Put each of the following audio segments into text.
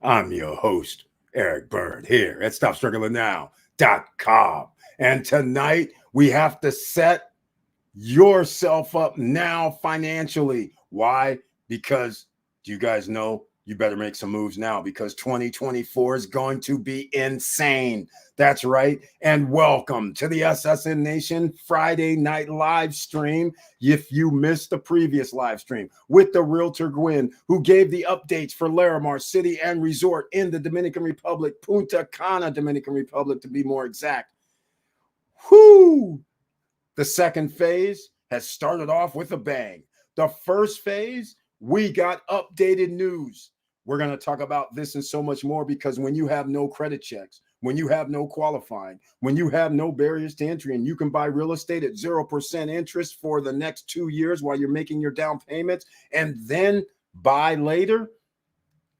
I'm your host, Eric Bird, here at StopStrugglingNow.com. And tonight we have to set yourself up now financially. Why? Because do you guys know you better make some moves now because 2024 is going to be insane. That's right. And welcome to the SSN Nation Friday night live stream. If you missed the previous live stream with the Realtor Gwen, who gave the updates for Larimar City and Resort in the Dominican Republic, Punta Cana, Dominican Republic, to be more exact. Whoo! The second phase has started off with a bang. The first phase, we got updated news. We're going to talk about this and so much more because when you have no credit checks, when you have no qualifying, when you have no barriers to entry, and you can buy real estate at 0% interest for the next 2 years while you're making your down payments and then buy later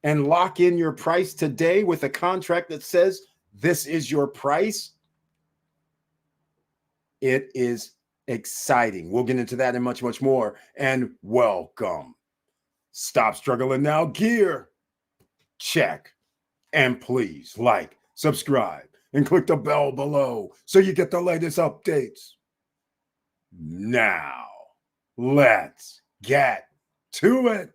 and lock in your price today with a contract that says this is your price. It is exciting. We'll get into that and much, much more. And welcome. Stop Struggling Now gear. Check. And please like, subscribe, and click the bell below so you get the latest updates. Now, let's get to it.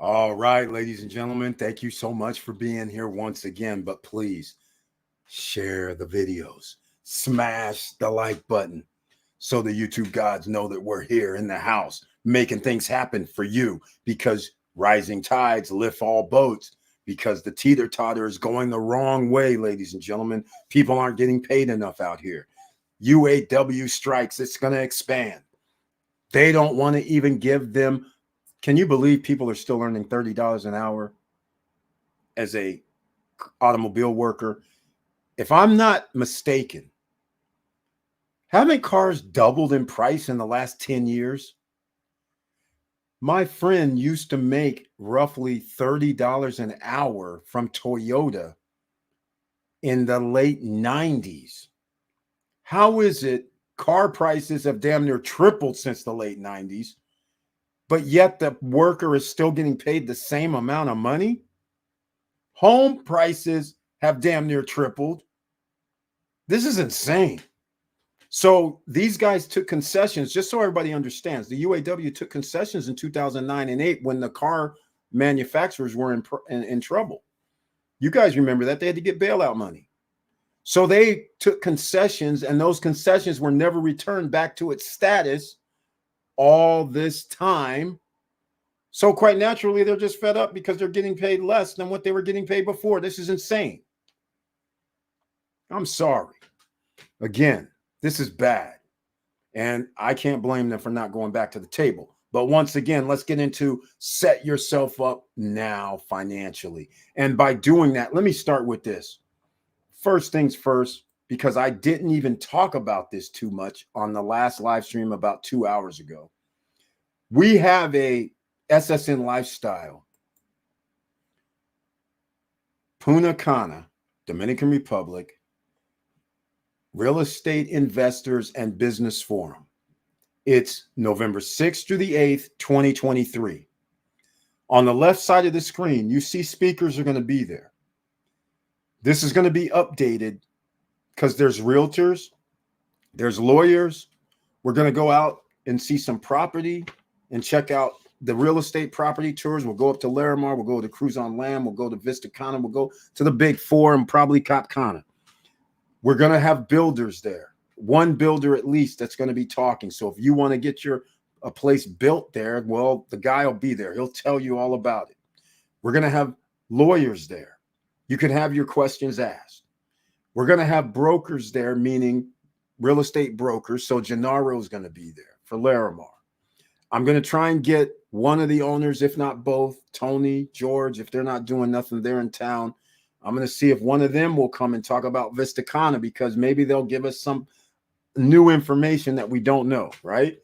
All right, ladies and gentlemen, thank you so much for being here once again. But please share the videos, smash the like button so the YouTube gods know that we're here in the house making things happen for you because rising tides lift all boats because the teeter-totter is going the wrong way, ladies and gentlemen. People aren't getting paid enough out here. UAW strikes, it's going to expand. They don't want to even give them. Can you believe people are still earning $30 an hour as a automobile worker? If I'm not mistaken, haven't cars doubled in price in the last 10 years? My friend used to make roughly $30 an hour from Toyota in the late 90s. How is it car prices have damn near tripled since the late 90s? But yet the worker is still getting paid the same amount of money? Home prices have damn near tripled. This is insane. So these guys took concessions, just so everybody understands. The UAW took concessions in 2009 and 8 when the car manufacturers were in trouble. You guys remember that? They had to get bailout money. So they took concessions, and those concessions were never returned back to its status all this time. So quite naturally, they're just fed up because they're getting paid less than what they were getting paid before. This is insane. I'm sorry. Again, this is bad. And I can't blame them for not going back to the table. But once again, let's get into set yourself up now financially. And by doing that, let me start with this. First things first, because I didn't even talk about this too much on the last live stream about 2 hours ago. We have a SSN Lifestyle, Punta Cana, Dominican Republic, Real Estate Investors and Business Forum. It's November 6th through the 8th, 2023. On the left side of the screen, you see speakers are going to be there. This is going to be updated because there's realtors, there's lawyers. We're going to go out and see some property and check out the real estate property tours. We'll go up to Larimar. We'll go to Cruise on Land. We'll go to Vista Cana. We'll go to the Big Four and probably Cap Cana. We're going to have builders there. One builder at least that's going to be talking. So if you want to get a place built there, well, the guy will be there. He'll tell you all about it. We're going to have lawyers there. You can have your questions asked. We're going to have brokers there, meaning real estate brokers. So Gennaro is going to be there for Larimar. I'm going to try and get one of the owners, if not both, Tony, George, if they're not doing nothing, they're in town. I'm going to see if one of them will come and talk about Cana, because maybe they'll give us some new information that we don't know, right?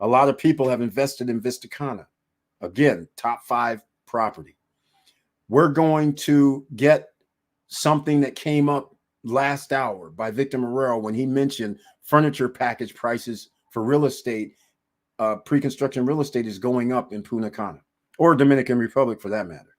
A lot of people have invested in Cana. Again, top 5 property. We're going to get something that came up last hour by Victor Marrero when he mentioned furniture package prices for real estate. Pre-construction real estate is going up in Punta Cana, or Dominican Republic for that matter.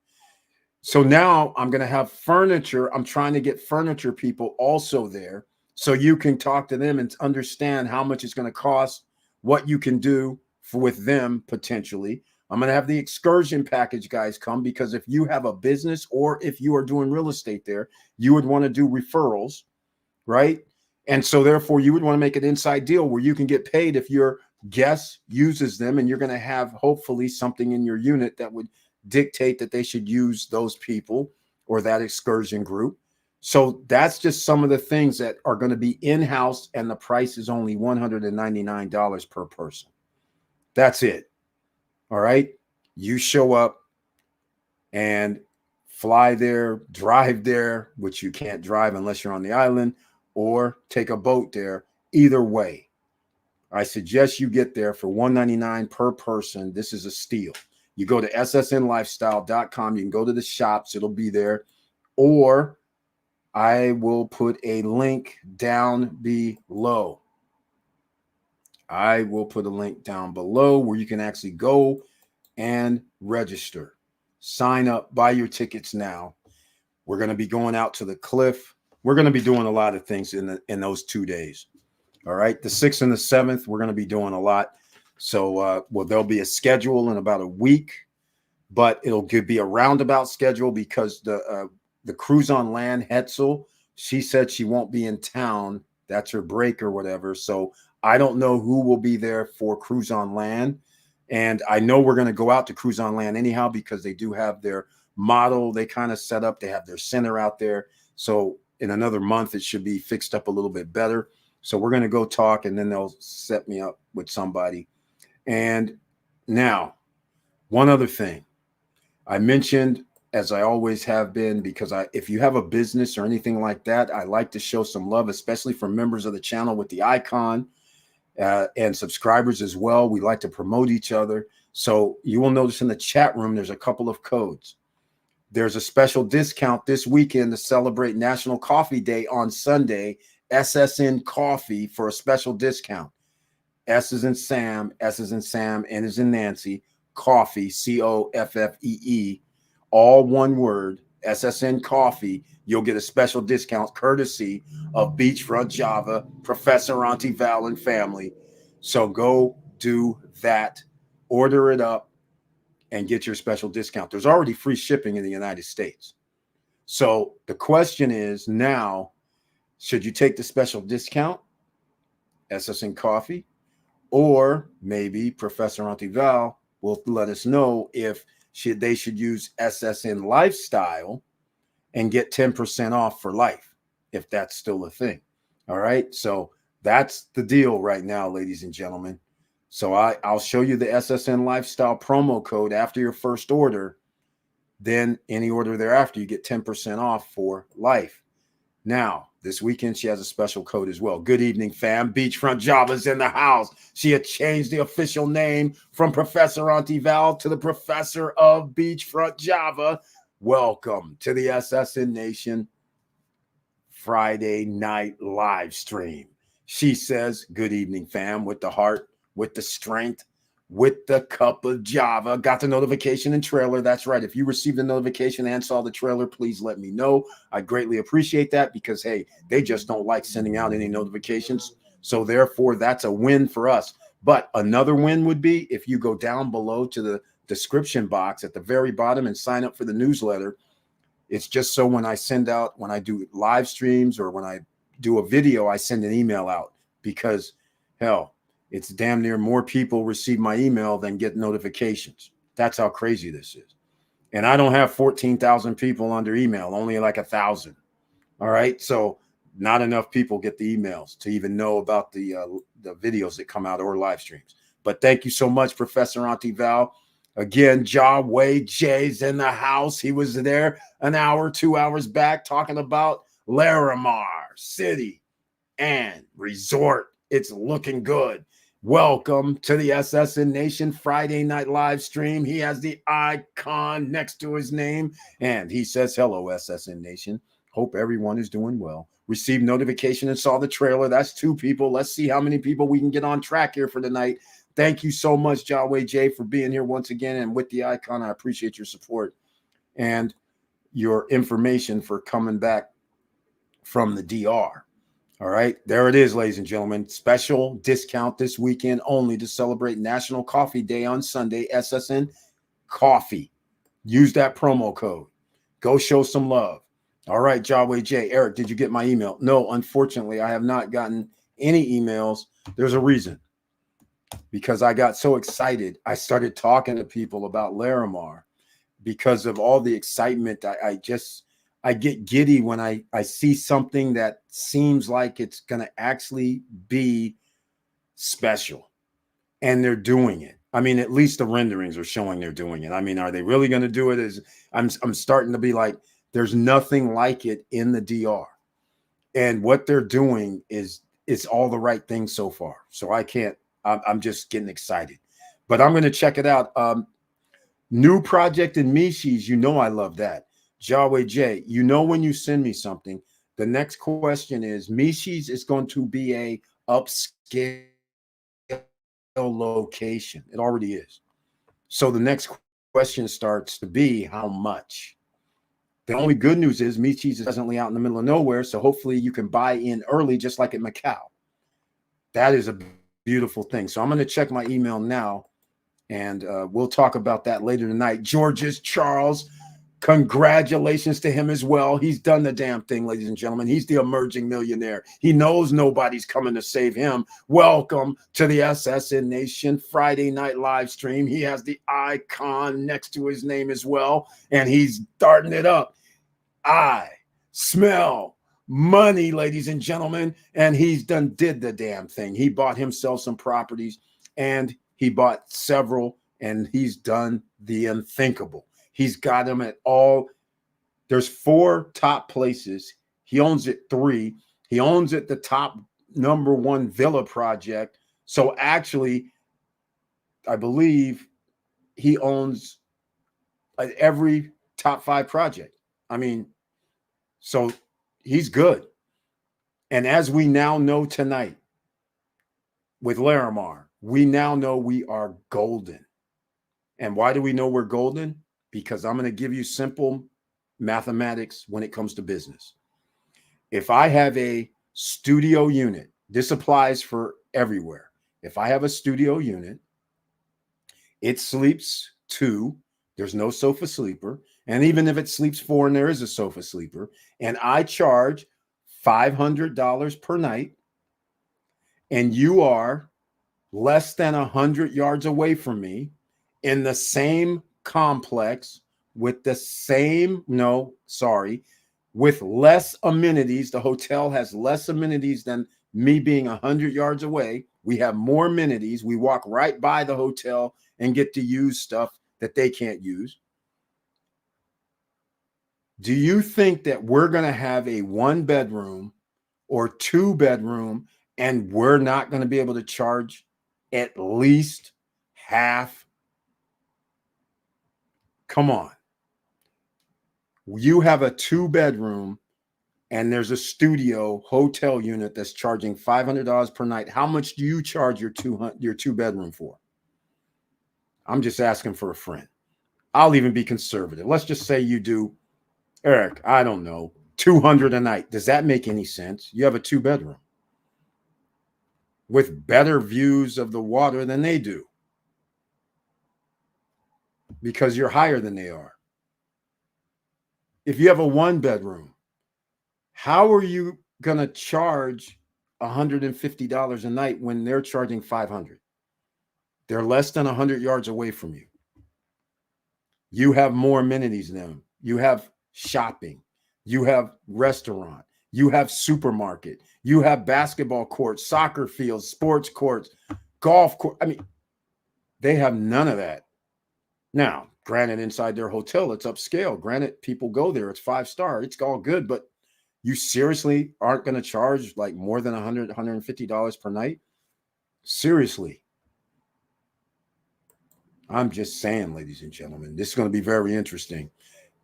So now I'm going to have furniture. I'm trying to get furniture people also there, so you can talk to them and understand how much it's going to cost, what you can do with them potentially. I'm going to have the excursion package guys come, because if you have a business or if you are doing real estate there, you would want to do referrals, right? And so therefore you would want to make an inside deal where you can get paid if your guest uses them, and you're going to have hopefully something in your unit that would dictate that they should use those people or that excursion group. So that's just some of the things that are going to be in-house, and the price is only $199 per person. That's it. All right. You show up and fly there, drive there, which you can't drive unless you're on the island, or take a boat there. Either way, I suggest you get there for $199 per person. This is a steal. You go to ssnlifestyle.com. You can go to the shops. It'll be there. Or I will put a link down below. I will put a link down below where you can actually go and register. Sign up, buy your tickets now. We're going to be going out to the cliff. We're going to be doing a lot of things in those 2 days. All right. The 6th and the 7th, we're going to be doing a lot. So, well, there'll be a schedule in about a week, but it'll be a roundabout schedule, because the cruise on land, Hetzel, she said she won't be in town. That's her break or whatever. So I don't know who will be there for cruise on land. And I know we're going to go out to cruise on land anyhow, because they do have their model. They kind of set up, they have their center out there. So in another month, it should be fixed up a little bit better. So we're going to go talk, and then they'll set me up with somebody. And now, one other thing I mentioned, as I always have been, because if you have a business or anything like that, I like to show some love, especially for members of the channel with the icon. And subscribers as well. We like to promote each other. So you will notice in the chat room, there's a couple of codes. There's a special discount this weekend to celebrate National Coffee Day on Sunday. SSN Coffee for a special discount. S is in Sam, S is in Sam, N is in Nancy. Coffee, COFFEE, all one word. SSN Coffee. You'll get a special discount courtesy of Beachfront Java, Professor Auntie Val, and family. So go do that. Order it up and get your special discount. There's already free shipping in the United States. So the question is now, should you take the special discount, SSN Coffee, or maybe Professor Auntie Val will let us know if they should use SSN Lifestyle and get 10% off for life, if that's still a thing. All right. So that's the deal right now, ladies and gentlemen. So I'll show you the SSN Lifestyle promo code after your first order. Then any order thereafter, you get 10% off for life. Now, this weekend, she has a special code as well. Good evening, fam. Beachfront Java's in the house. She had changed the official name from Professor Auntie Val to the Professor of Beachfront Java. Welcome to the SSN Nation Friday night live stream. She says, good evening, fam, with the heart, with the strength, with the cup of Java. Got the notification and trailer. That's right. If you received the notification and saw the trailer, please let me know. I greatly appreciate that, because, hey, they just don't like sending out any notifications. So therefore, that's a win for us. But another win would be if you go down below to the description box at the very bottom and sign up for the newsletter. It's just so when I do live streams or when I do a video, I send an email out, because hell, it's damn near more people receive my email than get notifications. That's how crazy this is. And I don't have 14,000 people under email, only like 1,000. All right. So not enough people get the emails to even know about the videos that come out or live streams. But thank you so much, Professor Auntie Val. Again, Jawway J's in the house. He was there an hour, 2 hours back talking about Larimar City and Resort. It's looking good. Welcome to the SSN Nation Friday night live stream. He has the icon next to his name, and he says, hello, SSN Nation. Hope everyone is doing well. Received notification and saw the trailer. That's 2 people. Let's see how many people we can get on track here for tonight. Thank you so much, Jawway J, for being here once again. And with the icon, I appreciate your support and your information for coming back from the DR. All right, there it is, ladies and gentlemen. Special discount this weekend only to celebrate National Coffee Day on Sunday. SSN Coffee. Use that promo code. Go show some love. All right, Jawway J. Eric, did you get my email? No, unfortunately, I have not gotten any emails. There's a reason. Because I got so excited. I started talking to people about Larimar because of all the excitement. I get giddy when I see something that seems like it's going to actually be special, and they're doing it. I mean, at least the renderings are showing they're doing it. I mean, are they really going to do it? I'm starting to be like, there's nothing like it in the DR, and what they're doing is all the right things so far. So I'm just getting excited, but I'm going to check it out. New project in Mishi's. You know, I love that. Jawway J, you know, when you send me something, the next question is Mishi's is going to be a upscale location. It already is. So the next question starts to be how much. The only good news is Mishi's is presently out in the middle of nowhere. So hopefully you can buy in early, just like at Macau. That is a beautiful thing. So I'm going to check my email now, and we'll talk about that later tonight. George's Charles, congratulations to him as well. He's done the damn thing, ladies and gentlemen. He's the emerging millionaire. He knows nobody's coming to save him. Welcome to the SSN Nation Friday night live stream. He has the icon next to his name as well, and he's starting it up. I smell money, ladies and gentlemen, and he's did the damn thing. He bought himself some properties, and he bought several, and he's done the unthinkable. He's got them at all. There's 4 top places. He owns it 3. He owns it the top #1 villa project. So actually, I believe he owns every top 5 project. I mean, so he's good. And as we now know tonight with Larimar, we now know we are golden. And why do we know we're golden? Because I'm going to give you simple mathematics when it comes to business. If I have a studio unit, this applies for everywhere. If I have a studio unit, it sleeps 2. There's no sofa sleeper. And even if it sleeps 4 and there is a sofa sleeper, and I charge $500 per night, and you are less than 100 yards away from me in the same complex with with less amenities. The hotel has less amenities than me being 100 yards away. We have more amenities. We walk right by the hotel and get to use stuff that they can't use. Do you think that we're going to have a 1-bedroom or 2-bedroom and we're not going to be able to charge at least half? Come on. You have a 2-bedroom and there's a studio hotel unit that's charging $500 per night. How much do you charge your 2-bedroom for? I'm just asking for a friend. I'll even be conservative. Let's just say you do, Eric, I don't know, $200 a night. Does that make any sense? You have a 2-bedroom with better views of the water than they do because you're higher than they are. If you have a 1-bedroom, how are you going to charge $150 a night when they're charging $500? They're less than 100 yards away from you. You have more amenities than them. You have shopping. You have restaurant. You have supermarket. You have basketball courts, soccer fields, sports courts, golf court. I mean, They have none of that. Now, granted, inside their hotel, it's upscale. Granted, people go there. It's 5-star. It's all good. But you seriously aren't going to charge like more than $100, $150 per night? Seriously. I'm just saying, ladies and gentlemen, this is going to be very interesting.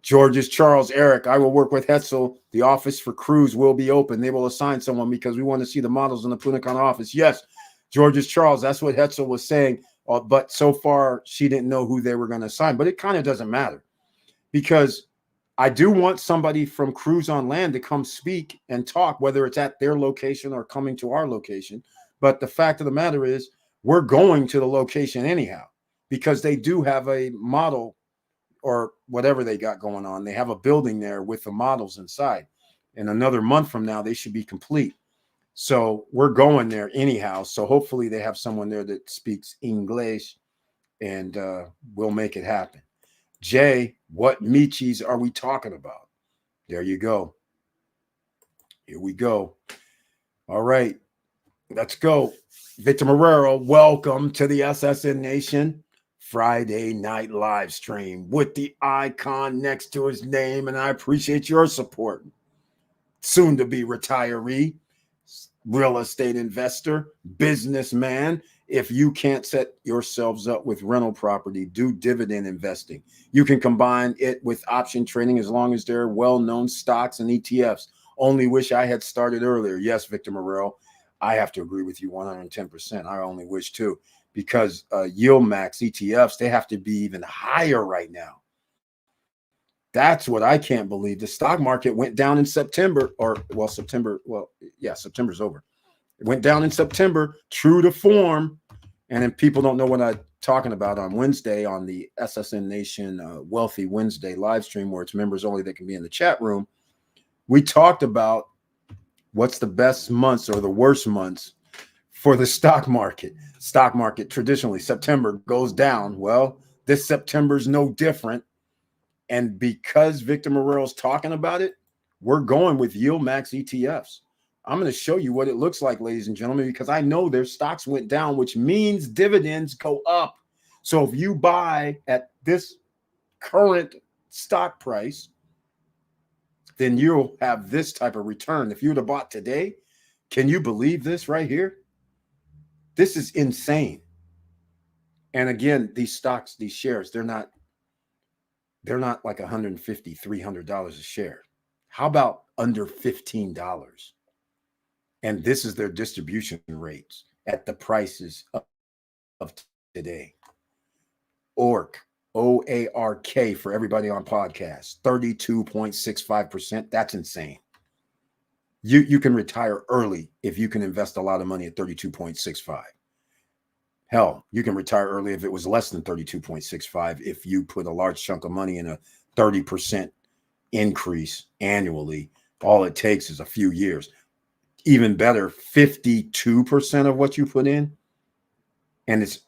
George's Charles, Eric, I will work with Hetzel. The office for crews will be open. They will assign someone because we want to see the models in the Punta Cana office. Yes, George's Charles, that's what Hetzel was saying. But so far, she didn't know who they were going to assign. But it kind of doesn't matter because I do want somebody from Cruise on Land to come speak and talk, whether it's at their location or coming to our location. But the fact of the matter is, we're going to the location anyhow because they do have a model or whatever they got going on. They have a building there with the models inside. In another month from now, they should be complete. So we're going there anyhow. So hopefully they have someone there that speaks English and we'll make it happen. Jay, what Michis are we talking about? There you go. Here we go. All right, let's go. Victor Marrero, welcome to the SSN Nation Friday night live stream with the icon next to his name, and I appreciate your support. Soon to be retiree, real estate investor, businessman. If you can't set yourselves up with rental property, do dividend investing. You can combine it with option trading as long as they're well-known stocks and ETFs. Only wish I had started earlier. Yes, Victor Morrell, I have to agree with you 110%. I only wish too, because yield max ETFs, they have to be even higher right now. That's what I can't believe. The stock market went down in September, September's over. It went down in September, true to form. And then people don't know what I'm talking about on Wednesday on the SSN Nation Wealthy Wednesday live stream, where it's members only that can be in the chat room. We talked about what's the best months or the worst months for the stock market. Stock market traditionally, September goes down. Well, this September's no different. And because Victor Morrell's talking about it, we're going with yield max ETFs. I'm going to show you what it looks like, ladies and gentlemen, because I know their stocks went down, which means dividends go up. So if you buy at this current stock price, then you'll have this type of return. If you would have bought today, can you believe this right here? This is insane. And again, these stocks, these shares, they're not like $150, $300 a share. How about under $15? And this is their distribution rates at the prices of today. ORK, OARK for everybody on podcast, 32.65%. That's insane. You can retire early if you can invest a lot of money at 32.65. Hell, you can retire early if it was less than 32.65 if you put a large chunk of money in a 30% increase annually. All it takes is a few years. Even better, 52% of what you put in, and it's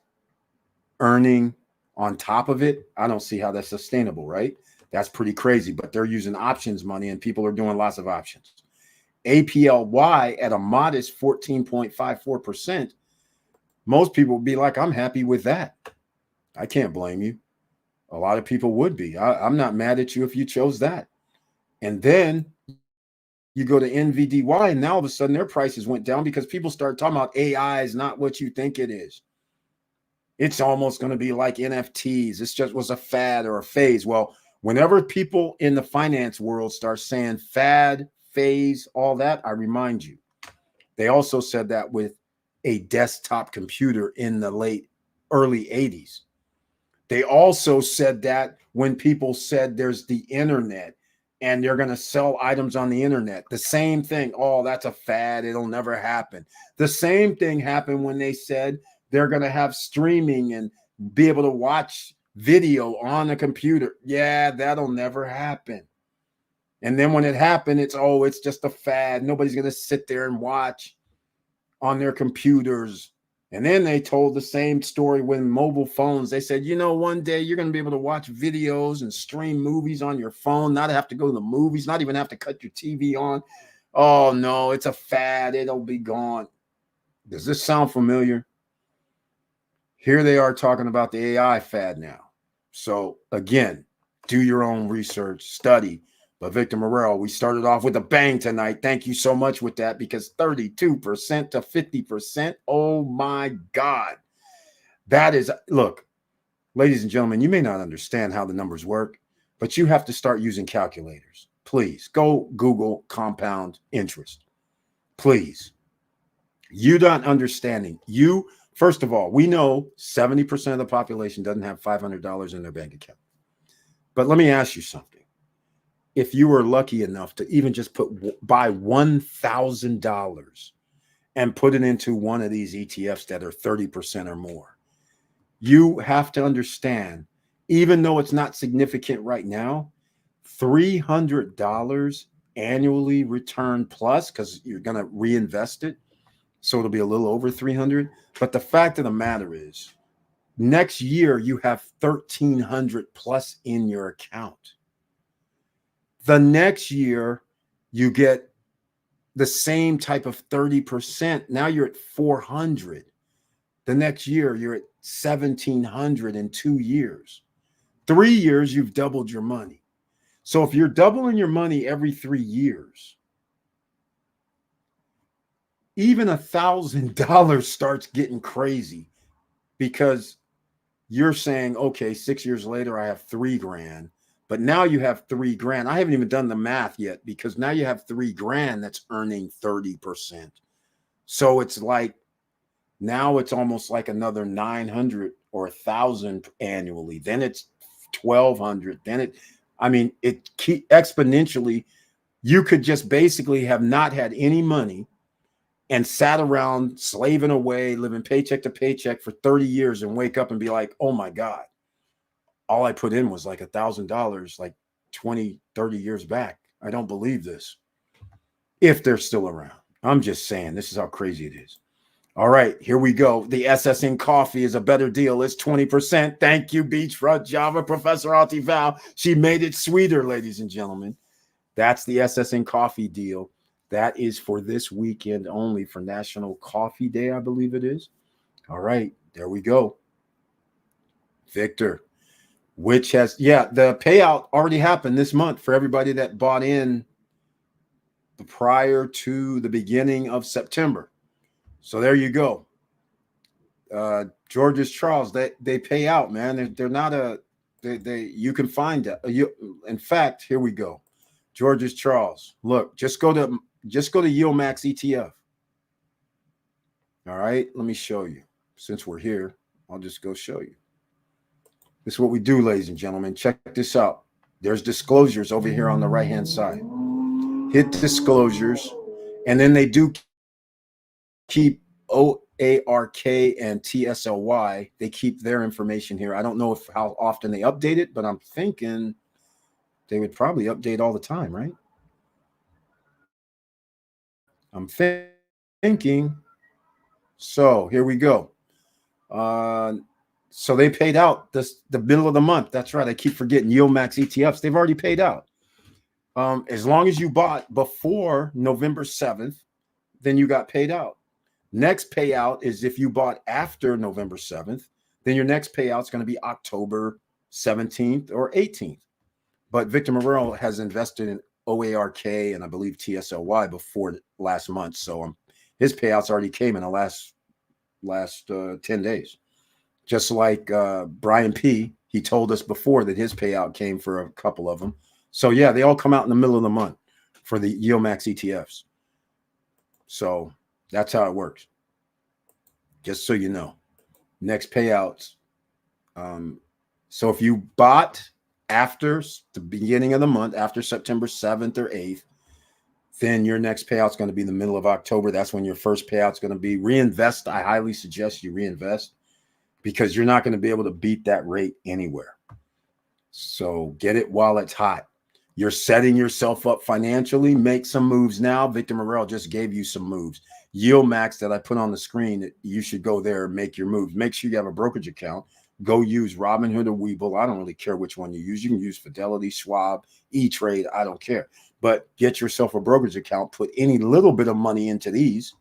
earning on top of it. I don't see how that's sustainable, right? That's pretty crazy, but they're using options money and people are doing lots of options. APLY at a modest 14.54%. Most people would be like, I'm happy with that. I can't blame you. A lot of people would be. I'm not mad at you if you chose that. And then you go to NVDY, and now all of a sudden their prices went down because people start talking about AI is not what you think it is. It's almost going to be like NFTs. This just was a fad or a phase. Well, whenever people in the finance world start saying fad, phase, all that, I remind you, they also said that with a desktop computer in the early 80s. They also said that when people said there's the internet and they're going to sell items on the internet. The same thing. Oh, that's a fad. It'll never happen. The same thing happened when they said they're going to have streaming and be able to watch video on a computer. Yeah, that'll never happen. And then when it happened, it's just a fad. Nobody's going to sit there and watch on their computers. And then they told the same story when mobile phones. They said, one day you're going to be able to watch videos and stream movies on your phone, not have to go to the movies, not even have to cut your TV on. Oh, no, it's a fad. It'll be gone. Does this sound familiar? Here they are talking about the AI fad now. So again, do your own research, study. But Victor Morel, we started off with a bang tonight. Thank you so much with that, because 32% to 50%. Oh my God. That is, look, ladies and gentlemen, you may not understand how the numbers work, but you have to start using calculators. Please go Google compound interest. Please. You're not understanding. First of all, we know 70% of the population doesn't have $500 in their bank account. But let me ask you something. If you were lucky enough to even just buy $1,000 and put it into one of these ETFs that are 30% or more, you have to understand, even though it's not significant right now, $300 annually return plus, because you're going to reinvest it. So it'll be a little over 300. But the fact of the matter is, next year you have 1,300 plus in your account. The next year you get the same type of 30%. Now you're at 400. The next year you're at 1,700 in 2 years. 3 years, you've doubled your money. So if you're doubling your money every 3 years, even $1,000 starts getting crazy, because you're saying, okay, 6 years later, I have $3,000, but now you have $3,000. I haven't even done the math yet, because now you have $3,000 that's earning 30%. So it's like, now it's almost like another 900 or 1,000 annually. Then it's 1,200. Then it exponentially. You could just basically have not had any money and sat around slaving away, living paycheck to paycheck for 30 years, and wake up and be like, oh my God, all I put in was like $1,000, like 20, 30 years back. I don't believe this. If they're still around. I'm just saying, this is how crazy it is. All right, here we go. The SSN coffee is a better deal. It's 20%. Thank you, Beachfront Java, Professor Auntie Val. She made it sweeter, ladies and gentlemen. That's the SSN coffee deal. That is for this weekend only, for National Coffee Day, I believe it is. All right, there we go. Victor, which has, the payout already happened this month for everybody that bought in prior to the beginning of September. So there you go. George's Charles, they pay out, man. They're not you can find that. In fact, here we go. George's Charles. Look, just go to Yield Max ETF. All right, let me show you. Since we're here, I'll just go show you. This is what we do, ladies and gentlemen. Check this out. There's disclosures over here on the right-hand side. Hit disclosures, and then they do keep OARK and TSLY. They keep their information here. I don't know how often they update it, but I'm thinking they would probably update all the time, right? I'm thinking. So here we go. So they paid out the middle of the month. That's right. I keep forgetting Yield Max ETFs. They've already paid out. As long as you bought before November 7th, then you got paid out. Next payout is if you bought after November 7th, then your next payout is going to be October 17th or 18th. But Victor Morel has invested in OARK and I believe TSLY before last month. So his payouts already came in the last 10 days. Just like Brian P., he told us before that his payout came for a couple of them. So yeah, they all come out in the middle of the month for the Yield Max ETFs. So that's how it works. Just so you know. Next payouts. So if you bought after the beginning of the month, after September 7th or 8th, then your next payout is going to be in the middle of October. That's when your first payout is going to be. Reinvest. I highly suggest you reinvest, because you're not going to be able to beat that rate anywhere. So get it while it's hot. You're setting yourself up financially. Make some moves now. Victor Morel just gave you some moves. Yield Max that I put on the screen, you should go there and make your moves. Make sure you have a brokerage account. Go use Robinhood or Webull. I don't really care which one you use. You can use Fidelity, Schwab, E-Trade. I don't care. But get yourself a brokerage account. Put any little bit of money into these.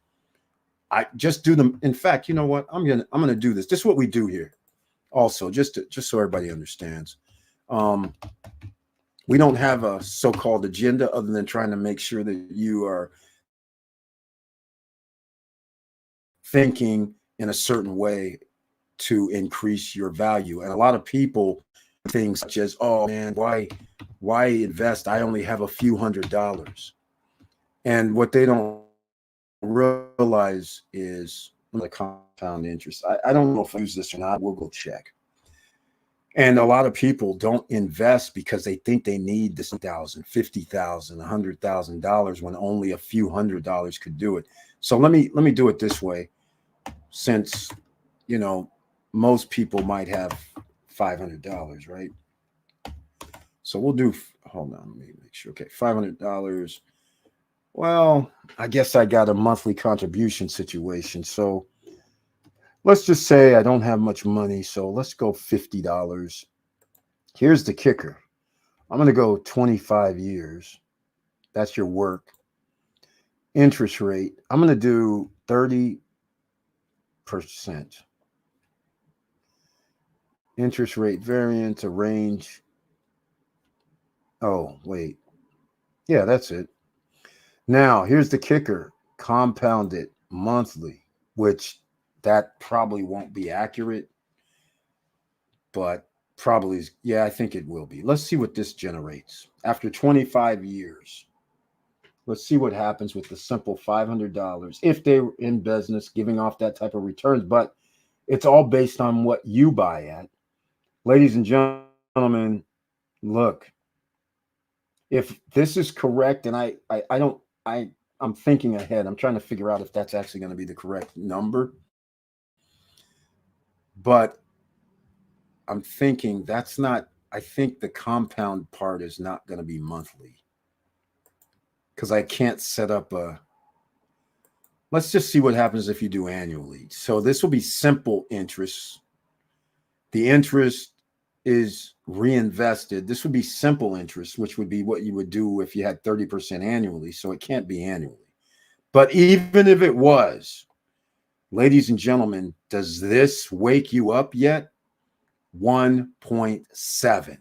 I just do them. In fact, you know what? I'm gonna do this. This is what we do here. Also, just so everybody understands, um, we don't have a so-called agenda other than trying to make sure that you are thinking in a certain way to increase your value. And a lot of people things such as, oh man, why invest? I only have a few $100s. And what they don't realize is the compound interest. I don't know if I use this or not. We'll go check. And a lot of people don't invest because they think they need this $50,000, $100,000 when only a few $100s could do it. So let me do it this way, since you know most people might have $500, right? So we'll do. Hold on, let me make sure. Okay, $500. Well, I guess I got a monthly contribution situation. So let's just say I don't have much money. So let's go $50. Here's the kicker. I'm going to go 25 years. That's your work. Interest rate. I'm going to do 30%. Interest rate variance, a range. Oh, wait. Yeah, that's it. Now, here's the kicker. Compounded monthly, which that probably won't be accurate, but probably is. Yeah, I think it will be. Let's see what this generates. After 25 years, let's see what happens with the simple $500 if they're in business giving off that type of returns. But it's all based on what you buy at. Ladies and gentlemen, look, if this is correct, and I don't, I'm thinking ahead. I'm trying to figure out if that's actually going to be the correct number. But I'm thinking that's not, I think the compound part is not going to be monthly because I can't set up a, let's just see what happens if you do annually. So this will be simple interest. The interest is reinvested. This would be simple interest, which would be what you would do if you had 30% annually. So it can't be annually. But even if it was, ladies and gentlemen, does this wake you up yet? 1.7.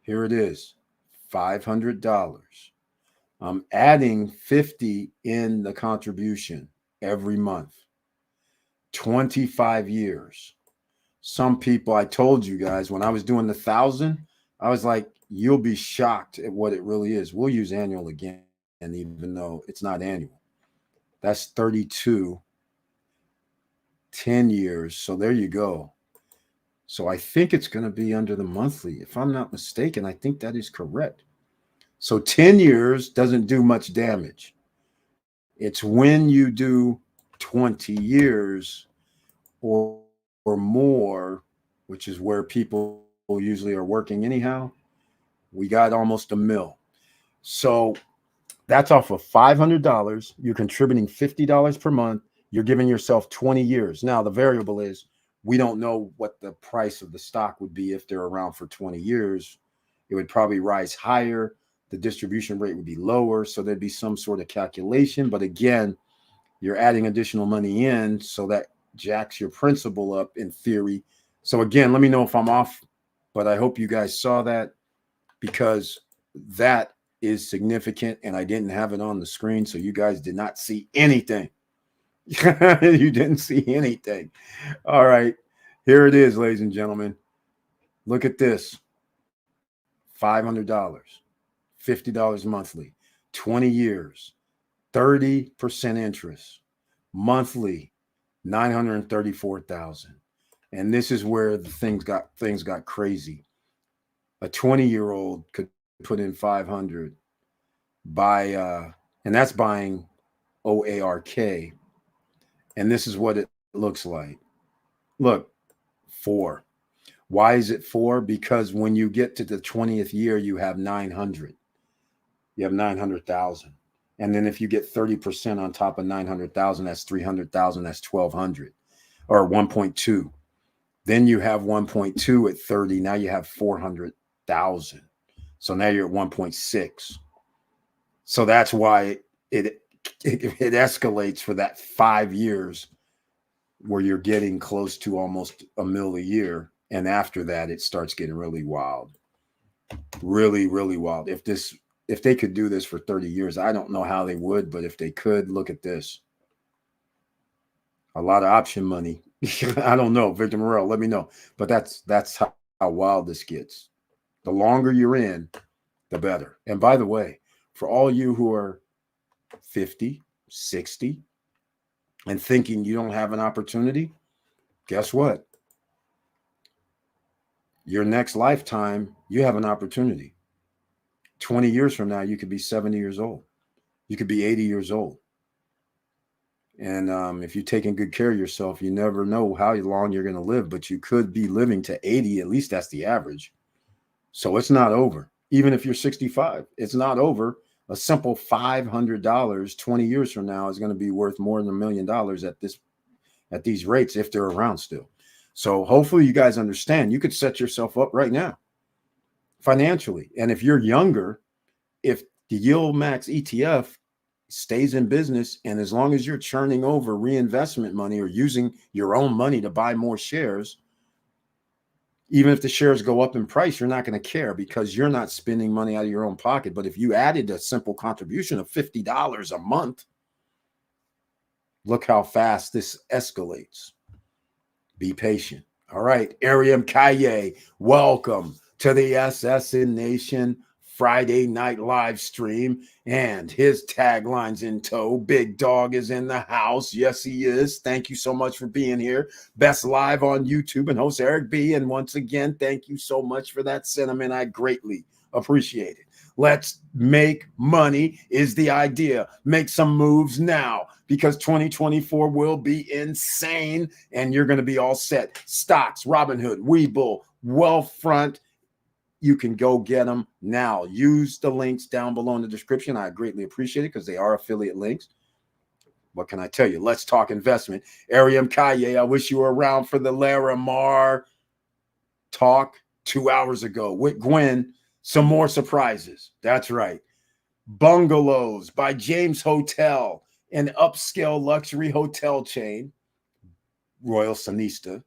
Here it is, $500. I'm adding 50 in the contribution every month. 25 years. Some people, I told you guys, when I was doing the 1,000, I was like, you'll be shocked at what it really is. We'll use annual again, and even though it's not annual. That's 32, 10 years. So there you go. So I think it's going to be under the monthly. If I'm not mistaken, I think that is correct. So 10 years doesn't do much damage. It's when you do 20 years or more, which is where people usually are working anyhow, we got almost a mil. So that's off of $500. You're contributing $50 per month. You're giving yourself 20 years. Now, the variable is we don't know what the price of the stock would be if they're around for 20 years. It would probably rise higher. The distribution rate would be lower. So there'd be some sort of calculation. But again, you're adding additional money in, so that jacks your principal up in theory. So again, let me know if I'm off, but I hope you guys saw that, because that is significant, and I didn't have it on the screen, so you guys did not see anything. You didn't see anything. All right, here it is, ladies and gentlemen. Look at this. $500, $50 monthly, 20 years, 30% interest, monthly, 934,000. And this is where the things got crazy. A 20-year-old could put in 500, buy and that's buying OARK. And this is what it looks like. Look, 4. Why is it 4? Because when you get to the 20th year, you have 900. You have 900,000. And then if you get 30% on top of 900,000, that's 300,000, that's 1,200, or 1.2. Then you have 1.2 at 30. Now you have 400,000. So now you're at 1.6. So that's why it it escalates for that 5 years where you're getting close to almost a mil a year. And after that, it starts getting really wild. Really, really wild. If they could do this for 30 years, I don't know how they would, but if they could, look at this. A lot of option money. I don't know. Victor Morel, let me know. But that's how wild this gets. The longer you're in, the better. And by the way, for all you who are 50, 60, and thinking you don't have an opportunity, guess what? Your next lifetime, you have an opportunity. 20 years from now, you could be 70 years old. You could be 80 years old. And if you're taking good care of yourself, you never know how long you're going to live, but you could be living to 80. At least that's the average. So it's not over. Even if you're 65, it's not over. A simple $500 20 years from now is going to be worth more than $1 million at these rates if they're around still. So hopefully you guys understand. You could set yourself up right now financially. And if you're younger, if the Yield Max ETF stays in business, and as long as you're churning over reinvestment money or using your own money to buy more shares, even if the shares go up in price, you're not going to care because you're not spending money out of your own pocket. But if you added a simple contribution of $50 a month, look how fast this escalates. Be patient. All right, Ariam Kaye, welcome to the SSN Nation Friday night live stream, and his tagline's in tow. Big Dog is in the house. Yes, he is. Thank you so much for being here. Best live on YouTube and host Eric B. And once again, thank you so much for that sentiment. I greatly appreciate it. Let's make money is the idea. Make some moves now because 2024 will be insane and you're going to be all set. Stocks, Robinhood, Webull, Wealthfront. You can go get them now. Use the links down below in the description. I greatly appreciate it because they are affiliate links. What can I tell you? Let's talk investment. Ariam Kaye, I wish you were around for the Laramar talk 2 hours ago with Gwen. Some more surprises. That's right. Bungalows by James Hotel, an upscale luxury hotel chain, Royal Sonesta,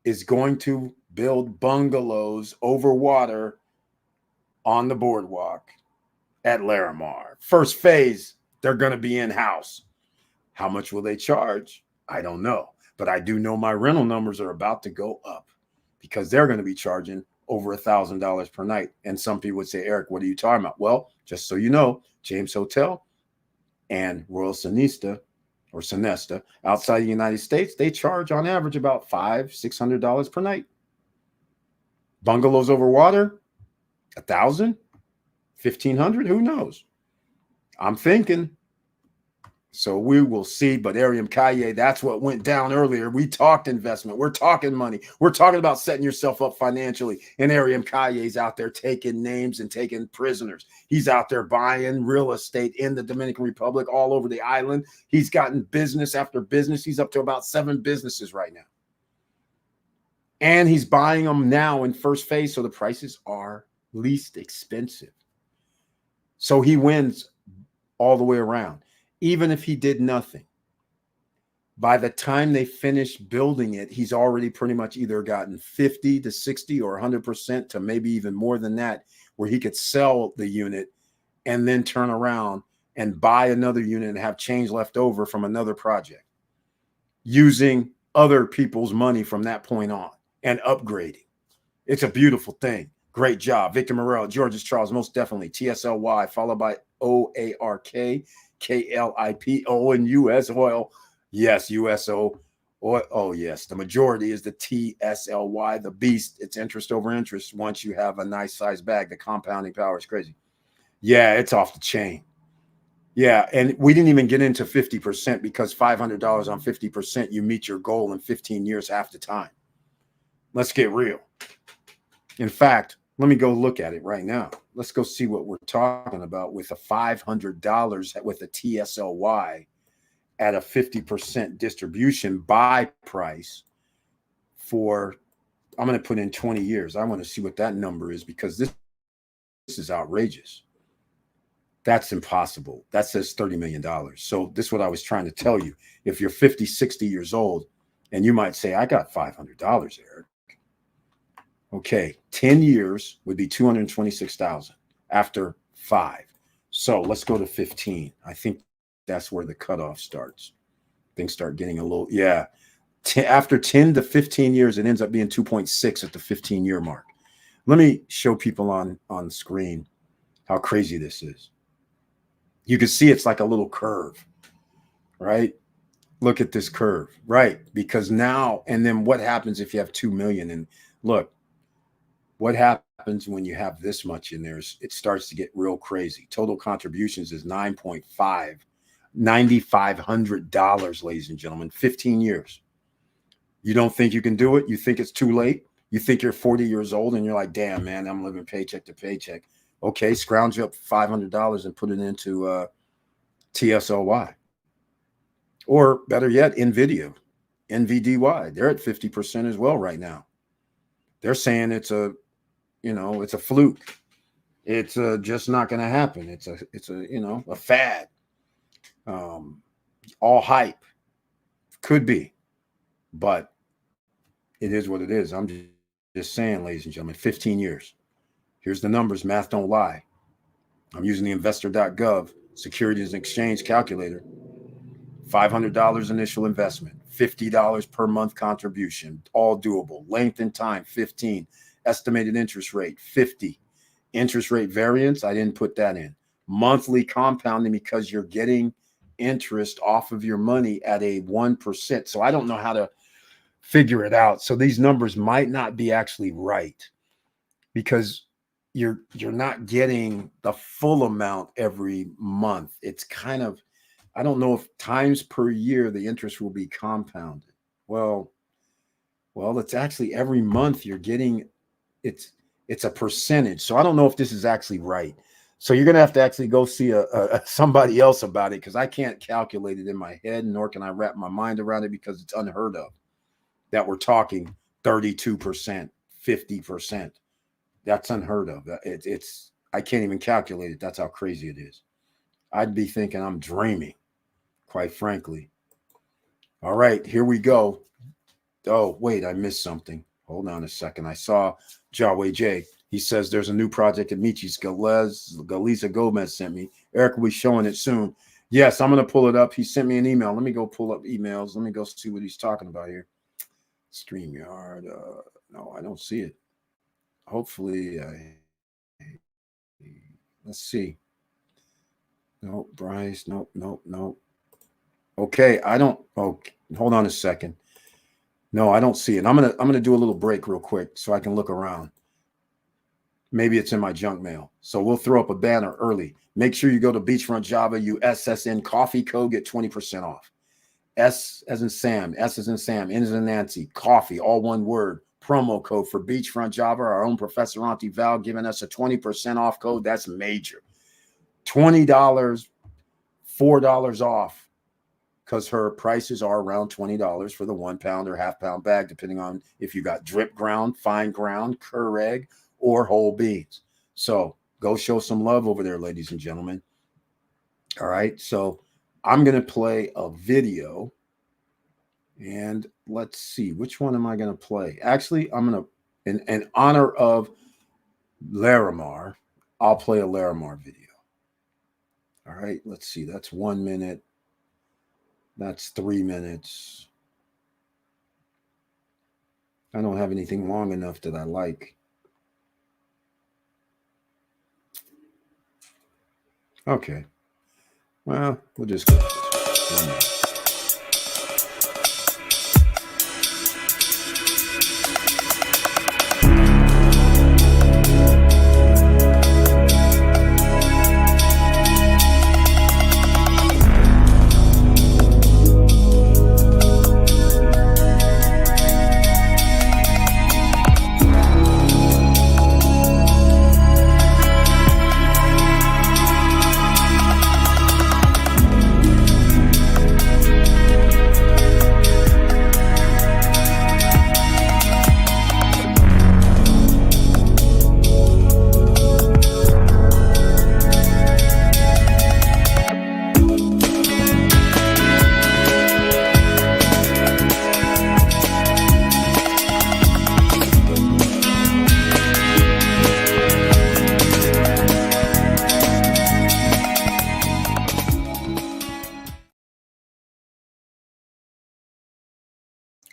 is going to build bungalows over water on the boardwalk at Laramar. First phase, they're going to be in-house. How much will they charge? I don't know. But I do know my rental numbers are about to go up because they're going to be charging over $1,000 per night. And some people would say, Eric, what are you talking about? Well, just so you know, James Hotel and Royal Sonesta or Sonesta outside the United States, they charge on average about $500-$600 per night. Bungalows over water, $1,000, $1,500, who knows? I'm thinking. So we will see. But Ariam Kaye, that's what went down earlier. We talked investment. We're talking money. We're talking about setting yourself up financially. And Ariam Kaye's out there taking names and taking prisoners. He's out there buying real estate in the Dominican Republic, all over the island. He's gotten business after business. He's up to about 7 businesses right now. And he's buying them now in first phase. So the prices are least expensive. So he wins all the way around. Even if he did nothing, by the time they finish building it, he's already pretty much either gotten 50 to 60 or 100% to maybe even more than that, where he could sell the unit and then turn around and buy another unit and have change left over from another project using other people's money from that point on and upgrading. It's a beautiful thing. Great job. Victor Morel, George's Charles, most definitely. TSLY, followed by OARK. KLIPO and US oil. Yes, USO oil. Oh, yes. The majority is the TSLY, the beast. It's interest over interest once you have a nice size bag. The compounding power is crazy. Yeah, it's off the chain. Yeah, and we didn't even get into 50% because $500 on 50%, you meet your goal in 15 years half the time. Let's get real. In fact, let me go look at it right now. Let's go see what we're talking about with a $500 with a TSLY at a 50% distribution buy price for, I'm going to put in 20 years. I want to see what that number is because this is outrageous. That's impossible. That says $30 million. So this is what I was trying to tell you. If you're 50, 60 years old, and you might say, I got $500, Eric. Okay, 10 years would be 226,000 after 5. So let's go to 15. I think that's where the cutoff starts. Things start getting a little, yeah. After 10 to 15 years, it ends up being 2.6 at the 15-year mark. Let me show people on screen how crazy this is. You can see it's like a little curve, right? Look at this curve, right? Because now, and then what happens if you have 2 million? And look, what happens when you have this much in there is it starts to get real crazy. Total contributions is $9,500, ladies and gentlemen, 15 years. You don't think you can do it? You think it's too late? You think you're 40 years old and you're like, damn, man, I'm living paycheck to paycheck. Okay, scrounge up $500 and put it into TSLY. Or better yet, NVIDIA, NVDY. They're at 50% as well right now. They're saying it's a, it's a fluke. It's just not going to happen. It's a, a fad. All hype. Could be. But it is what it is. I'm just saying, ladies and gentlemen, 15 years. Here's the numbers. Math don't lie. I'm using the investor.gov Securities and Exchange calculator. $500 initial investment, $50 per month contribution, all doable. Length and time, 15. Estimated interest rate, 50. Interest rate variance, I didn't put that in. Monthly compounding because you're getting interest off of your money at a 1%. So I don't know how to figure it out. So these numbers might not be actually right because you're not getting the full amount every month. It's kind of, I don't know if times per year the interest will be compounded. Well, it's actually every month you're getting, it's a percentage. So I don't know if this is actually right. So you're going to have to actually go see somebody else about it because I can't calculate it in my head, nor can I wrap my mind around it because it's unheard of that we're talking 32%, 50%. That's unheard of. It's I can't even calculate it. That's how crazy it is. I'd be thinking I'm dreaming, quite frankly. All right, here we go. Oh, wait, I missed something. Hold on a second. I saw Jaway J. He says there's a new project that Michis Galiza Gomez sent me. Eric will be showing it soon. Yes, I'm going to pull it up. He sent me an email. Let me go pull up emails. Let me go see what he's talking about here. StreamYard. No, I don't see it. Hopefully, let's see. No, Bryce. No. Okay, I don't. Oh, hold on a second. No, I don't see it. I'm gonna do a little break real quick so I can look around. Maybe it's in my junk mail. So we'll throw up a banner early. Make sure you go to Beachfront Java USSN coffee code, get 20% off. S as in Sam, S as in Sam, N as in Nancy, coffee, all one word. Promo code for Beachfront Java. Our own Professor Auntie Val giving us a 20% off code. That's major. $20, $4 off because her prices are around $20 for the 1 pound or half pound bag, depending on if you got drip ground, fine ground, Keurig, or whole beans. So go show some love over there, ladies and gentlemen. All right. So I'm going to play a video. And let's see, which one am I going to play? Actually, I'm going to, in honor of Larimar, I'll play a Larimar video. All right, let's see. That's 1 minute. That's 3 minutes. I don't have anything long enough that I like. Okay. Well, we'll just go. 1 minute.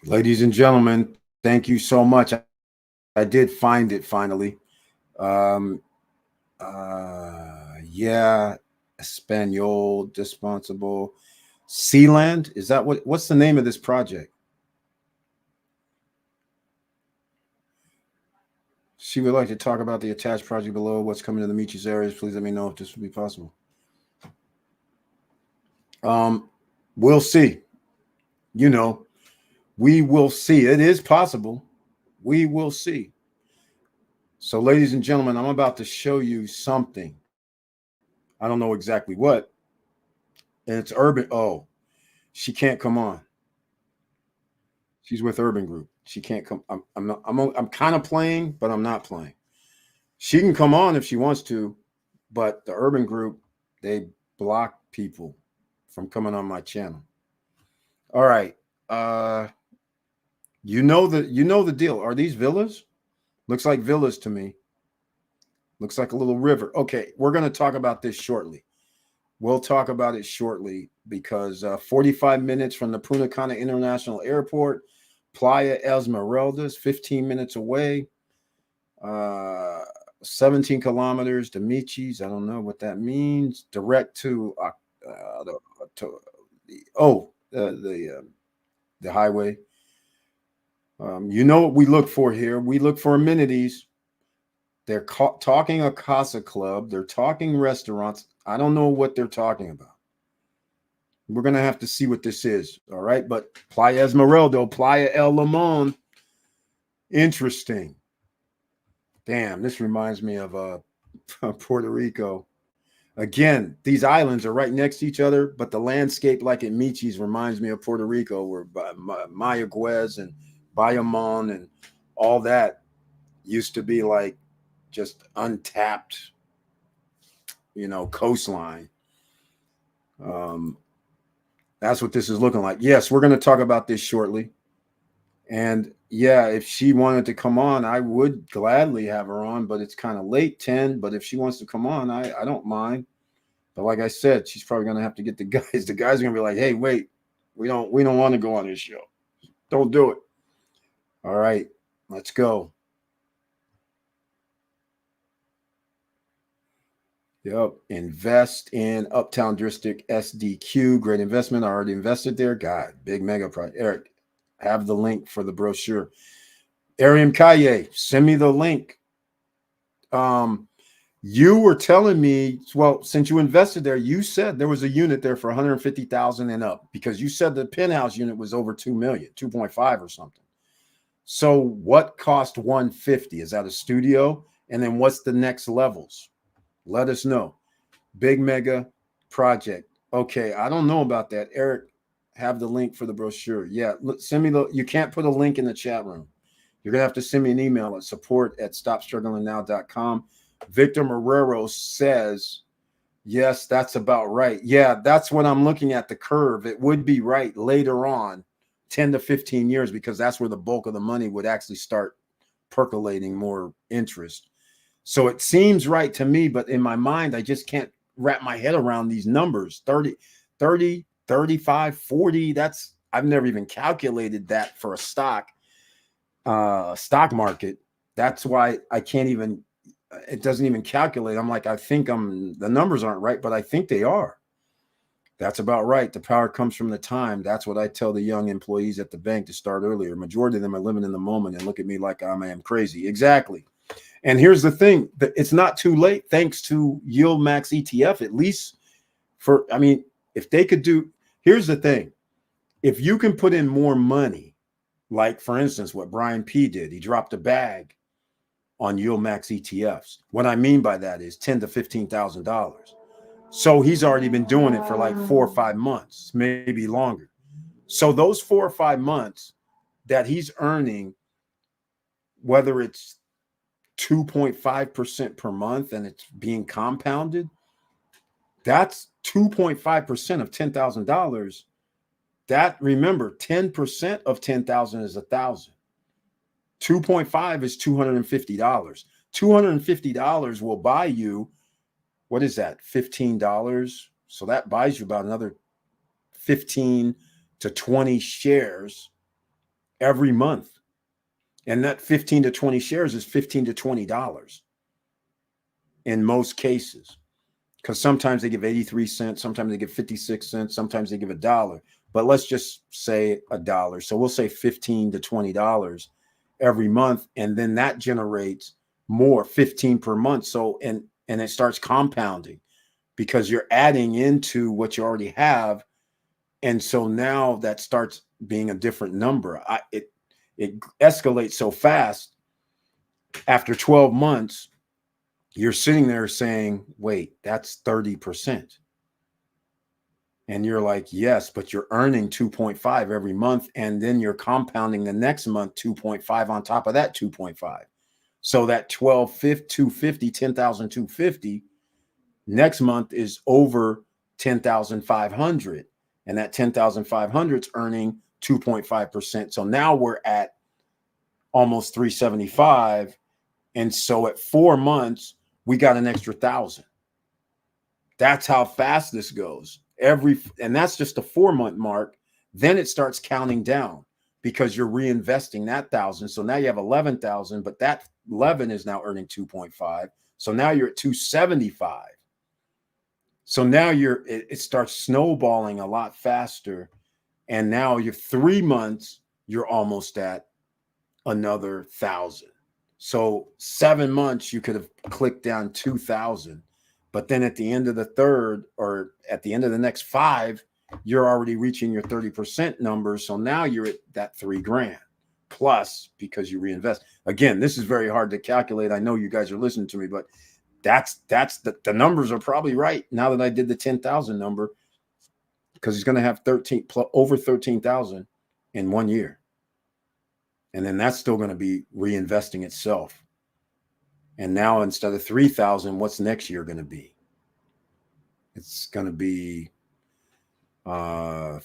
Ladies and gentlemen, thank you so much. I did find it finally. Um, yeah, Espanol, Dispensable. Sealand? Is that what's the name of this project? She would like to talk about the attached project below. What's coming to the Michi's areas? Please let me know if this would be possible. Um, we'll see. You know, we will see. It is possible. We will see. So, ladies and gentlemen, I'm about to show you something. I don't know exactly what. And it's urban. Oh, she can't come on. She's with Urban Group. She can't come. I'm not. I'm kind of playing, but I'm not playing. She can come on if she wants to, but the Urban Group, they block people from coming on my channel. All right. Uh, you know the deal. Are these villas? Looks like villas to me. Looks like a little river. Okay, we're going to talk about this shortly. We'll talk about it shortly because 45 minutes from the Punta Cana International Airport, Playa Esmeraldas, 15 minutes away, uh, 17 kilometers to Michi's. I don't know what that means. Direct to, to the highway. You know what we look for here? We look for amenities. They're talking a Casa Club. They're talking restaurants. I don't know what they're talking about. We're going to have to see what this is. All right. But Playa Esmeralda, Playa El Limon. Interesting. Damn, this reminds me of Puerto Rico. Again, these islands are right next to each other, but the landscape, like at Michi's, reminds me of Puerto Rico, where Mayaguez and Bayamon and all that used to be like just untapped, coastline. Um, that's what this is looking like. Yes, we're going to talk about this shortly. And yeah, if she wanted to come on, I would gladly have her on, but it's kind of late 10. But if she wants to come on, I don't mind. But like I said, she's probably gonna have to get the guys. The guys are gonna be like, hey, wait, we don't want to go on this show. Don't do it. All right, let's go. Yep. Invest in Uptown District SDQ. Great investment. I already invested there. God, big mega project. Eric, have the link for the brochure. Ariam Kaye, send me the link. You were telling me, well, since you invested there, you said there was a unit there for 150,000 and up because you said the penthouse unit was over 2 million, 2.5 or something. So what cost 150? Is that a studio? And then what's the next levels? Let us know. Big mega project. Okay, I don't know about that. Eric, have the link for the brochure. Yeah, send me you can't put a link in the chat room. You're going to have to send me an email at support@stopstrugglingnow.com. Victor Marrero says, yes, that's about right. Yeah, that's what I'm looking at, the curve. It would be right later on, 10 to 15 years, because that's where the bulk of the money would actually start percolating more interest. So it seems right to me, but in my mind, I just can't wrap my head around these numbers. 30, 35, 40. I've never even calculated that for a stock market. That's why I can't even, it doesn't even calculate. I'm like, the numbers aren't right, but I think they are. That's about right. The power comes from the time. That's what I tell the young employees at the bank to start earlier. Majority of them are living in the moment and look at me like I am crazy. Exactly. And here's the thing, it's not too late thanks to Yield Max ETF, at least if they could do, here's the thing. If you can put in more money, like for instance, what Brian P did, he dropped a bag on Yield Max ETFs. What I mean by that is $10,000 to $15,000. So he's already been doing it for like 4 or 5 months, maybe longer. So those 4 or 5 months that he's earning, whether it's 2.5% per month and it's being compounded, that's 2.5% of $10,000. That, remember, 10% of 10,000 is 1,000. 2.5 is $250. $250 will buy you, what is that? $15. So that buys you about another 15 to 20 shares every month. And that 15 to 20 shares is $15 to $20 in most cases. Because sometimes they give 83 cents, sometimes they give 56 cents, sometimes they give $1. But let's just say $1. So we'll say $15 to $20 every month. And then that generates more, 15 per month. So, and it starts compounding because you're adding into what you already have. And so now that starts being a different number. It escalates so fast. After 12 months, you're sitting there saying, wait, that's 30%. And you're like, yes, but you're earning 2.5 every month. And then you're compounding the next month 2.5 on top of that 2.5. So that 250, 10,250 next month is over 10,500. And that 10,500 is earning 2.5%. So now we're at almost 375. And so at 4 months, we got an extra 1,000. That's how fast this goes. And that's just a 4-month mark. Then it starts counting down because you're reinvesting that 1,000. So now you have 11,000, but that 11 is now earning 2.5. So now you're at 275. So now it starts snowballing a lot faster. And now you're 3 months, you're almost at another 1,000. So 7 months, you could have clicked down 2,000. But then at the end of the third, or at the end of the next 5, you're already reaching your 30% number. So now you're at that $3,000 plus because you reinvest. Again, this is very hard to calculate. I know you guys are listening to me, but that's the numbers are probably right now that I did the 10,000 number, because he's going to have over 13,000 in 1 year. And then that's still going to be reinvesting itself. And now instead of 3,000, what's next year going to be? It's going to be so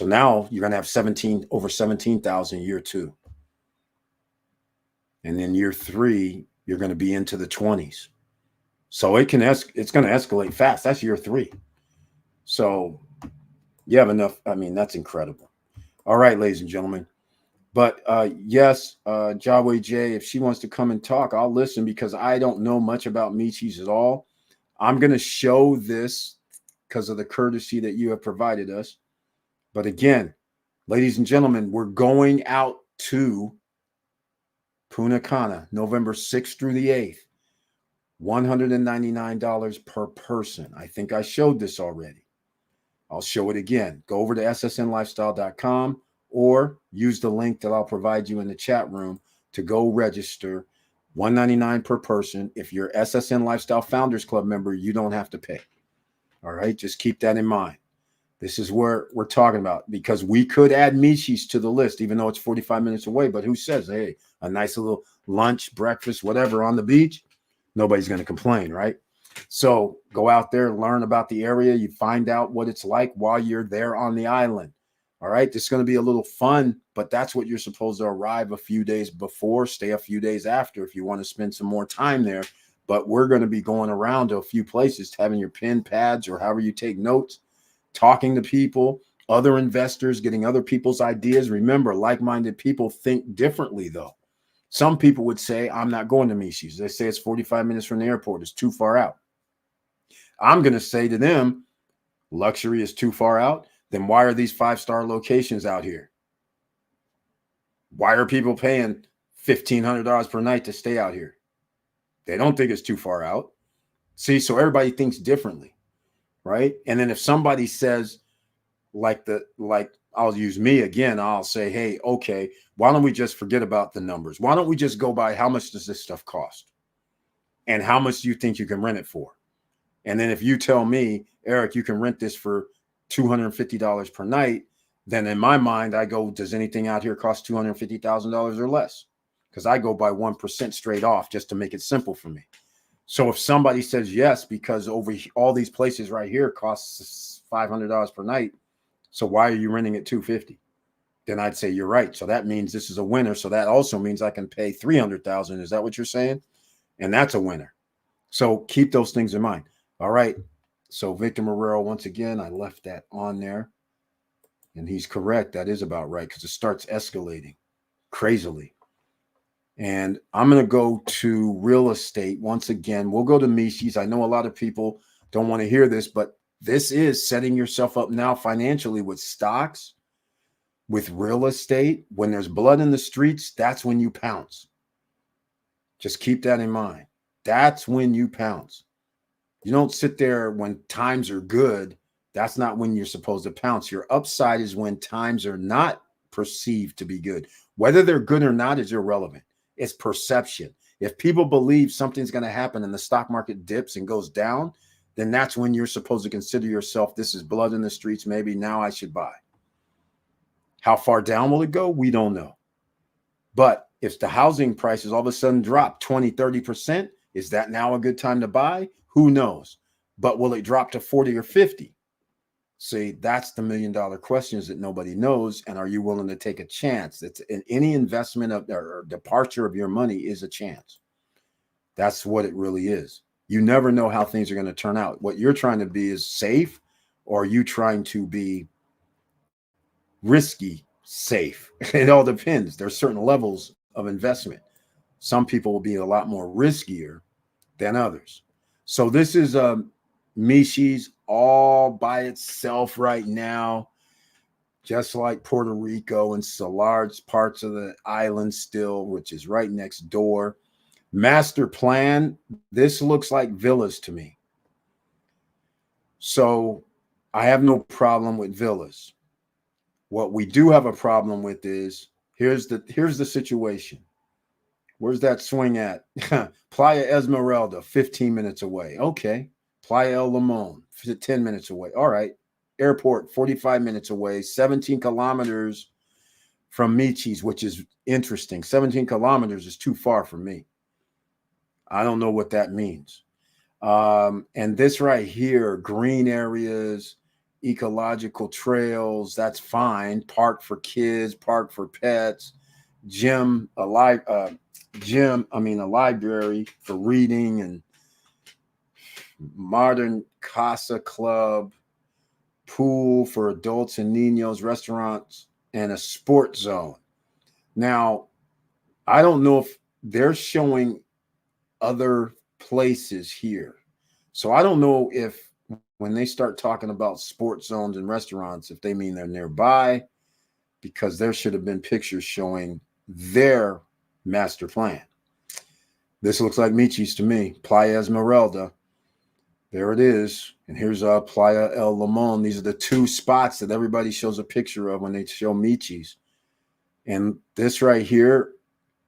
now you're going to have over 17,000 year 2. And then year 3, you're going to be into the 20s. So it's going to escalate fast. That's year 3. So you have enough. I mean, that's incredible. All right, ladies and gentlemen. But yes, Jaway J, if she wants to come and talk, I'll listen, because I don't know much about Michis at all. I'm going to show this because of the courtesy that you have provided us. But again, ladies and gentlemen, we're going out to Punta Cana, November 6th through the 8th. $199 per person. I think I showed this already. I'll show it again. Go over to ssnlifestyle.com or use the link that I'll provide you in the chat room to go register. $199 per person. If you're SSN Lifestyle Founders Club member, you don't have to pay. All right, just keep that in mind. This is where we're talking about, because we could add Michis to the list, even though it's 45 minutes away. But who says, hey, a nice little lunch, breakfast, whatever on the beach? Nobody's going to complain, right? So go out there, learn about the area. You find out what it's like while you're there on the island. All right, this is going to be a little fun, but that's what you're supposed to arrive a few days before, stay a few days after if you want to spend some more time there. But we're going to be going around to a few places, having your pen pads or however you take notes, talking to people, other investors, getting other people's ideas. Remember, like-minded people think differently, though. Some people would say, I'm not going to Michis. They say it's 45 minutes from the airport. It's too far out. I'm going to say to them, luxury is too far out. Then why are these 5-star locations out here? Why are people paying $1,500 per night to stay out here? They don't think it's too far out. See, so everybody thinks differently, right? And then if somebody says, like I'll use me again, I'll say, hey, okay, why don't we just forget about the numbers? Why don't we just go by how much does this stuff cost? And how much do you think you can rent it for? And then if you tell me, Eric, you can rent this for $250 per night, then in my mind, I go, does anything out here cost $250,000 or less? Because I go by 1% straight off just to make it simple for me. So if somebody says yes, because over all these places right here costs $500 per night, so why are you renting at $250? Then I'd say you're right. So that means this is a winner. So that also means I can pay $300,000. Is that what you're saying? And that's a winner. So keep those things in mind. All right. So Victor Marrero, once again, I left that on there. And he's correct. That is about right because it starts escalating crazily. And I'm going to go to real estate once again. We'll go to Mises. I know a lot of people don't want to hear this, but this is setting yourself up now financially with stocks, with real estate. When there's blood in the streets, that's when you pounce. Just keep that in mind. That's when you pounce. You don't sit there when times are good. That's not when you're supposed to pounce. Your upside is when times are not perceived to be good. Whether they're good or not is irrelevant. It's perception. If people believe something's going to happen and the stock market dips and goes down, then that's when you're supposed to consider yourself, this is blood in the streets. Maybe now I should buy. How far down will it go? We don't know. But if the housing prices all of a sudden drop 20, 30%, is that now a good time to buy? Who knows? But will it drop to 40 or 50? See, that's the $1 million questions that nobody knows. And are you willing to take a chance? That's in any investment of, or departure of your money is a chance. That's what it really is. You never know how things are going to turn out. What you're trying to be is safe, or are you trying to be risky, safe? It all depends. There's certain levels of investment. Some people will be a lot more riskier than others. So this is Miches all by itself right now, just like Puerto Rico and some large parts of the island still, which is right next door. Master plan, this looks like villas to me. So I have no problem with villas. What we do have a problem with is here's the situation. Where's that swing at? Playa Esmeralda, 15 minutes away. Okay. Playa El Limon, 10 minutes away. All right. Airport, 45 minutes away. 17 kilometers from Miches, which is interesting. 17 kilometers is too far for me. I don't know what that means. And this right here, green areas, ecological trails, that's fine. Park for kids, park for pets, gym, a library for reading, and modern casa club, pool for adults and niños, restaurants, and a sports zone. Now, I don't know if they're showing other places here. So I don't know if when they start talking about sports zones and restaurants, if they mean they're nearby, because there should have been pictures showing their master plan. This looks like Miches to me. Playa Esmeralda. There it is. And here's Playa El Limon. These are the two spots that everybody shows a picture of when they show Miches. And this right here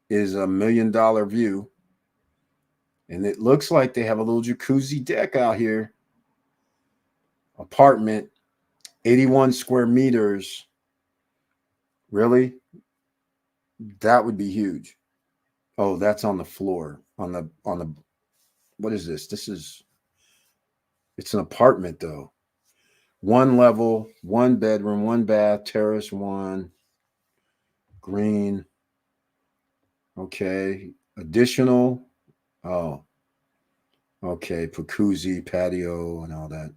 is $1 million view. And it looks like they have a little jacuzzi deck out here. Apartment, 81 square meters. Really? That would be huge. Oh, that's on the floor. On the what is this? It's an apartment though. One level, one bedroom, one bath, terrace one, green. Okay. Additional. Oh. Okay. Jacuzzi, patio, and all that.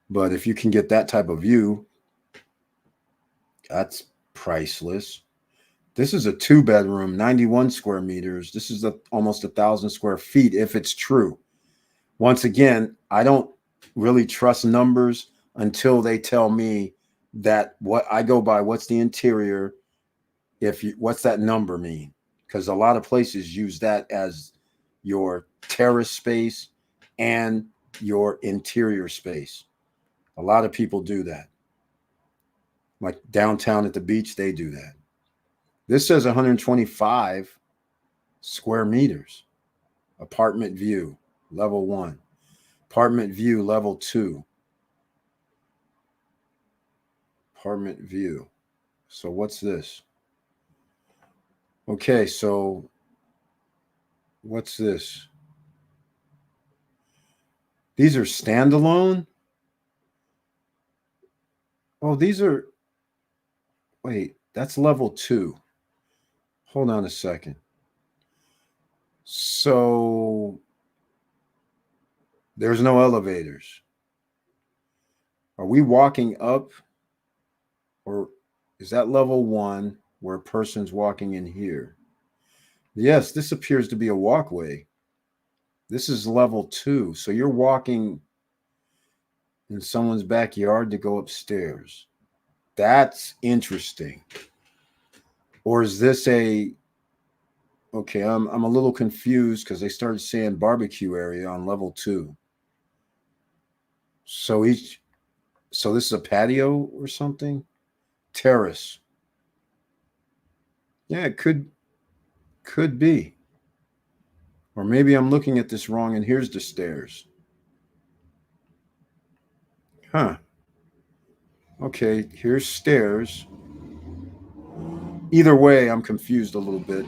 But if you can get that type of view, that's priceless. This is a 2-bedroom, 91 square meters. This is almost 1,000 square feet if it's true. Once again, I don't really trust numbers until they tell me that what I go by, what's the interior, what's that number mean? Because a lot of places use that as your terrace space and your interior space. A lot of people do that. Like downtown at the beach, they do that. This says 125 square meters. Apartment view, level 1. Apartment view, level 2. Apartment view. So what's this? Okay, so what's this? These are standalone? Oh, these are, wait, that's level 2. Hold on a second. So there's no elevators. Are we walking up Or is that level 1 where a person's walking in here? Yes, this appears to be a walkway. This is level 2. So you're walking in someone's backyard to go upstairs. That's interesting. Or is this a okay, I'm a little confused because they started saying barbecue area on level 2. So this is a patio or something? Terrace. Yeah, it could be. Or maybe I'm looking at this wrong and here's the stairs. Huh. Okay, here's stairs. Either way, I'm confused a little bit.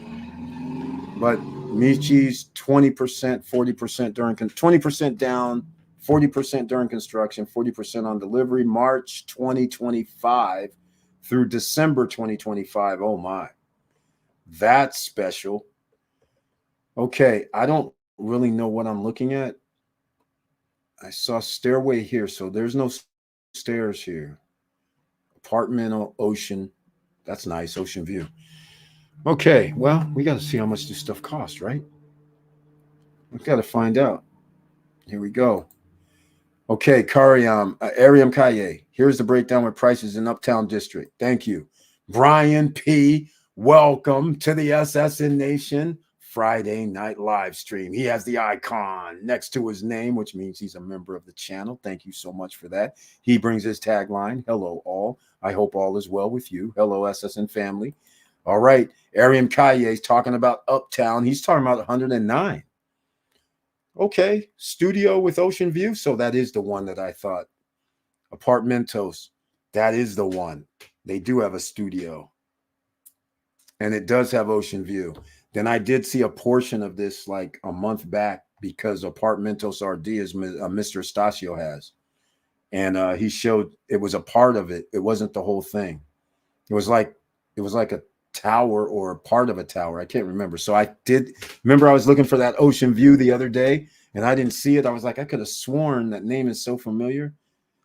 But Michi's 20%, 40% during 20% down, 40% during construction, 40% on delivery, March 2025 through December 2025. Oh my. That's special. Okay, I don't really know what I'm looking at. I saw stairway here, so there's no stairs here. Apartment ocean. That's nice, ocean view. Okay, well, we got to see how much this stuff costs, right? We've got to find out. Here we go. Okay, Ariam Kaye. Here's the breakdown with prices in Uptown District. Thank you. Brian P. Welcome to the SSN Nation Friday night live stream. He has the icon next to his name, which means he's a member of the channel. Thank you so much for that. He brings his tagline, hello all. I hope all is well with you. Hello, SSN family. All right, Ariam Kaye is talking about Uptown. He's talking about 109. Okay, studio with ocean view. So that is the one that I thought. Apartmentos. That is the one. They do have a studio. And it does have ocean view. Then I did see a portion of this like a month back because Apartmentos RD is Mr. Estacio has. And he showed it was a part of it. It wasn't the whole thing. It was like a tower or a part of a tower. I can't remember. So I did remember I was looking for that ocean view the other day and I didn't see it. I was like, I could have sworn that name is so familiar.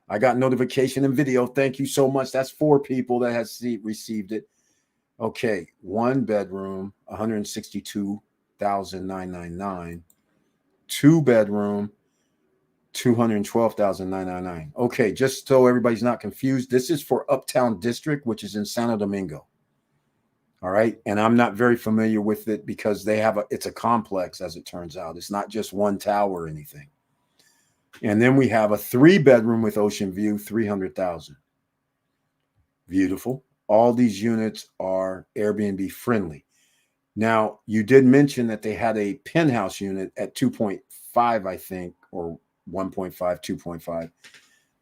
I got notification and video. Thank you so much. That's 4 people that has received it. Okay, 1 bedroom, 162,999. 2 bedroom, 212,999. Okay, just so everybody's not confused, this is for Uptown District, which is in Santo Domingo. All right, and I'm not very familiar with it because it's a complex, as it turns out. It's not just one tower or anything. And then we have a 3 bedroom with ocean view, 300,000. Beautiful. All these units are Airbnb friendly. Now, you did mention that they had a penthouse unit at 2.5, I think, or 1.5, 2.5.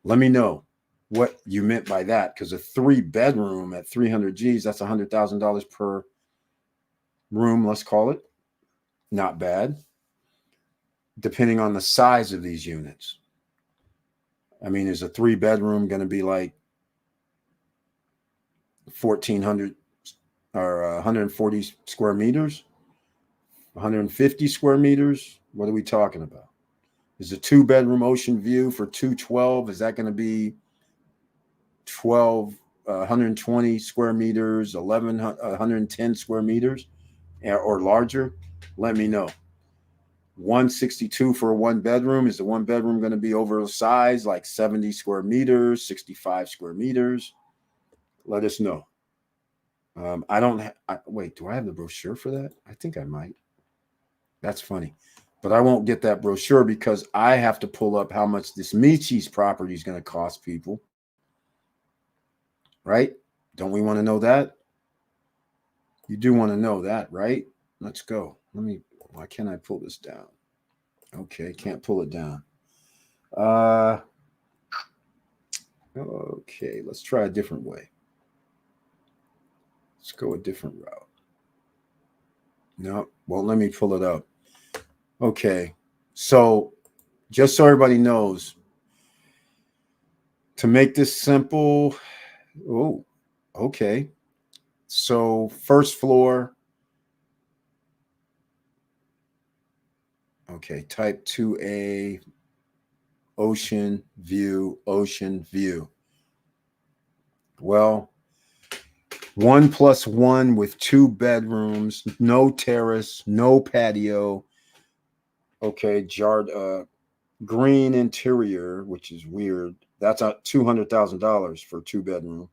Let me know what you meant by that, because a 3 bedroom at 300 G's, that's $100,000 per room, let's call it. Not bad, depending on the size of these units. I mean, is a 3 bedroom going to be like 1,400 or 140 square meters, 150 square meters? What are we talking about? Is a 2 bedroom ocean view for 212? Is that going to be 120 square meters, 110 square meters or larger? Let me know. 162 for a 1 bedroom. Is the 1 bedroom going to be oversized, like 70 square meters, 65 square meters? Let us know. I don't wait, do I have the brochure for that? I think I might. That's funny. But I won't get that brochure because I have to pull up how much this Michi's property is going to cost people. Right? Don't we want to know that? You do want to know that, right? Let's go. Why can't I pull this down? Okay, can't pull it down. Okay, let's try a different way. Let's go a different route. No, well, let me pull it up. Okay, so just so everybody knows, to make this simple, okay. So first floor, okay, type 2A, ocean view. Well, 1+1 with 2 bedrooms, no terrace, no patio. Okay, jarred green interior, which is weird. That's $200,000 for 2 bedroom.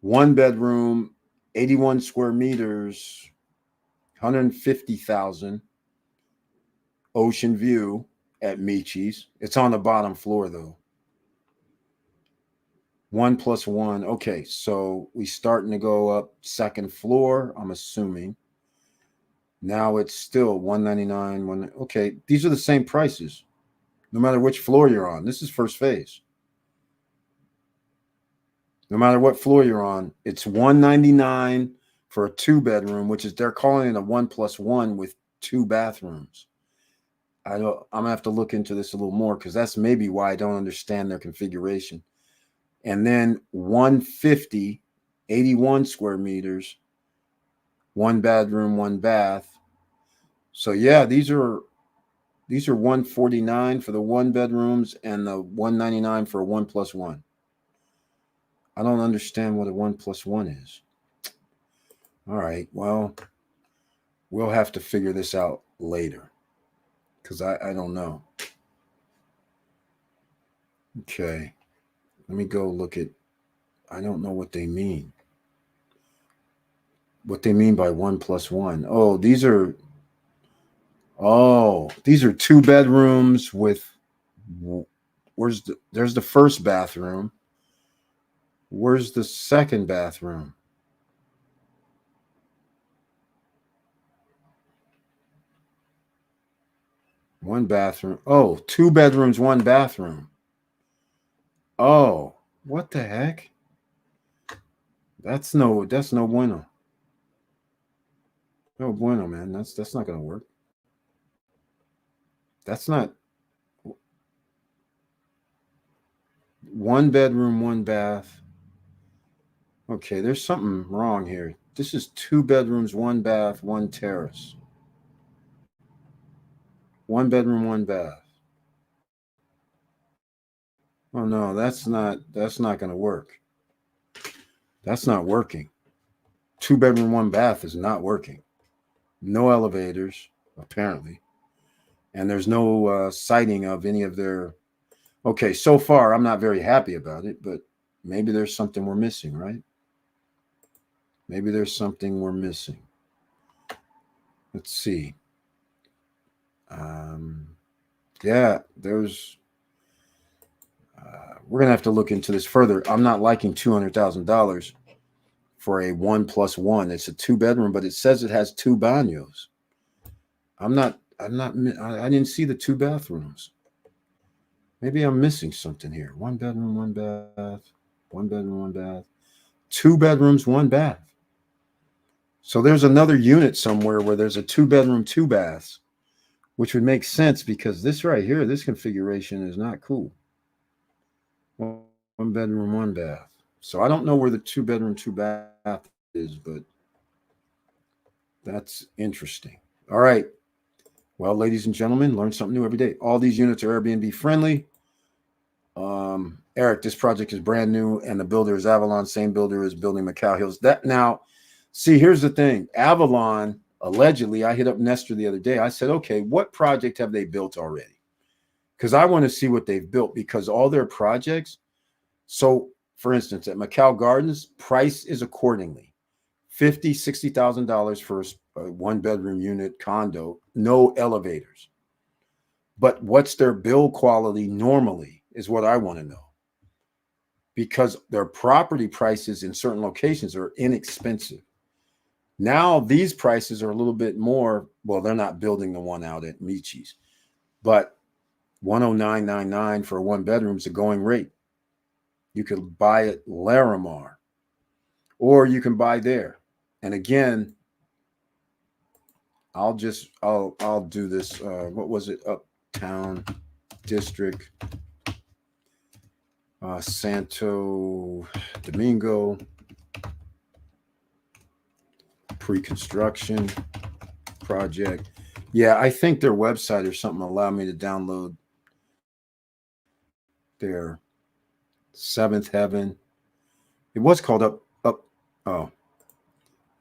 1 bedroom, 81 square meters, 150,000. Ocean view at Michi's. It's on the bottom floor though. 1+1. Okay, so we starting to go up second floor, I'm assuming. Now it's still 199. Okay, these are the same prices, no matter which floor you're on. This is first phase. No matter what floor you're on, it's 199 for a 2 bedroom, which is they're calling it a 1+1 with 2 bathrooms. I'm gonna have to look into this a little more because that's maybe why I don't understand their configuration. And then 150, 81 square meters, 1 bedroom, 1 bath. So yeah, these are 149 for the 1 bedrooms and the 199 for a 1+1. I don't understand what a 1+1 is. All right, well, we'll have to figure this out later because I don't know. Okay, let me go look at, I don't know what they mean. What they mean by 1+1. Oh, these are 2 bedrooms with, there's the first bathroom. Where's the second bathroom? One bathroom. Oh, 2 bedrooms, 1 bathroom. Oh, what the heck? That's no bueno. No bueno, man. That's not gonna work. That's not 1 bedroom, 1 bath. Okay, there's something wrong here. This is 2 bedrooms, 1 bath, 1 terrace. 1 bedroom, 1 bath. Oh no, that's not gonna work. That's not working. 2 bedroom, 1 bath is not working. No elevators, apparently. And there's no sighting of any of their. Okay, so far I'm not very happy about it, but maybe there's something we're missing, right? Maybe there's something we're missing. Let's see. Yeah, there's. We're gonna have to look into this further. I'm not liking $200,000 for a 1+1. It's a 2 bedroom, but it says it has 2 baños. I'm not. I didn't see the 2 bathrooms. Maybe I'm missing something here. 1 bedroom, 1 bath. 1 bedroom, 1 bath. 2 bedrooms, 1 bath. So there's another unit somewhere where there's a 2 bedroom, 2 baths, which would make sense because this right here, this configuration is not cool. 1 bedroom, 1 bath. So I don't know where the 2 bedroom, 2 bath is, but that's interesting. All right. Well, ladies and gentlemen, learn something new every day. All these units are Airbnb friendly. Eric, this project is brand new, and the builder is Avalon. Same builder is building Macau Hills. That now, see, here's the thing. Avalon, allegedly, I hit up Nestor the other day. I said, okay, what project have they built already? Because I want to see what they've built because all their projects. So, for instance, at Macau Gardens, price is accordingly. $50,000, $60,000 for a 1 bedroom unit condo, no elevators. But what's their build quality normally is what I want to know. Because their property prices in certain locations are inexpensive. Now these prices are a little bit more. Well, they're not building the one out at Michi's, but $109.99 for a 1 bedroom is a going rate. You could buy at Larimar, or you can buy there. And again, I'll do this. What was it? Uptown District, Santo Domingo, pre-construction project. Yeah, I think their website or something allowed me to download their Seventh Heaven. It was called Oh,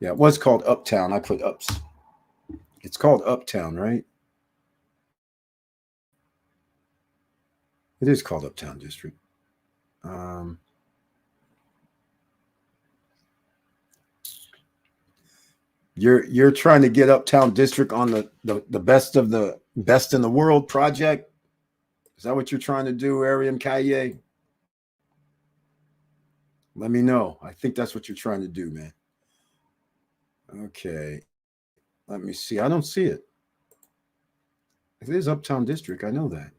yeah. It was called Uptown. I put ups. It's called Uptown, right? It is called Uptown District. Um, you're trying to get Uptown District on the best of the best in the world project. Is that what you're trying to do, Ariam Kaye? Let me know. I think that's what you're trying to do, man. Okay. Let me see. I don't see it. It is Uptown District. I know that.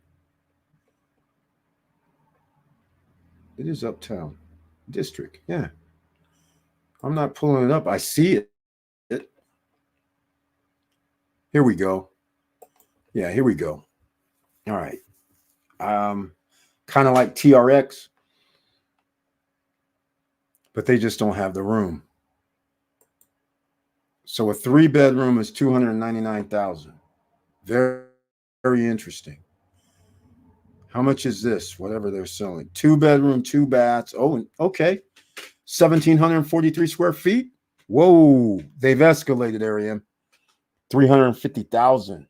It is Uptown District. Yeah. I'm not pulling it up. I see it. Here we go. Yeah, here we go. All right. Kind of like TRX, but they just don't have the room. So a 3-bedroom is 299,000. Very, very interesting. How much is this? Whatever they're selling. 2-bedroom, 2 baths. Oh, okay. 1,743 square feet. Whoa, they've escalated, Ariam. 350,000.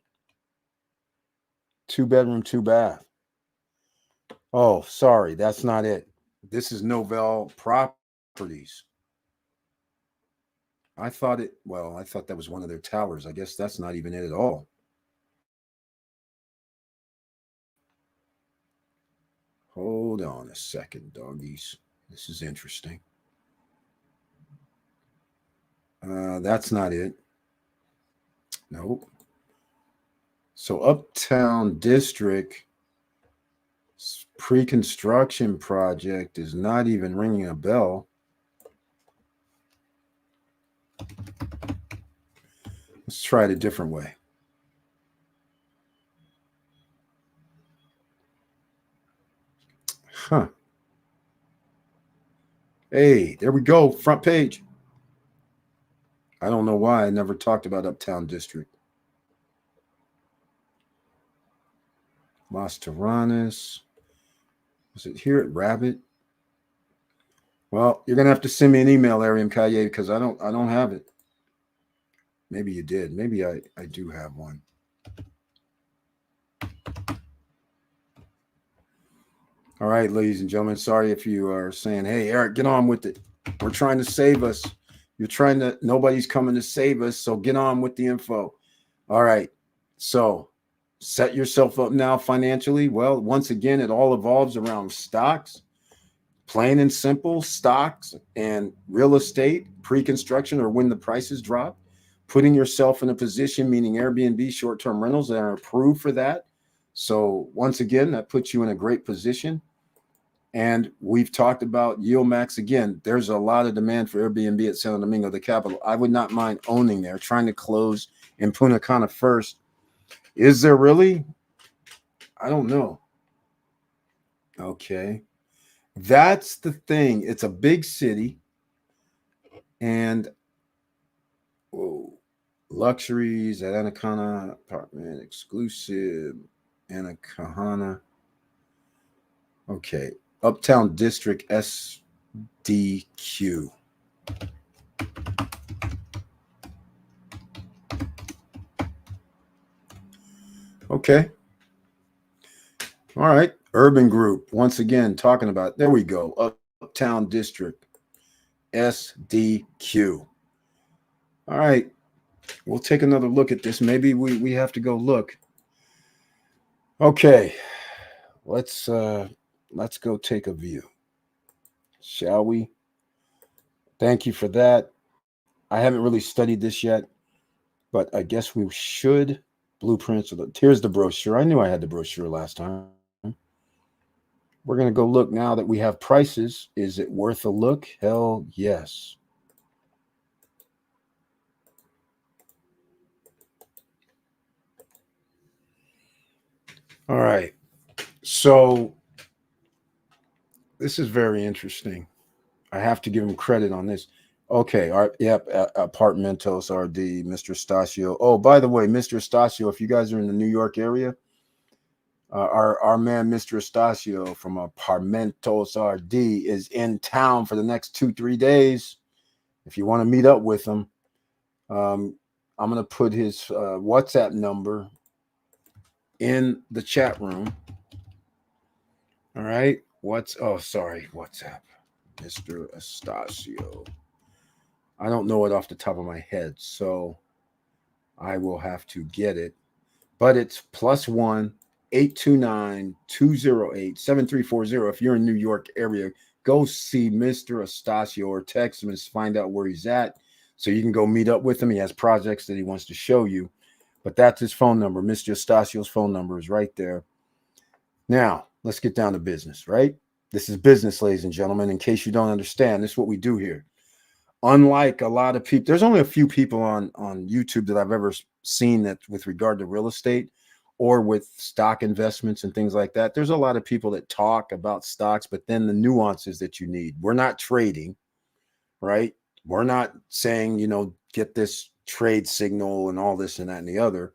2-bedroom, 2 bath. Oh, sorry, that's not it. This is Novell Properties. I thought that was one of their towers. I guess that's not even it at all. Hold on a second, doggies. This is interesting. That's not it. Nope. So Uptown District pre-construction project is not even ringing a bell. Let's try it a different way. Huh. Hey, there we go. Front page. I don't know why I never talked about Uptown District. Las Terranas. Was it here at Rabbit? Well, you're gonna have to send me an email, Ariam Kaye, because I don't have it. Maybe you did. Maybe I do have one. All right, ladies and gentlemen. Sorry if you are saying, "Hey, Eric, get on with it. We're trying to save us." You're trying to. Nobody's coming to save us, so get on with the info. All right. So set yourself up now financially. Well, once again, it all evolves around stocks, plain and simple stocks and real estate, pre-construction or when the prices drop, putting yourself in a position, meaning Airbnb short-term rentals that are approved for that. So once again, that puts you in a great position. And we've talked about Yield Max again. There's a lot of demand for Airbnb at San Domingo, the capital. I would not mind owning there, trying to close in Punta Cana first. Is there really? I don't know. Okay. That's the thing. It's a big city. And luxuries at Anacana apartment, exclusive Anacana. Okay. Uptown District SDQ. Okay. All right. Urban Group. Once again, talking about, there we go. Uptown District SDQ. All right. We'll take another look at this. Maybe we have to go look. Okay. Let's go take a view. Shall we? Thank you for that. I haven't really studied this yet, but I guess we should. Blueprints. Here's the brochure. I knew I had the brochure last time. We're going to go look now that we have prices. Is it worth a look? Hell yes. All right. So this is very interesting. I have to give him credit on this. Okay. Yep. Apartmentos RD, Mr. Stasio. Oh, by the way, Mr. Stasio, if you guys are in the New York area, our man, Mr. Stasio from Apartmentos RD is in town for the next 2-3 days. If you want to meet up with him, I'm going to put his WhatsApp number in the chat room. All right. WhatsApp. Mr. Estacio. I don't know it off the top of my head, so I will have to get it. But it's +1 829 208 7340. If you're in New York area, go see Mr. Estacio or text him and find out where he's at so you can go meet up with him. He has projects that he wants to show you. But that's his phone number. Mr. Estacio's phone number is right there. Now, let's get down to business, right? This is business, ladies and gentlemen. In case you don't understand, this is what we do here. Unlike a lot of people, there's only a few people on YouTube that I've ever seen that with regard to real estate or with stock investments and things like that. There's a lot of people that talk about stocks, but then the nuances that you need. We're not trading, right? We're not saying, get this trade signal and all this and that and the other.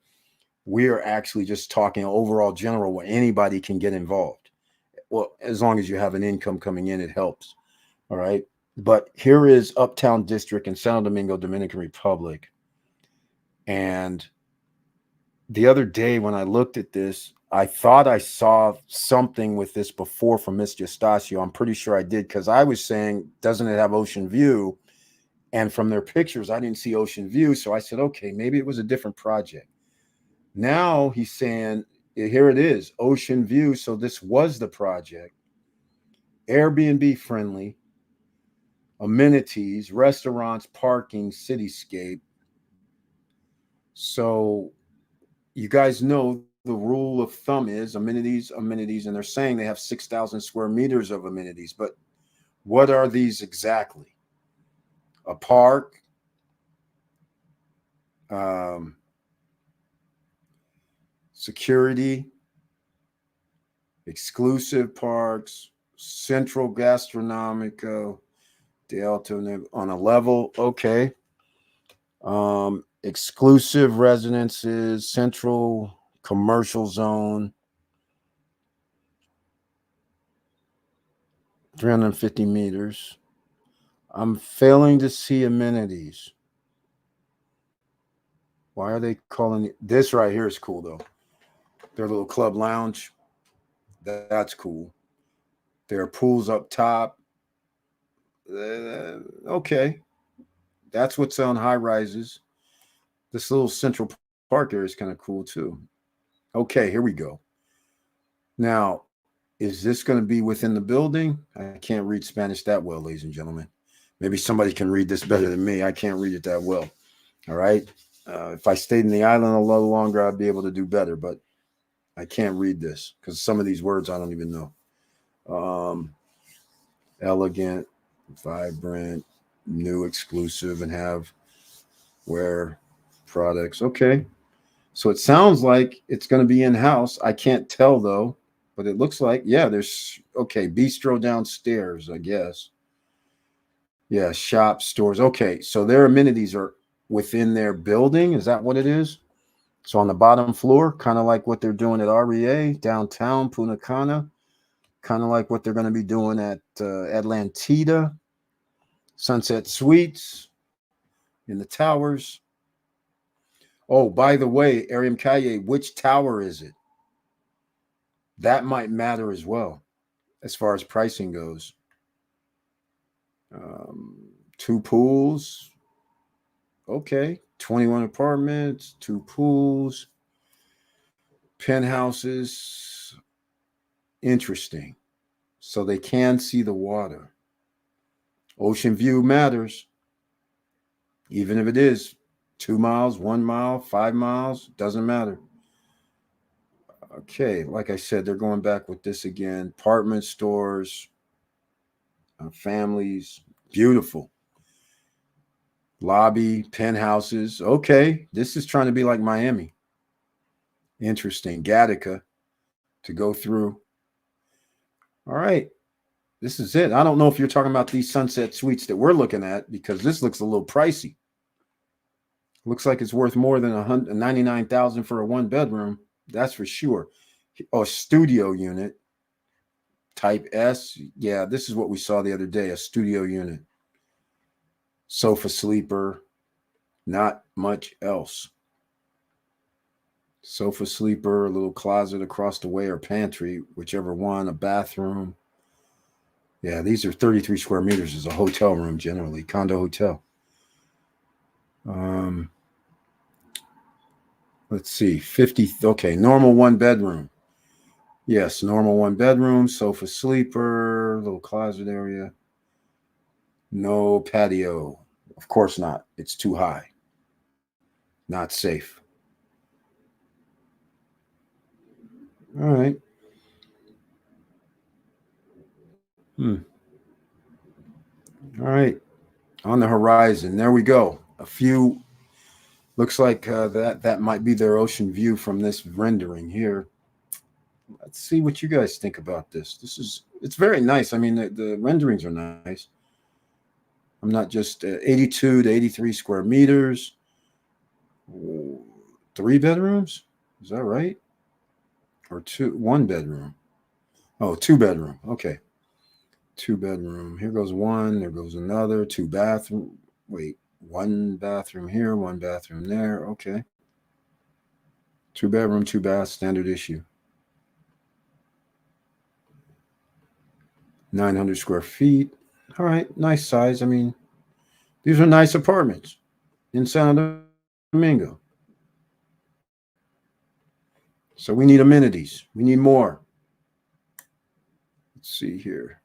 We are actually just talking overall general where anybody can get involved. Well, as long as you have an income coming in, it helps. All right. But here is Uptown District in Santo Domingo, Dominican Republic. And the other day when I looked at this, I thought I saw something with this before from Mr. Estacio. I'm pretty sure I did because I was saying, doesn't it have ocean view? And from their pictures, I didn't see ocean view. So I said, okay, maybe it was a different project. Now he's saying, here it is, ocean view. So this was the project. Airbnb friendly. Amenities, restaurants, parking, cityscape. So you guys know the rule of thumb is amenities, and they're saying they have 6,000 square meters of amenities. But what are these exactly? A park, security, exclusive parks, central gastronomico, Delta on a level. Okay. Exclusive residences, central commercial zone, 350 meters. I'm failing to see amenities. Why are they calling it? This right here is cool though. Their little club lounge. That's cool. There are pools up top. Okay. That's what's on high rises. This little central park area is kind of cool too. Okay, here we go. Now, is this going to be within the building? I can't read Spanish that well, ladies and gentlemen. Maybe somebody can read this better than me. I can't read it that well. All right. If I stayed in the island a little longer, I'd be able to do better, but I can't read this because some of these words I don't even know. Elegant, vibrant, new, exclusive, and have wear products. Okay. So it sounds like it's going to be in-house. I can't tell though, but it looks like, yeah, there's, okay, bistro downstairs, I guess. Yeah, shop, stores. Okay, so their amenities are within their building. Is that what it is? So on the bottom floor, kind of like what they're doing at REA, downtown, Punta Cana, kind of like what they're going to be doing at Atlantida, Sunset Suites, in the towers. Oh, by the way, Ariam Calle, which tower is it? That might matter as well as far as pricing goes. 2 pools. Okay. 21 apartments, 2 pools, penthouses. Interesting. So they can see the water. Ocean view matters. Even if it is 2 miles, 1 mile, 5 miles, doesn't matter. Okay, like I said, they're going back with this again. Apartment stores, families, beautiful. Lobby, penthouses. Okay, this is trying to be like Miami. Interesting. Gattaca to go through. All right, this is it. I don't know if you're talking about these Sunset Suites that we're looking at because this looks a little pricey. Looks like it's worth more than $199,000 for a 1-bedroom. That's for sure. Oh, studio unit. Type S. Yeah, this is what we saw the other day, a studio unit. sofa sleeper, not much else. Sofa sleeper, a little closet across the way, or pantry, whichever one, a bathroom. Yeah, these are 33 square meters is a hotel room generally, condo hotel. Let's see, 50, okay, normal one bedroom. Yes, normal one bedroom, sofa sleeper, little closet area. No patio. Of course not. It's too high. Not safe. All right. All right. On the horizon. There we go. A few. Looks like that might be their ocean view from this rendering here. Let's see what you guys think about this. It's very nice. I mean, the renderings are nice. I'm not just 82 to 83 square meters. 3 bedrooms? Is that right? Or one bedroom? Oh, 2 bedroom. Okay. 2 bedroom. Here goes one. There goes another. 2 bathroom. Wait, 1 bathroom here, 1 bathroom there. Okay. 2 bedroom, 2 bath, standard issue. 900 square feet. All right, nice size. I mean, these are nice apartments in Santo Domingo. So we need amenities. We need more. Let's see here.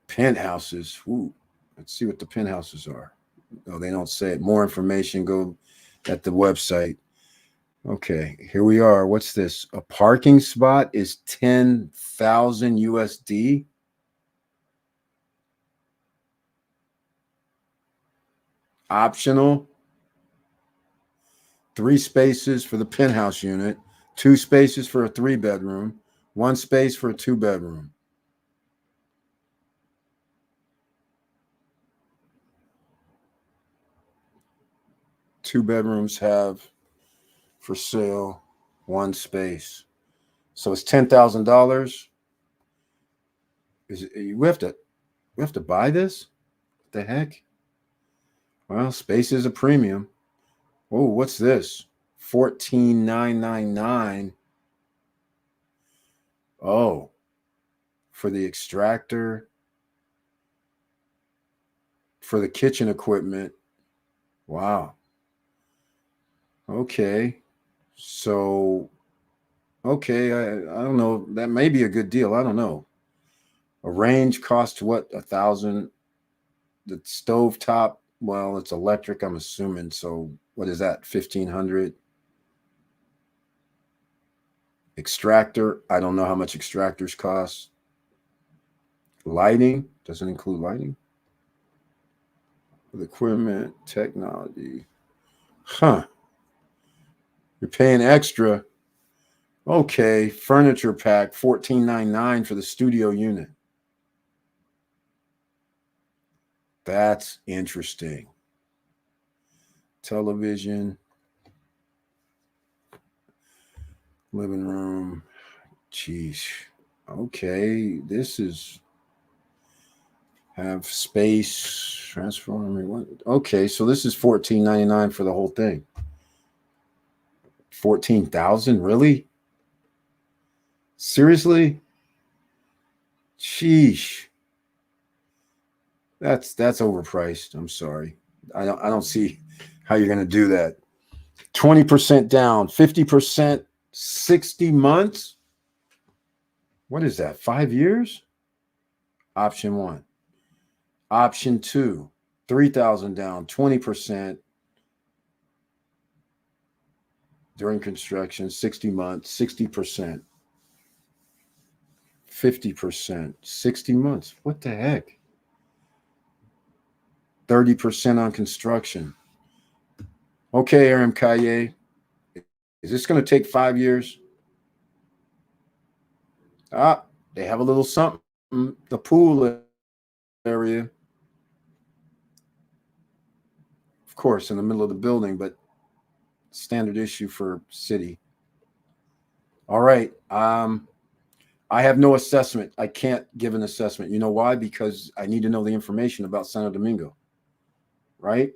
Penthouses. Ooh, let's see what the penthouses are. No, they don't say it. More information, go at the website. Okay, here we are. What's this? A parking spot is 10,000 USD. Optional. 3 spaces for the penthouse unit, 2 spaces for a 3 bedroom, 1 space for a 2 bedroom. Two bedrooms have for sale 1 space. So it's $10,000. We have to buy this? What the heck? Well, space is a premium. Oh, what's this? 14,999. Oh, for the extractor, for the kitchen equipment. Wow. Okay. So, okay, I don't know. That may be a good deal. I don't know. A range costs what? 1,000. The stove top, well, it's electric, I'm assuming. So, what is that? 1,500. Extractor, I don't know how much extractors cost. Lighting doesn't include lighting. With equipment, technology. Huh. You're paying extra. Okay, furniture pack, 14.99 for the studio unit. That's interesting. Television, living room. Jeez. Okay, this is have space transformer. Okay, so this is 14.99 for the whole thing. 14,000, really? Seriously? Sheesh. That's overpriced. I'm sorry. I don't see how you're going to do that. 20% down, 50%, 60 months. What is that? 5 years? Option 1. Option 2. 3,000 down, 20% during construction, 60 months, 60%. 50%, 60 months. What the heck? 30% on construction. Okay, Aram Kaye, is this going to take 5 years? They have a little something. The pool area. Of course, in the middle of the building, but standard issue for city. All right. I have no assessment. I can't give an assessment. You know why? Because I need to know the information about Santo Domingo. right?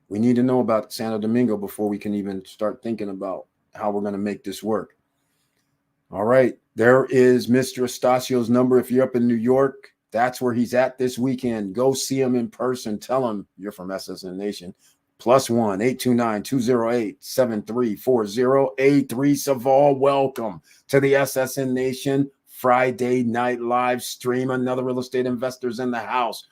We need to know about Santo Domingo before we can even start thinking about how we're going to make this work. All right. There is Mr. Estacio's number. If you're up in New York, that's where he's at this weekend. Go see him in person. Tell him you're from SSN Nation. +1 829-208-7340. A3 Saval, welcome to the SSN Nation Friday night live stream. Another real estate investors in the house.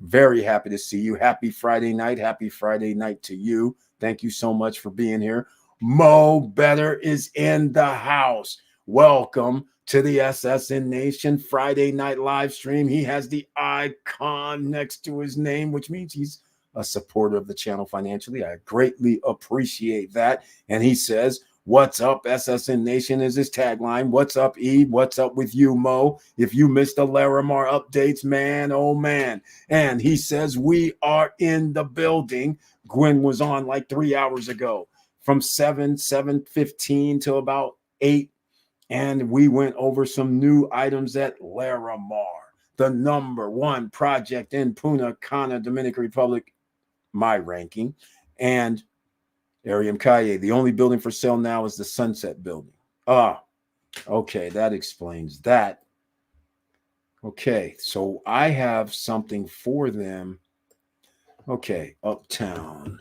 Very happy to see you. Happy Friday night. Happy Friday night to you. Thank you so much for being here. Mo Better is in the house. Welcome to the SSN Nation Friday night live stream. He has the icon next to his name, which means he's a supporter of the channel financially. I greatly appreciate that. And he says, "What's up, SSN Nation?" is his tagline. What's up, E? What's up with you, Mo? If you missed the Larimar updates, man, oh man. And he says, we are in the building. Gwen was on like 3 hours ago from 7:15 till about 8. And we went over some new items at Larimar, the #1 project in Punta, Cana, Dominican Republic, my ranking. And Ariam Calle, the only building for sale now is the Sunset building. Okay, that explains that. Okay, so I have something for them. Okay, Uptown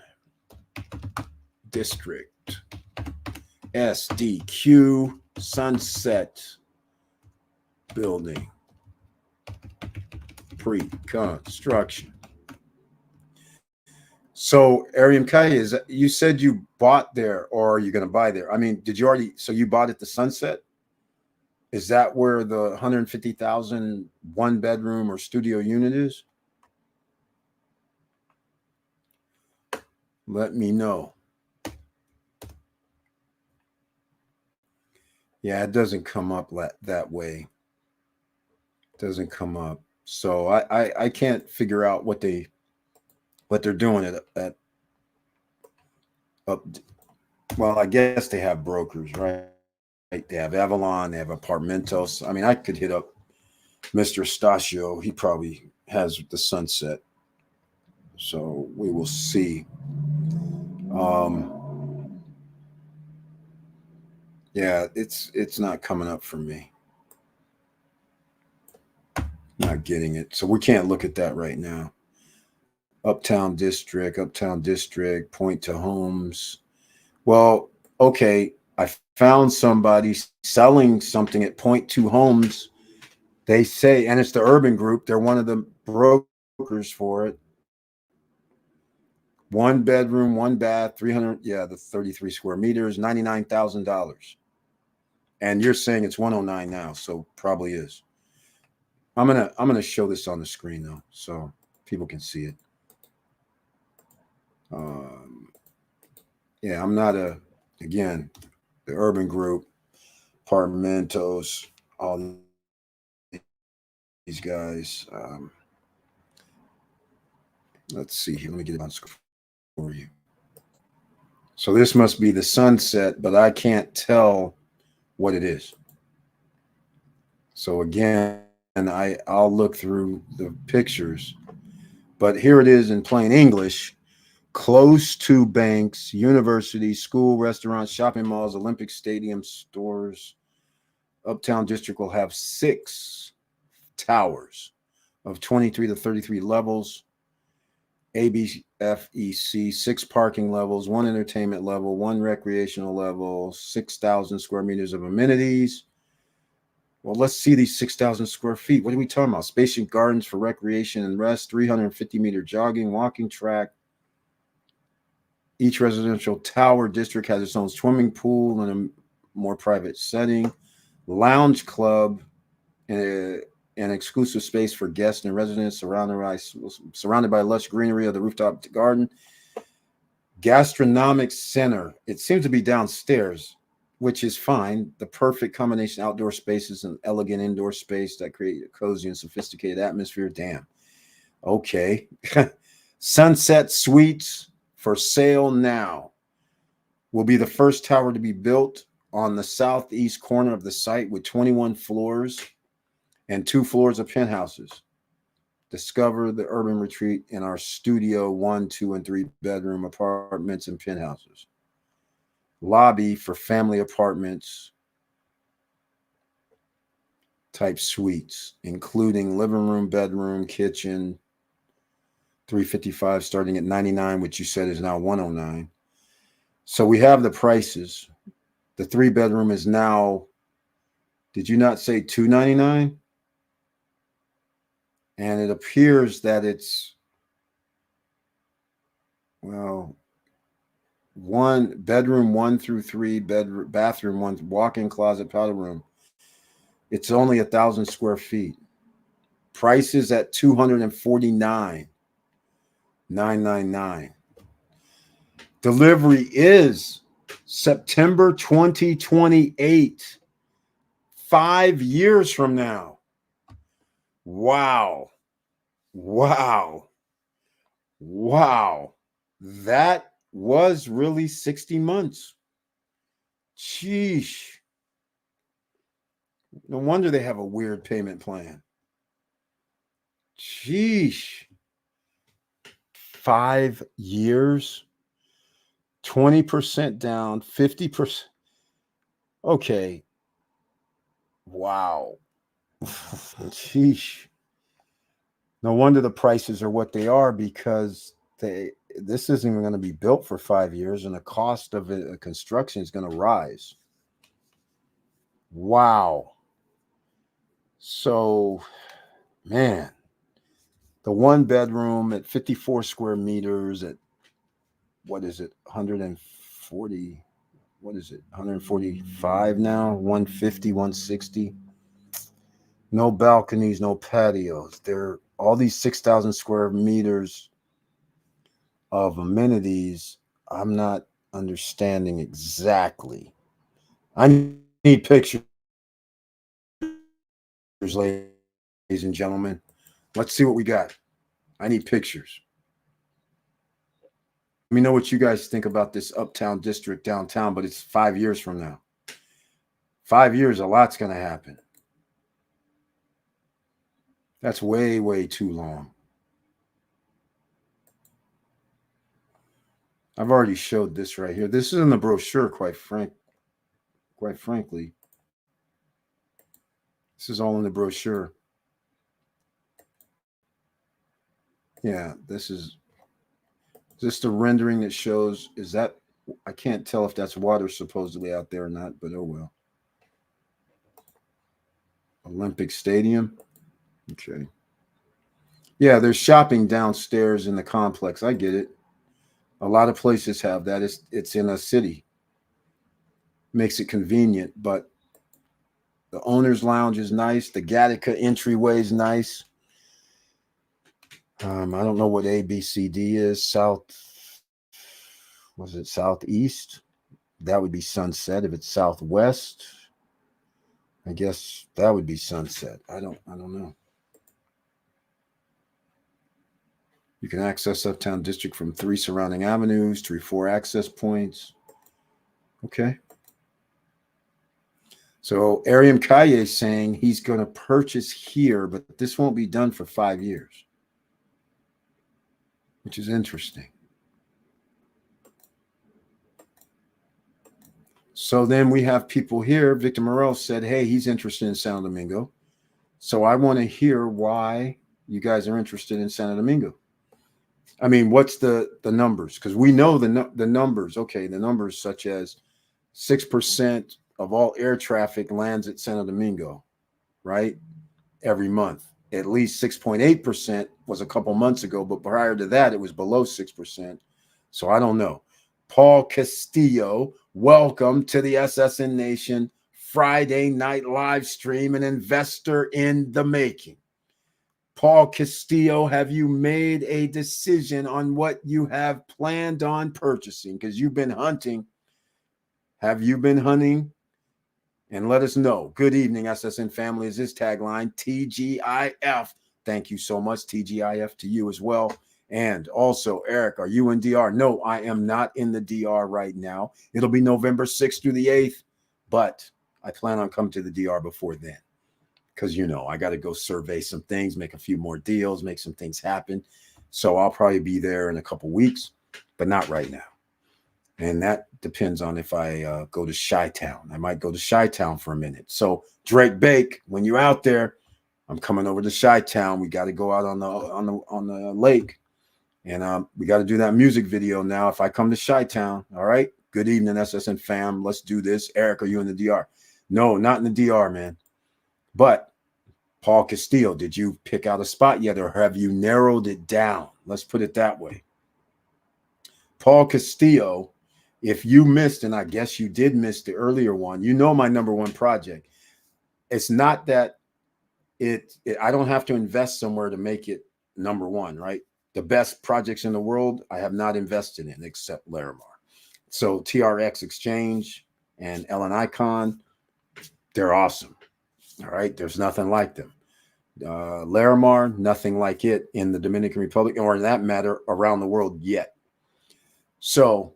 District, SDQ, Sunset building, pre-construction. So, Ariam Kaya, you said you bought there, or are you going to buy there? I mean, did you already? So you bought at the Sunset? Is that where the 150,000 one bedroom or studio unit is? Let me know. Yeah, it doesn't come up that way. It doesn't come up. So I can't figure out what they're doing at up. Well, I guess they have brokers, right? They have Avalon, they have Apartamentos. I mean, I could hit up Mr. Stasio. He probably has the Sunset. So we will see. Yeah, it's not coming up for me. Not getting it. So we can't look at that right now. Uptown District, Point to Homes. Well, okay, I found somebody selling something at Point to Homes. They say, and it's the Urban Group. They're one of the brokers for it. 1 bedroom, 1 bath, 300. Yeah, the 33 square meters, $99,000. And you're saying it's 109 now, so probably is. I'm gonna show this on the screen though, so people can see it. Yeah, I'm not again, the Urban Group, Apartamentos, all these guys. Let's see here. Let me get it on screen for you. So this must be the Sunset, but I can't tell what it is. So again, I'll look through the pictures, but here it is in plain English. Close to banks, universities, school, restaurants, shopping malls, Olympic stadium, stores. Uptown District will have 6 towers of 23 to 33 levels. ABFEC, 6 parking levels, 1 entertainment level, 1 recreational level, 6,000 square meters of amenities. Well, let's see these 6,000 square feet. What are we talking about? Spacious gardens for recreation and rest, 350-meter jogging, walking track. Each residential tower district has its own swimming pool in a more private setting, lounge club, and an exclusive space for guests and residents surrounded by lush greenery of the rooftop garden. Gastronomic center. It seems to be downstairs, which is fine. The perfect combination of outdoor spaces and elegant indoor space that create a cozy and sophisticated atmosphere. Damn. Okay. Sunset Suites for sale now. Will be the first tower to be built on the southeast corner of the site with 21 floors and 2 floors of penthouses. Discover the urban retreat in our studio 1, 2, and 3 bedroom apartments and penthouses. Lobby for family apartments type suites, including living room, bedroom, kitchen. 355 starting at 99, which you said is now 109. So we have the prices. The 3 bedroom is now, did you not say 299? And it appears that it's, well, 1 bedroom 1 through 3, bedroom, bathroom 1, walk-in closet, powder room. It's only 1,000 square feet. Prices at 249,999. Delivery is September 2028, 5 years from now. Wow. Wow. Wow. That was really 60 months. Sheesh. No wonder they have a weird payment plan. Sheesh. 5 years, 20% down, 50%. Okay. Wow. Sheesh. No wonder the prices are what they are, because this isn't even going to be built for 5 years, and the cost of construction is going to rise. Wow. So, man, the 1 bedroom at 54 square meters at, what is it, 140, what is it, 145 now, 150, 160. No balconies, no patios. They're all these 6,000 square meters of amenities. I'm not understanding exactly. I need pictures, ladies and gentlemen. Let's see what we got. I need pictures. Let me know what you guys think about this uptown district downtown, but it's 5 years from now. 5 years, a lot's going to happen. That's way, way too long. I've already showed this right here. This is in the brochure, quite frankly. This is all in the brochure. Yeah, this is just a rendering that shows, is that, I can't tell if that's water supposedly out there or not, but oh well. Olympic Stadium. Okay. Yeah, there's shopping downstairs in the complex. I get it. A lot of places have that. It's in a city. Makes it convenient, but the owner's lounge is nice. The Gattaca entryway is nice. I don't know what ABCD is. Was it southeast? That would be sunset. If it's southwest, I guess that would be sunset. I don't know. You can access Uptown District from 3 surrounding avenues, 4 access points. Okay. So Ariam Kaye is saying he's going to purchase here, but this won't be done for 5 years, which is interesting. So then we have people here. Victor Morel said, hey, he's interested in San Domingo. So I want to hear why you guys are interested in San Domingo. I mean, what's the numbers? Because we know the numbers. Okay, the numbers such as 6% of all air traffic lands at San Domingo, right? Every month. At least 6.8% was a couple months ago, but prior to that, it was below 6%. So I don't know. Paul Castillo, welcome to the SSN Nation Friday night live stream, an investor in the making. Paul Castillo, have you made a decision on what you have planned on purchasing? Because you've been hunting. Have you been hunting? And let us know. Good evening, SSN family is his tagline. TGIF. Thank you so much. TGIF to you as well. And also, Eric, are you in DR? No, I am not in the DR right now. It'll be November 6th through the 8th, but I plan on coming to the DR before then. because, you know, I got to go survey some things, make a few more deals, make some things happen. So I'll probably be there in a couple weeks, but not right now. And that depends on if I go to Chi-Town. I might go to Chi-Town for a minute. So Drake Bake, when you're out there, I'm coming over to Chi-Town. We got to go out on the lake, and we got to do that music video now. If I come to Chi-Town, all right. Good evening, SSN fam. Let's do this. Eric, are you in the DR? No, not in the DR, man. But Paul Castillo, did you pick out a spot yet, or have you narrowed it down? Let's put it that way. Paul Castillo, if you missed, and I guess you did miss the earlier one, you know my number one project. It's not that I don't have to invest somewhere to make it number one, right? The best projects in the world I have not invested in except Larimar. So TRX Exchange and Ellen Icon, they're awesome. All right. There's nothing like them. Larimar, nothing like it in the Dominican Republic, or in that matter, around the world yet. So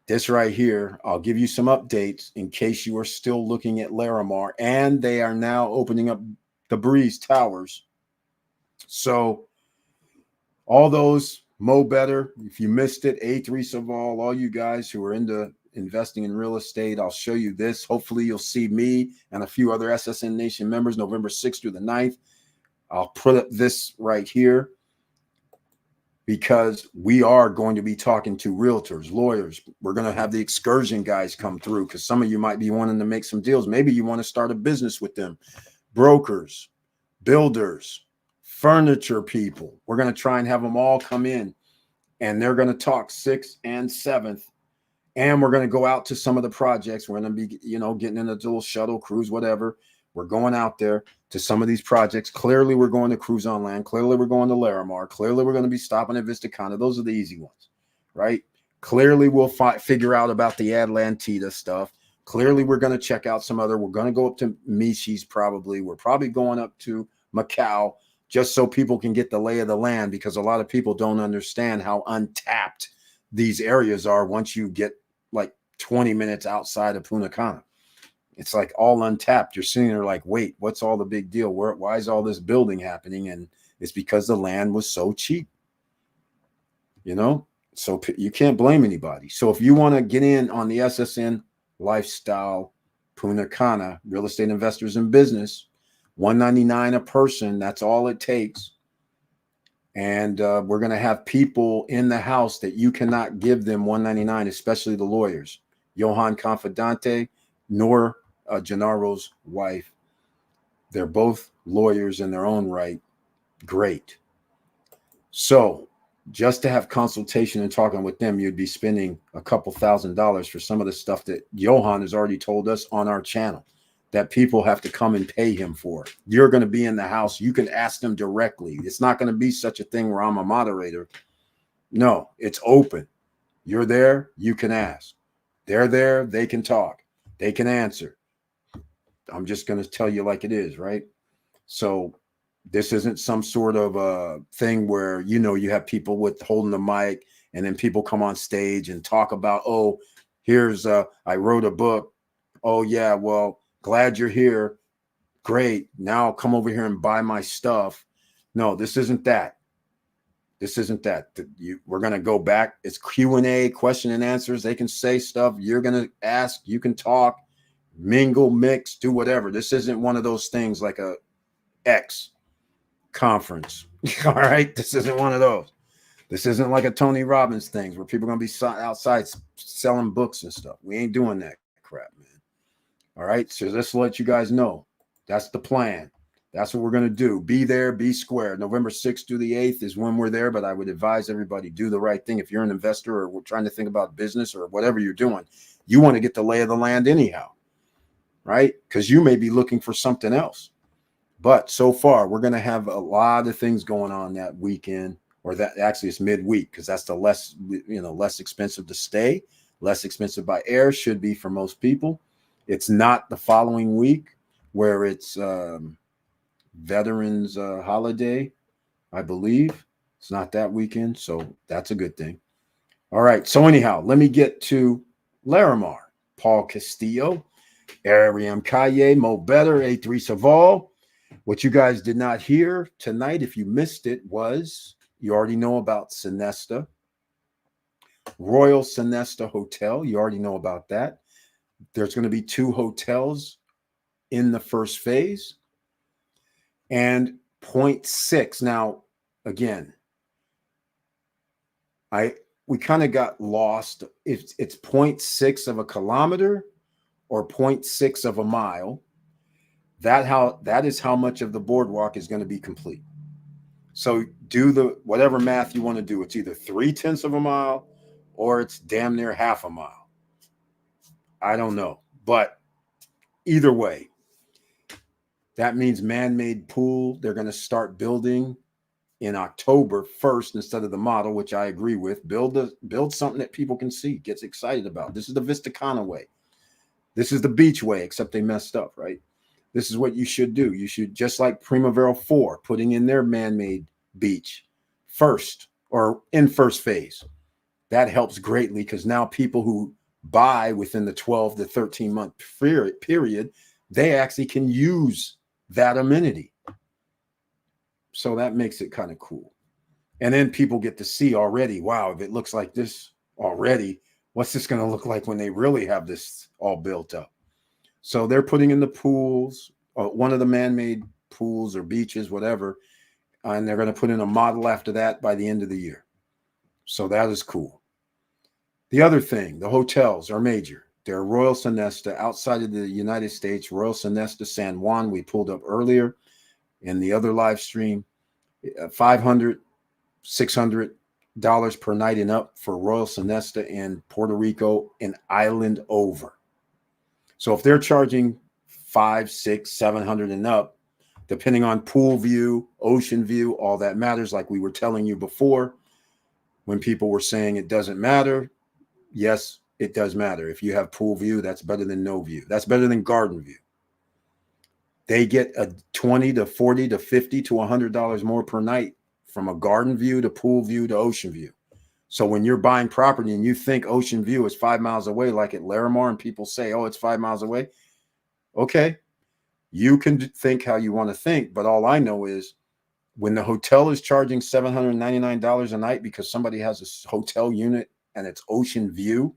this right here, I'll give you some updates in case you are still looking at Larimar, and they are now opening up the Breeze Towers. So all those, Mo Better, if you missed it, A3 Saval, all you guys who are into investing in real estate, I'll show you this. Hopefully you'll see me and a few other SSN Nation members November 6th through the 9th. I'll put up this right here because we are going to be talking to realtors, lawyers. We're going to have the excursion guys come through because some of you might be wanting to make some deals. Maybe you want to start a business with them. Brokers, builders, furniture people. We're going to try and have them all come in, and they're going to talk 6th and 7th. And we're going to go out to some of the projects. We're going to be, you know, getting in a little shuttle cruise, whatever. We're going out there to some of these projects. Clearly, we're going to Cruise on Land. Clearly, we're going to Larimar. Clearly, we're going to be stopping at Vista Cana. Those are the easy ones, right? Clearly, we'll figure out about the Atlantida stuff. Clearly, we're going to check out some other. We're going to go up to Michi's probably. We're probably going up to Macau just so people can get the lay of the land, because a lot of people don't understand how untapped these areas are once you get like 20 minutes outside of Punta Cana. It's like all untapped. You're sitting there like, wait, what's all the big deal? Why is all this building happening? And it's because the land was so cheap, you know? So you can't blame anybody. So if you want to get in on the SSN lifestyle, Punta Cana, real estate investors in business, $199 a person, that's all it takes. And we're going to have people in the house that you cannot give them $199, especially the lawyers. Johan Confidante, nor Gennaro's wife. They're both lawyers in their own right. Great. So just to have consultation and talking with them, you'd be spending a couple $1,000s for some of the stuff that Johan has already told us on our channel that people have to come and pay him for. You're going to be in the house. You can ask them directly. It's not going to be such a thing where I'm a moderator. No, it's open. You're there. You can ask. They're there. They can talk. They can answer. I'm just going to tell you like it is, right? So this isn't some sort of thing where, you know, you have people with holding the mic and then people come on stage and talk about, oh, here's I wrote a book. Oh, yeah, well, glad you're here. Great. Now come over here and buy my stuff. No, this isn't that. This isn't that. We're going to go back. It's Q&A, question and answers. They can say stuff. You're going to ask. You can talk, mingle, mix, do whatever. This isn't one of those things like a X conference. All right. This isn't one of those. This isn't like a Tony Robbins thing where people are going to be outside selling books and stuff. We ain't doing that crap, man. All right. So just to let you guys know, that's the plan. That's what we're going to do. Be there, be square. November 6th through the 8th is when we're there, but I would advise everybody do the right thing. If you're an investor or we're trying to think about business or whatever you're doing, you want to get the lay of the land anyhow, right? Because you may be looking for something else. But so far, we're going to have a lot of things going on that weekend, or that actually it's midweek, because that's the less expensive to stay, less expensive by air, should be for most people. It's not the following week where it's Veterans holiday, I believe. It's not that weekend, so that's a good thing. All right, so anyhow, let me get to Larimar. Paul Castillo. Ariam Kaye, Mo Better, A3 Saval. What you guys did not hear tonight, if you missed it, was you already know about Sonesta, Royal Sonesta Hotel. You already know about that. There's going to be 2 hotels in the first phase and 0.6. Now, again, we kind of got lost. If it's 0.6 of a kilometer or 0.6 of a mile, that is how much of the boardwalk is going to be complete. So do the whatever math you want to do. It's either 0.3 of a mile or it's damn near half a mile. I don't know. But either way, that means man-made pool. They're going to start building in October 1st instead of the model, which I agree with. Build something that people can see, gets excited about. This is the Vista Cana way. This is the beach way, except they messed up, right? This is what you should do. You should, just like Primavera 4, putting in their man-made beach first or in first phase. That helps greatly because now people who buy within the 12 to 13 month period, they actually can use that amenity. So that makes it kind of cool. And then people get to see already, wow, if it looks like this already, what's this going to look like when they really have this all built up? So they're putting in the pools, one of the man-made pools or beaches, whatever, and they're going to put in a model after that by the end of the year. So that is cool. The other thing, the hotels are major. They're Royal Sonesta outside of the United States, Royal Sonesta San Juan, we pulled up earlier in the other live stream, $500, $600 per night and up for Royal Sonesta in Puerto Rico and island over. So if they're charging $500, $600, $700 and up, depending on pool view, ocean view, all that matters. Like we were telling you before, when people were saying it doesn't matter, yes, it does matter. If you have pool view, that's better than no view. That's better than garden view. They get a $20 to $40 to $50 to $100 more per night from a garden view to pool view to ocean view. So when you're buying property and you think ocean view is 5 miles away, like at Larimar, and people say, oh, it's 5 miles away. Okay, you can think how you want to think. But all I know is when the hotel is charging $799 a night because somebody has a hotel unit and it's ocean view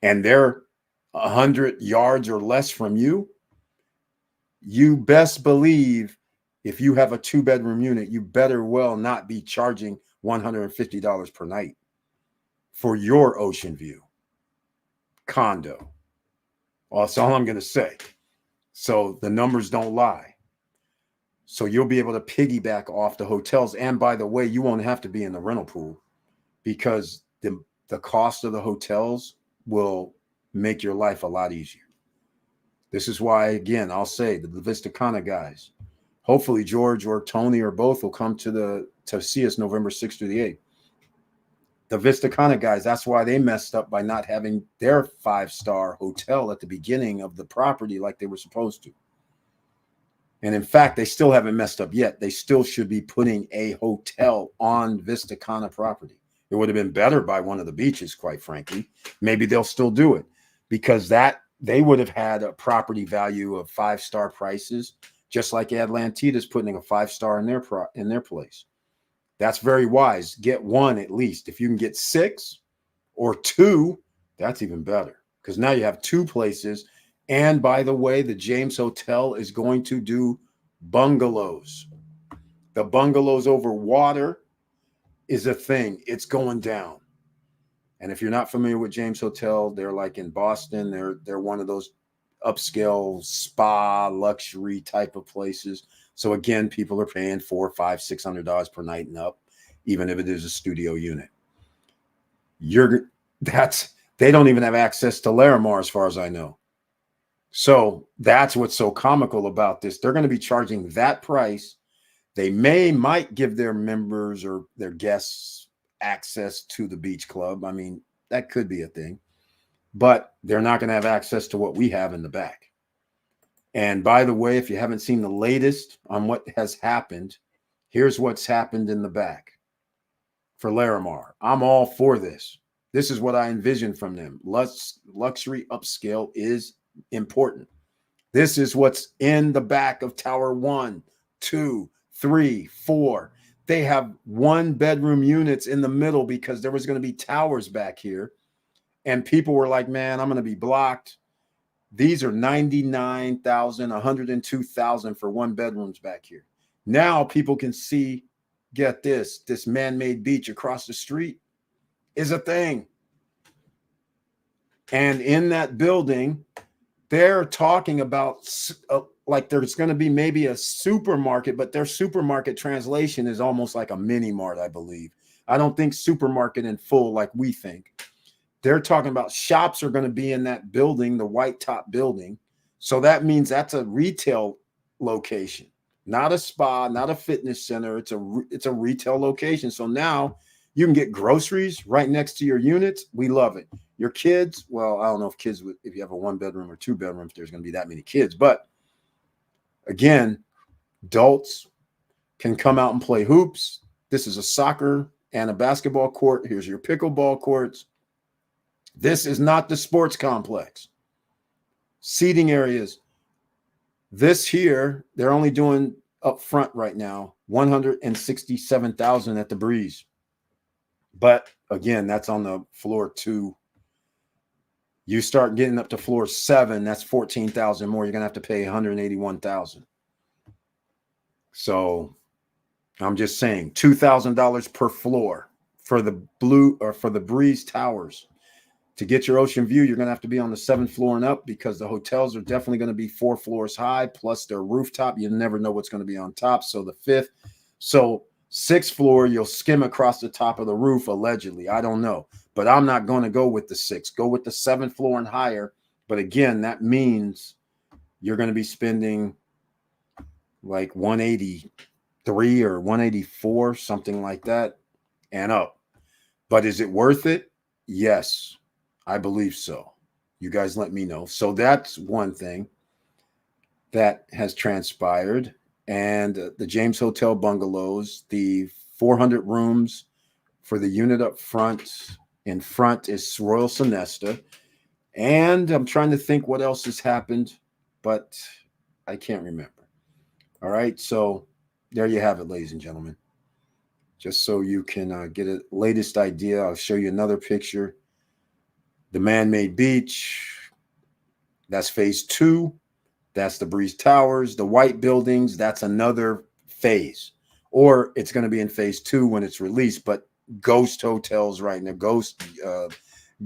and they're 100 yards or less from you, you best believe if you have a 2-bedroom unit, you better well not be charging $150 per night for your ocean view condo. Well, that's all I'm going to say. So the numbers don't lie. So you'll be able to piggyback off the hotels. And by the way, you won't have to be in the rental pool because the cost of the hotels will make your life a lot easier. This is why, again, I'll say the Vista Cana guys, hopefully George or Tony or both will come to see us November 6th through the 8th. The Vista Cana guys, that's why they messed up by not having their 5-star hotel at the beginning of the property like they were supposed to. And in fact, they still haven't messed up yet. They still should be putting a hotel on Vista Cana property. It would have been better by one of the beaches, quite frankly. Maybe they'll still do it because they would have had a property value of 5-star prices, just like Atlantida's putting a 5-star in their place. That's very wise. Get one at least. If you can get 6 or 2, that's even better because now you have 2 places. And by the way, the James Hotel is going to do bungalows. The bungalows over water is a thing. It's going down. And if you're not familiar with James Hotel, they're like in Boston. They're one of those upscale spa luxury type of places. So again, people are paying $400, $500, $600 per night and up, even if it is a studio unit. They don't even have access to Larimar as far as I know. So that's what's so comical about this. They're going to be charging that price. They might give their members or their guests access to the beach club. I mean, that could be a thing, but they're not going to have access to what we have in the back. And by the way, if you haven't seen the latest on what has happened, here's what's happened in the back for Larimar. I'm all for this. This is what I envision from them. Luxury upscale is important. This is what's in the back of Tower 1, 2, 3, 4. They have 1-bedroom units in the middle because there was going to be towers back here. And people were like, man, I'm going to be blocked. These are 99,000, 102,000 for 1-bedrooms back here. Now people can see, get this man-made beach across the street is a thing. And in that building, they're talking about like there's going to be maybe a supermarket, but their supermarket translation is almost like a mini mart, I believe. I don't think supermarket in full like we think. They're talking about shops are going to be in that building, the white top building. So that means that's a retail location, not a spa, not a fitness center. It's a retail location. So now you can get groceries right next to your units. We love it. Your kids, well, I don't know if if you have a 1-bedroom or 2 bedroom, there's going to be that many kids. But again, adults can come out and play hoops. This is a soccer and a basketball court. Here's your pickleball courts. This is not the sports complex. Seating areas. This here, they're only doing up front right now, 167,000 at the Breeze. But again, that's on the floor 2. You start getting up to floor 7, that's 14,000 more. You're going to have to pay 181,000. So I'm just saying $2,000 per floor for the Breeze Towers. To get your ocean view, you're going to have to be on the 7th floor and up because the hotels are definitely going to be 4 floors high, plus their rooftop. You never know what's going to be on top. So the 5th. So 6th floor, you'll skim across the top of the roof, allegedly. I don't know. But I'm not going to go with the 6th. Go with the 7th floor and higher. But again, that means you're going to be spending like 183 or 184, something like that, and up. But is it worth it? Yes. I believe so. You guys let me know. So that's one thing that has transpired. And the James Hotel bungalows, the 400 rooms for the unit up front. In front is Royal Sonesta. And I'm trying to think what else has happened, but I can't remember. All right. So there you have it, ladies and gentlemen. Just so you can get a latest idea, I'll show you another picture. The man-made beach, that's phase 2. That's the Breeze Towers. The white buildings, that's another phase. Or it's going to be in phase 2 when it's released, but ghost hotels right now,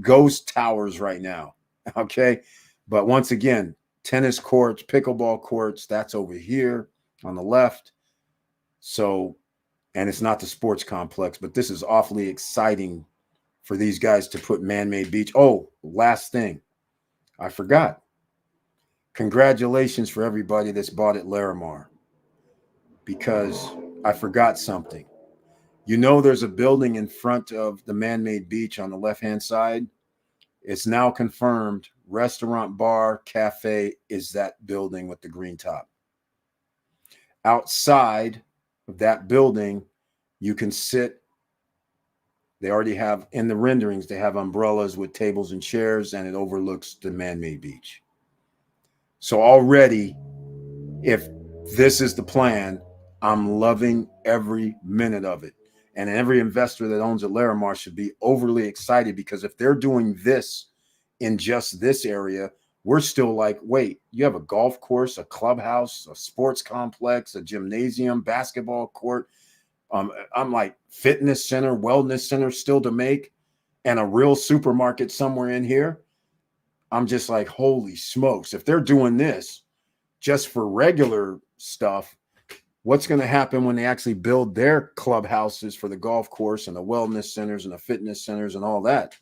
ghost towers right now. Okay. But once again, tennis courts, pickleball courts, that's over here on the left. So, and it's not the sports complex, but this is awfully exciting for these guys to put man-made beach. Oh, last thing. I forgot. Congratulations for everybody that's bought at Larimar, because I forgot something. You know, there's a building in front of the man-made beach on the left-hand side. It's now confirmed. Restaurant, bar, cafe is that building with the green top. Outside of that building, you can sit. They already have, in the renderings, they have umbrellas with tables and chairs, and it overlooks the man-made beach. So already, if this is the plan, I'm loving every minute of it. And every investor that owns a Larimar should be overly excited, because if they're doing this in just this area, we're still like, wait, you have a golf course, a clubhouse, a sports complex, a gymnasium, basketball court. I'm like fitness center, wellness center still to make, and a real supermarket somewhere in here. I'm just like, holy smokes. If they're doing this just for regular stuff, what's going to happen when they actually build their clubhouses for the golf course and the wellness centers and the fitness centers and all that?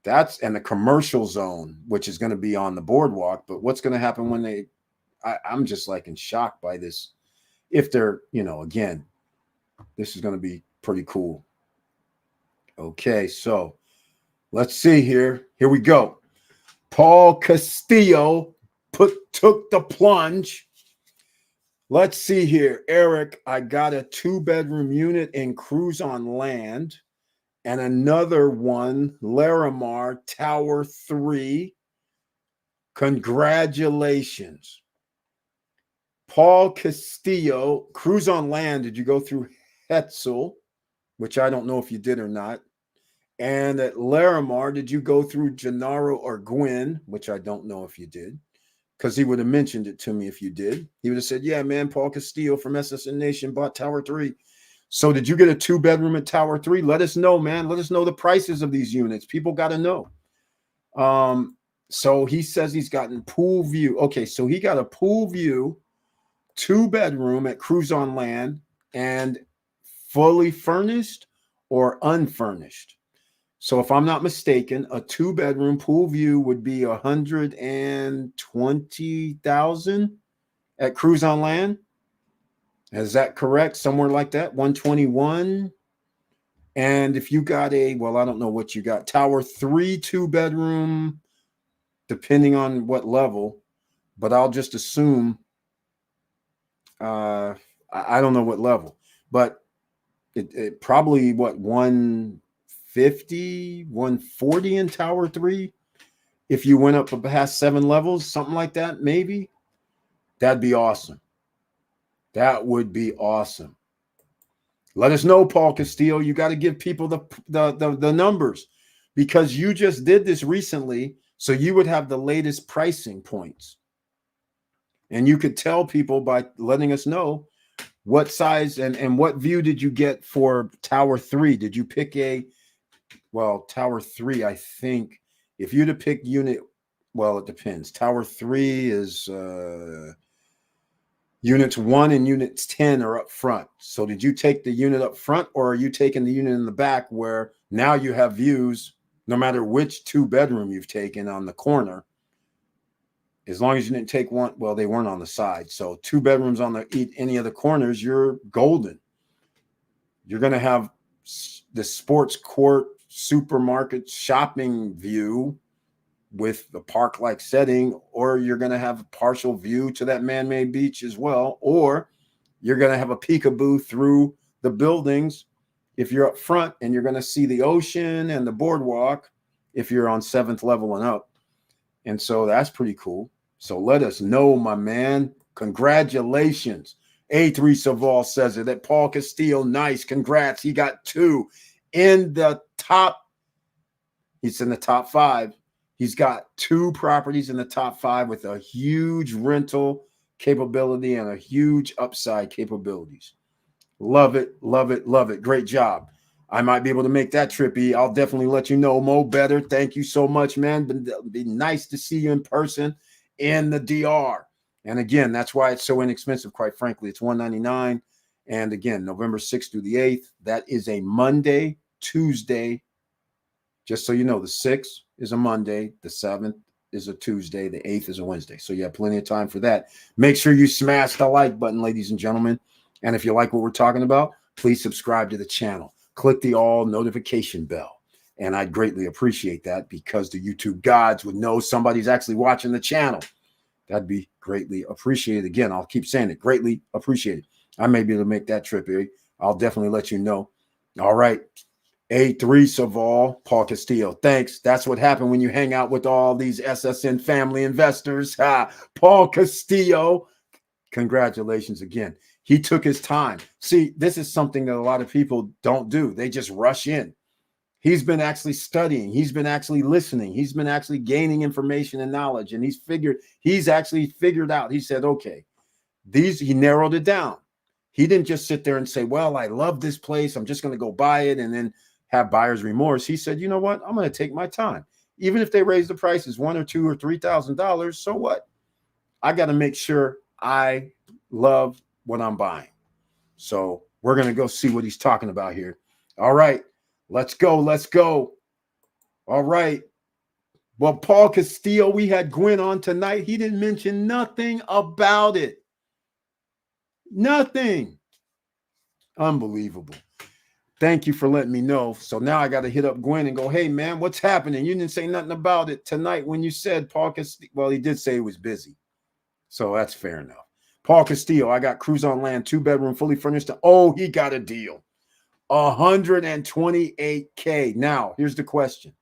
And the commercial zone, which is going to be on the boardwalk. But what's going to happen when I'm just like in shock by this. If they're, again, this is going to be pretty cool. Okay, so let's see here. Here we go. Paul Castillo took the plunge. Let's see here. Eric, I got a 2-bedroom unit in Cruise on Land and another one, Larimar Tower 3. Congratulations. Paul Castillo, cruise on land. Did you go through Hetzel, which I don't know if you did or not? And at Larimar, did you go through Gennaro or Gwyn, which I don't know if you did, because he would have mentioned it to me if you did. He would have said, yeah, man, Paul Castillo from SSN Nation bought Tower 3. So did you get a 2-bedroom at Tower 3? Let us know, man. Let us know the prices of these units. People got to know. So he says he's gotten pool view. Okay, so he got a pool view, 2-bedroom at Cruise on Land, and fully furnished or unfurnished. So if I'm not mistaken, a 2-bedroom pool view would be 120,000 at Cruise on Land. Is that correct? Somewhere like that, 121. And if you got I don't know what you got, Tower 3 2-bedroom, depending on what level, but I'll just assume, I don't know what level, but it probably 150, 140 in Tower 3. If you went up past 7 levels, something like that, maybe. That'd be awesome. That would be awesome. Let us know, Paul Castillo. You got to give people the numbers, because you just did this recently, so you would have the latest pricing points. And you could tell people by letting us know what size and what view did you get for Tower 3. Did you pick Tower 3, I think, if you'd have picked unit, it depends. Tower 3 is units 1 and units 10 are up front. So did you take the unit up front, or are you taking the unit in the back where now you have views no matter which 2-bedroom you've taken on the corner? As long as you didn't take one, they weren't on the side. So 2 bedrooms on any of the corners, you're golden. You're going to have the sports court, supermarket, shopping view with the park-like setting, or you're going to have a partial view to that man-made beach as well, or you're going to have a peekaboo through the buildings if you're up front, and you're going to see the ocean and the boardwalk if you're on 7th level and up. And so that's pretty cool. So let us know, my man. Congratulations. A3 Saval says it. That Paul Castillo, nice. Congrats. He got 2 in the top. He's in the top 5. He's got 2 properties in the top 5 with a huge rental capability and a huge upside capabilities. Love it, love it, love it. Great job. I might be able to make that trip. I'll definitely let you know. Mo Better, thank you so much, man. Be nice to see you in person in the DR. And again, that's why it's so inexpensive, quite frankly. It's $199. And again, November 6th through the 8th. That is a Monday, Tuesday. Just so you know, the 6th is a Monday, the 7th is a Tuesday, the 8th is a Wednesday. So you have plenty of time for that. Make sure you smash the like button, ladies and gentlemen. And if you like what we're talking about, please subscribe to the channel. Click the all notification bell. And I'd greatly appreciate that, because the YouTube gods would know somebody's actually watching the channel. That'd be greatly appreciated. Again, I'll keep saying it. Greatly appreciated. I may be able to make that trip, I'll definitely let you know. All right. A3 Saval, Paul Castillo. Thanks. That's what happened when you hang out with all these SSN family investors. Paul Castillo, congratulations again. He took his time. See, this is something that a lot of people don't do. They just rush in. He's been actually studying. He's been actually listening. He's been actually gaining information and knowledge. And he's actually figured out. He said, okay, he narrowed it down. He didn't just sit there and say, well, I love this place, I'm just going to go buy it, and then have buyer's remorse. He said, you know what? I'm going to take my time. Even if they raise the prices $1,000 or $2,000 or $3,000, so what? I got to make sure I love what I'm buying. So we're going to go see what he's talking about here. All right, let's go. Let's go. All right. Well, Paul Castillo, we had Gwen on tonight. He didn't mention nothing about it. Nothing. Unbelievable. Thank you for letting me know. So now I got to hit up Gwen and go, hey, man, what's happening? You didn't say nothing about it tonight when you said Paul Castillo. Well, he did say he was busy. So that's fair enough. Paul Castillo, I got Cruise on Land, 2-bedroom, fully furnished. Oh, he got a deal. $128K. Now, here's the question.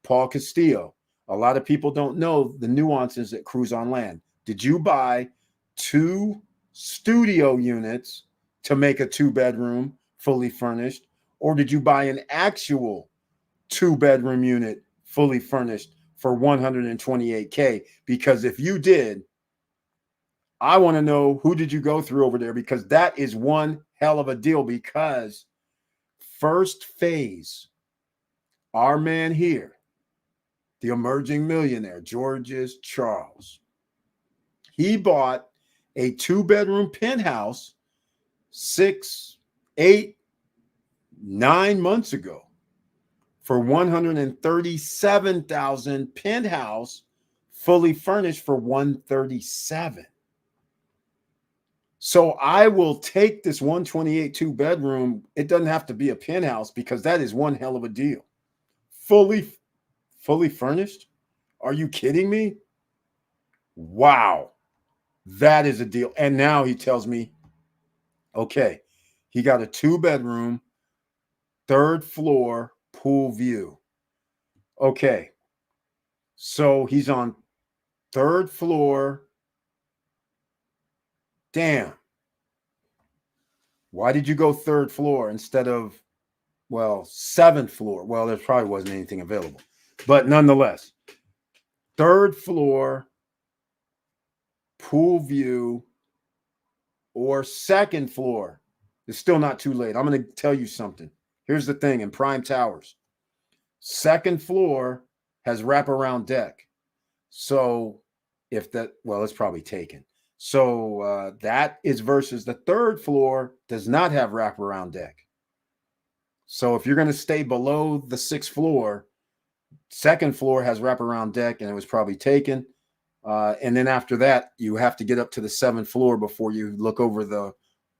Paul Castillo, A lot of people don't know the nuances that cruise on land. Did you buy 2 studio units to make a 2-bedroom fully furnished, or did you buy an actual 2-bedroom unit fully furnished for 128K? Because if you did, I want to know, who did you go through over there, because that is one hell of a deal. Because first phase, our man here, the emerging millionaire, George's Charles, he bought a 2-bedroom penthouse 6, 8, 9 months ago for 137,000, penthouse fully furnished for 137. So I will take this 128 2-bedroom. It doesn't have to be a penthouse, because that is one hell of a deal. Fully furnished? Are you kidding me? Wow. That is a deal. And now he tells me, okay, he got a 2-bedroom, 3rd floor, pool view. Okay. So he's on 3rd floor. Damn. Why did you go 3rd floor instead of, well, 7th floor? Well, there probably wasn't anything available. But nonetheless, 3rd floor, pool view, or 2nd floor. It's still not too late. I'm going to tell you something. Here's the thing: in Prime Towers, 2nd floor has wraparound deck. So if that, well, it's probably taken. So that is versus the 3rd floor does not have wraparound deck. So if you're going to stay below the 6th floor, 2nd floor has wraparound deck, and it was probably taken. And then after that, you have to get up to the 7th floor before you look over the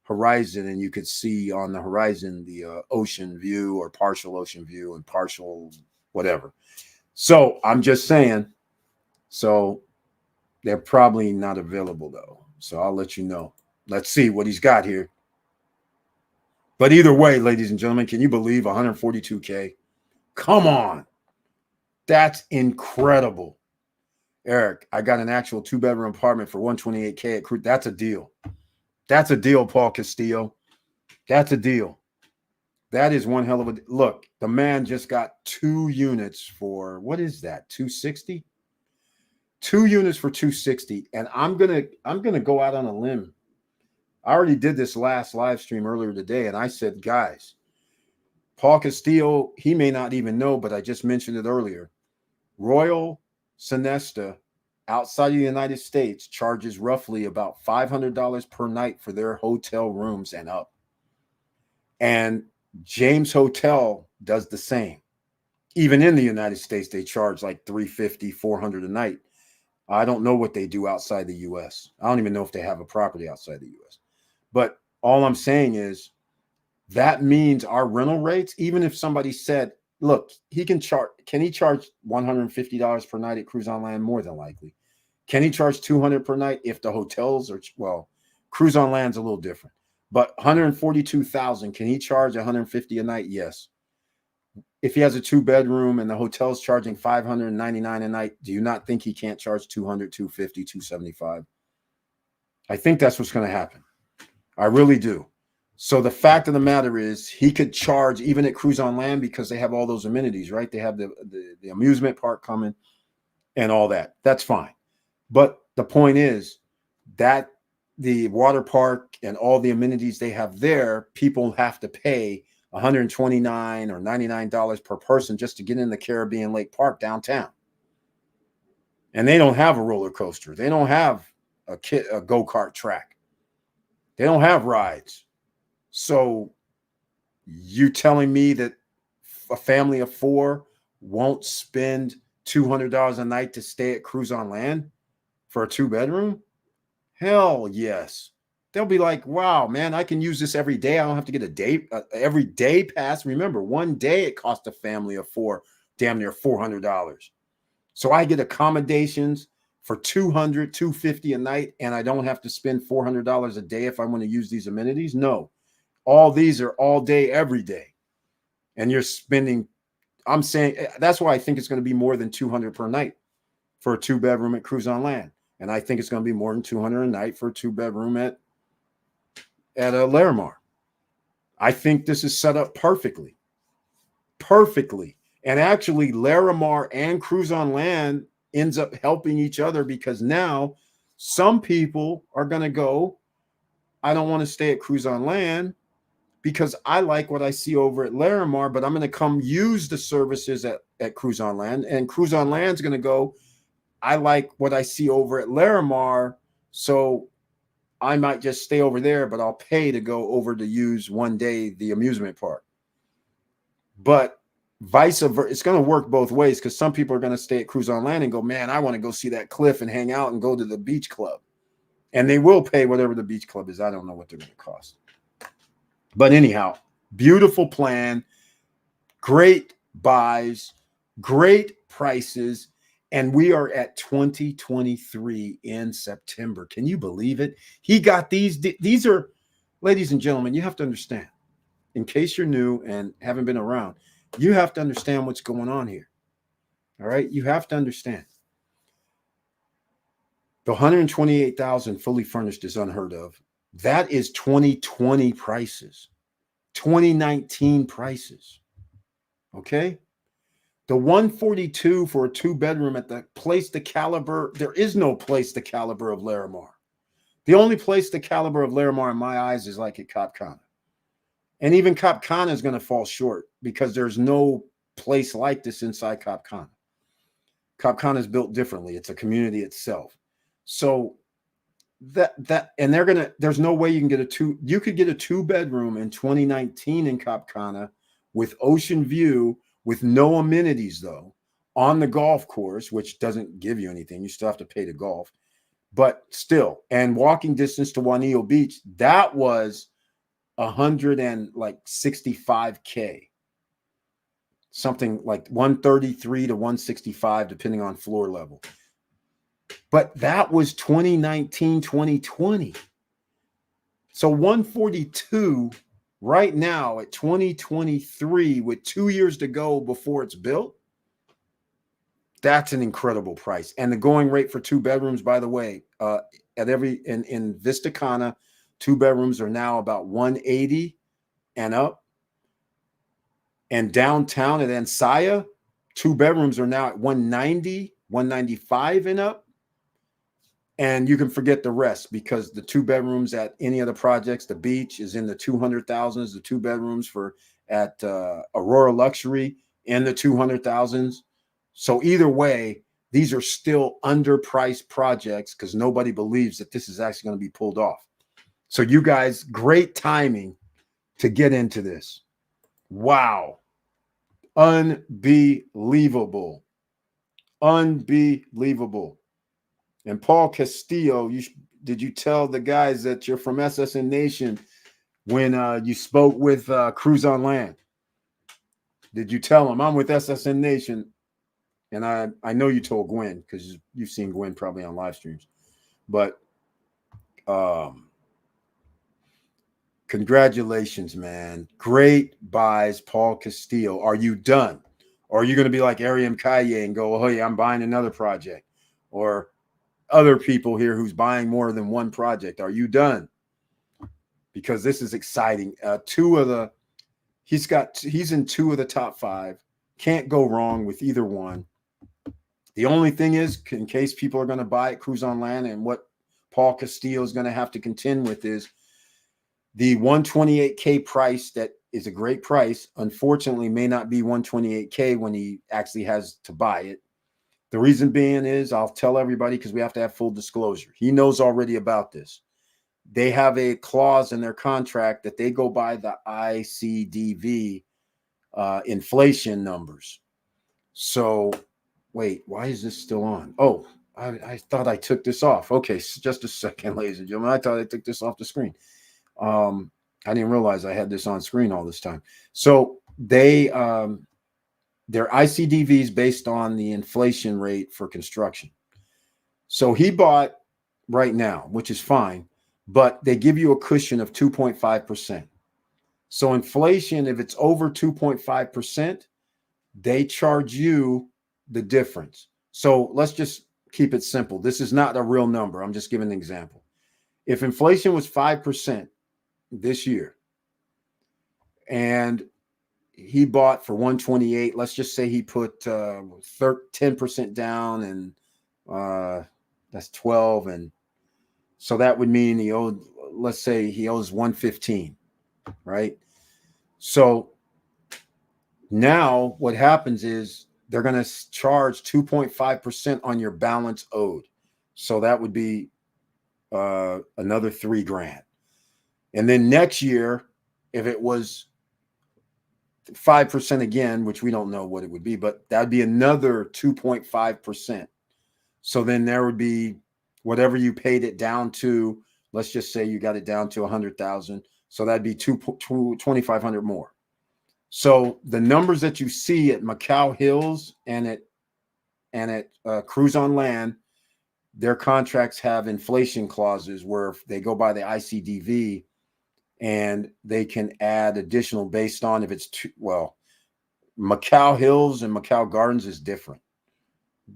horizon, and you could see on the horizon the ocean view, or partial ocean view, and partial whatever. So I'm just saying, so they're probably not available though. So I'll let you know. Let's see what he's got here. But either way, ladies and gentlemen, can you believe 142K? Come on. That's incredible. Eric, I got an actual 2-bedroom apartment for 128K at Cruise. That's a deal. That's a deal, Paul Castillo. That's a deal. That is one hell of a look. The man just got 2 units for, what is that? 260? 2 units for 260. And I'm gonna go out on a limb. I already did this last live stream earlier today, and I said, guys, Paul Castillo, he may not even know, but I just mentioned it earlier. Royal Sonesta outside of the United States charges roughly about $500 per night for their hotel rooms and up. And James Hotel does the same. Even in the United States, they charge like $350, $400 a night. I don't know what they do outside the US. I don't even know if they have a property outside the US. But all I'm saying is that means our rental rates, even if somebody said, look, can he charge $150 per night at Cruise on Land? More than likely. Can he charge $200 per night if the hotels are, well, Cruise on Land's a little different. But 142,000, can he charge 150 a night? Yes. If he has a 2-bedroom and the hotel's charging 599 a night, do you not think he can't charge 200, 250, 275? I think that's what's going to happen. I really do. So the fact of the matter is, he could charge even at Cruise on Land, because they have all those amenities, right? They have the amusement park coming and all that. That's fine. But the point is that the water park and all the amenities they have there, people have to pay $129 or $99 per person just to get in the Caribbean Lake Park downtown. And they don't have a roller coaster. They don't have a go-kart track. They don't have rides. So you telling me that a family of 4 won't spend $200 a night to stay at Cruise on Land for a 2-bedroom? Hell yes. They'll be like, wow, man, I can use this every day. I don't have to get every day pass. Remember, one day it cost a family of 4 damn near $400. So I get accommodations for $200, $250 a night, and I don't have to spend $400 a day if I want to use these amenities. No, all these are all day, every day. And you're spending I'm saying that's why I think it's going to be more than 200 per night for a 2-bedroom at Cruise on Land. And I think it's going to be more than 200 a night for a 2-bedroom at Larimar. I think this is set up perfectly. Perfectly. And actually, Larimar and Cruise on Land ends up helping each other, because now some people are going to go, I don't want to stay at Cruise on Land because I like what I see over at Larimar, but I'm going to come use the services at Cruise on Land. And Cruise on Land's going to go, I like what I see over at Larimar, so I might just stay over there, but I'll pay to go over to use one day the amusement park. But vice versa, it's going to work both ways, because some people are going to stay at Cruise on Land and go, man, I want to go see that cliff and hang out and go to the beach club. And they will pay whatever the beach club is. I don't know what they're going to cost. But anyhow, beautiful plan, great buys, great prices. And we are at 2023 in September. Can you believe it? He got these. These are, ladies and gentlemen, you have to understand, in case you're new and haven't been around, you have to understand what's going on here. All right? You have to understand. The 128,000 fully furnished is unheard of. That is 2020 prices, 2019 prices. Okay? The 142 for a 2-bedroom at the place the caliber, there is no place the caliber of Larimar. The only place the caliber of Larimar in my eyes is like at Cana. And even Cana is going to fall short, because there's no place like this inside Cana. Cana is built differently. It's a community itself. So and there's no way you can get you could get a 2-bedroom in 2019 in Cana with ocean view, with no amenities though, on the golf course, which doesn't give you anything. You still have to pay to golf, but still, and walking distance to Juanillo Beach, that was $165K, something like 133 to 165, depending on floor level. But that was 2019, 2020. So 142 right now at 2023 with 2 years to go before it's built, that's an incredible price. And the going rate for 2-bedrooms, by the way, in Vista Cana, 2-bedrooms are now about 180 and up. And downtown at Ensaya, 2-bedrooms are now at 190, 195 and up. And you can forget the rest, because the 2-bedrooms at any of the projects, the beach is in the 200,000s, the 2-bedrooms at Aurora Luxury in the 200,000s. So either way, these are still underpriced projects, because nobody believes that this is actually going to be pulled off. So you guys, great timing to get into this. Wow. Unbelievable. Unbelievable. And Paul Castillo, did you tell the guys that you're from SSN Nation when you spoke with Cruise on Land? Did you tell them I'm with SSN Nation? And I know you told Gwen, because you've seen Gwen probably on live streams. But congratulations, man. Great buys, Paul Castillo. Are you done? Or are you going to be like Ariam Kaye and go, oh, yeah, I'm buying another project? Or other people here who's buying more than one project. Are you done? Because this is exciting. He's in 2 of the top 5. Can't go wrong with either one. The only thing is, in case people are going to buy at Cruise on Land, and what Paul Castillo is going to have to contend with, is the 128K price. That is a great price. Unfortunately, may not be 128K when he actually has to buy it. The reason being is, I'll tell everybody, because we have to have full disclosure. He knows already about this. They have a clause in their contract that they go by the ICDV inflation numbers. So, wait, why is this still on? Oh, I thought I took this off. Okay, just a second, ladies and gentlemen. I thought I took this off the screen. I didn't realize I had this on screen all this time. So their ICDV is based on the inflation rate for construction. So he bought right now, which is fine, but they give you a cushion of 2.5%. So inflation, if it's over 2.5%, they charge you the difference. So let's just keep it simple. This is not a real number. I'm just giving an example. If inflation was 5% this year and he bought for 128, let's just say he put 10% down, and that's 12. And so that would mean he owed, let's say he owes 115, right? So now what happens is they're going to charge 2.5% on your balance owed. So that would be another $3,000. And then next year, if it was 5% again, which we don't know what it would be, but that'd be another 2.5%. So then there would be whatever you paid it down to. Let's just say you got it down to 100,000. So that'd be 2,500 more. So the numbers that you see at Macau Hills and at Cruise on Land, their contracts have inflation clauses where if they go by the ICDV, and they can add additional based on if it's Macau Hills and Macau Gardens is different.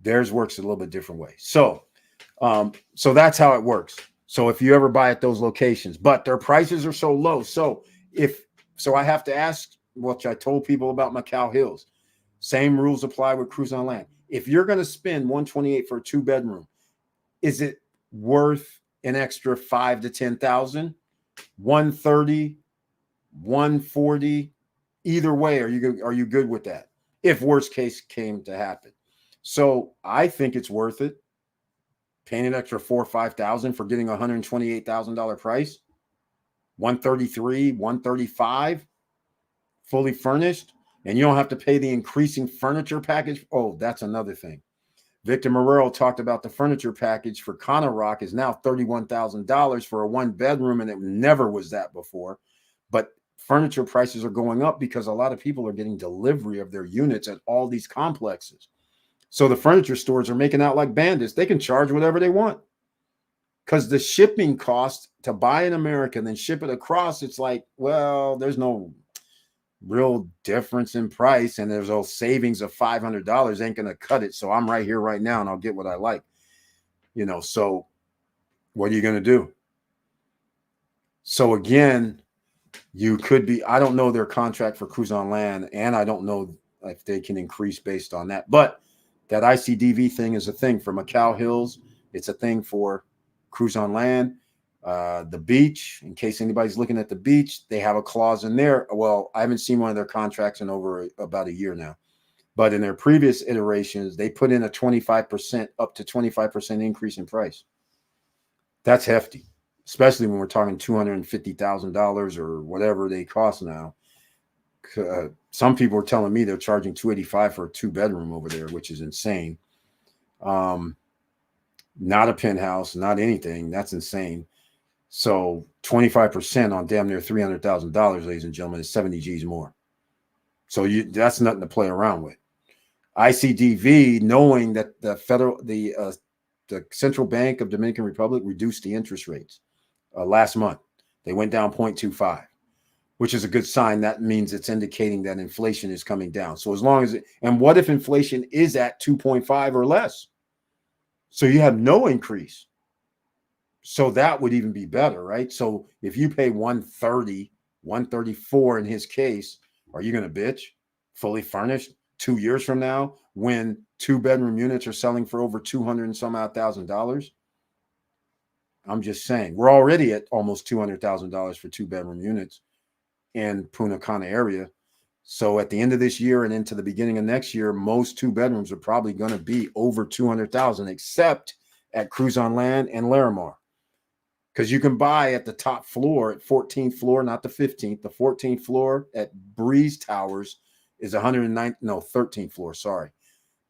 Theirs works a little bit different way. So that's how it works. So if you ever buy at those locations, but their prices are so low. So I have to ask, which I told people about Macau Hills, same rules apply with Cruise on Land. If you're going to spend 128 for a 2-bedroom, is it worth an extra 5 to 10,000? 130, 140, either way, are you good with that? If worst case came to happen. So I think it's worth it. Paying an extra $4,000 or $5,000 for getting a $128,000 price, 133, 135, fully furnished, and you don't have to pay the increasing furniture package. Oh, that's another thing. Victor Morero talked about the furniture package for Cana Rock is now $31,000 for a 1-bedroom, and it never was that before. But furniture prices are going up because a lot of people are getting delivery of their units at all these complexes. So the furniture stores are making out like bandits. They can charge whatever they want because the shipping cost to buy in America and then ship it across, it's like, well, there's no real difference in price, and there's a savings of $500 ain't gonna cut it. So I'm right here right now and I'll get what I like, so what are you gonna do? So again, you could be, I don't know their contract for Cruise on Land, and I don't know if they can increase based on that, but that ICDV thing is a thing for Macau Hills. It's a thing for Cruise on Land. The beach, in case anybody's looking at the beach, they have a clause in there. Well, I haven't seen one of their contracts in over about a year now, but in their previous iterations, they put in a 25% up to 25% increase in price. That's hefty, especially when we're talking $250,000 or whatever they cost now. Some people are telling me they're charging $285 for a 2-bedroom over there, which is insane. Not a penthouse, not anything. That's insane. So 25% on damn near $300,000, ladies and gentlemen, is 70 G's more. So that's nothing to play around with. ICDV, knowing that the Central Bank of Dominican Republic reduced the interest rates last month. They went down 0.25, which is a good sign. That means it's indicating that inflation is coming down. So as long as and what if inflation is at 2.5 or less? So you have no increase. So that would even be better, right? So if you pay 130, 134 in his case, are you going to bitch? Fully furnished 2 years from now when 2-bedroom units are selling for over $200 and some odd $1,000? I'm just saying, we're already at almost $200,000 for 2-bedroom units in Punta Cana area. So at the end of this year and into the beginning of next year, most 2-bedrooms are probably going to be over 200,000, except at Cruise on Land and Larimar. Because you can buy at the top floor at 14th floor, not the 15th. The 14th floor at Breeze Towers is 13th floor, sorry.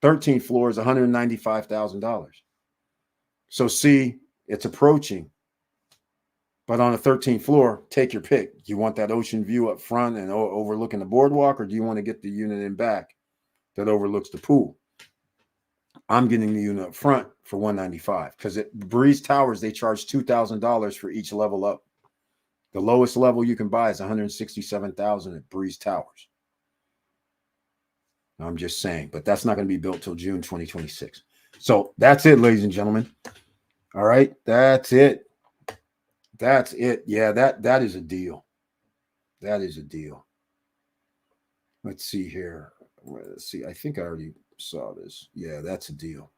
13th floor is $195,000. So see, it's approaching. But on the 13th floor, take your pick. You want that ocean view up front and overlooking the boardwalk, or do you want to get the unit in back that overlooks the pool? I'm getting the unit up front for $195 because at Breeze Towers, they charge $2,000 for each level up. The lowest level you can buy is $167,000 at Breeze Towers. I'm just saying, but that's not going to be built till June 2026. So that's it, ladies and gentlemen. All right, that's it. That's it. Yeah, that is a deal. That is a deal. Let's see here. Let's see. I think I already saw this. Yeah, that's a deal.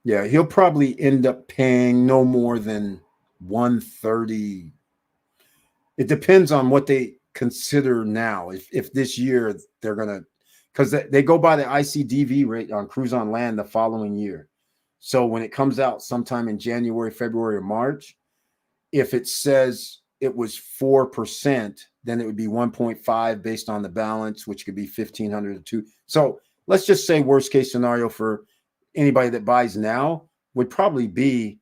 Yeah, he'll probably end up paying no more than 130. It depends on what they consider now. If this year they're gonna, because they go by the ICDV rate on cruise on land the following year. So when it comes out sometime in January, February, or March, if it says it was 4%, then it would be 1.5 based on the balance, which could be 1,500 to 2. So let's just say worst case scenario for anybody that buys now would probably be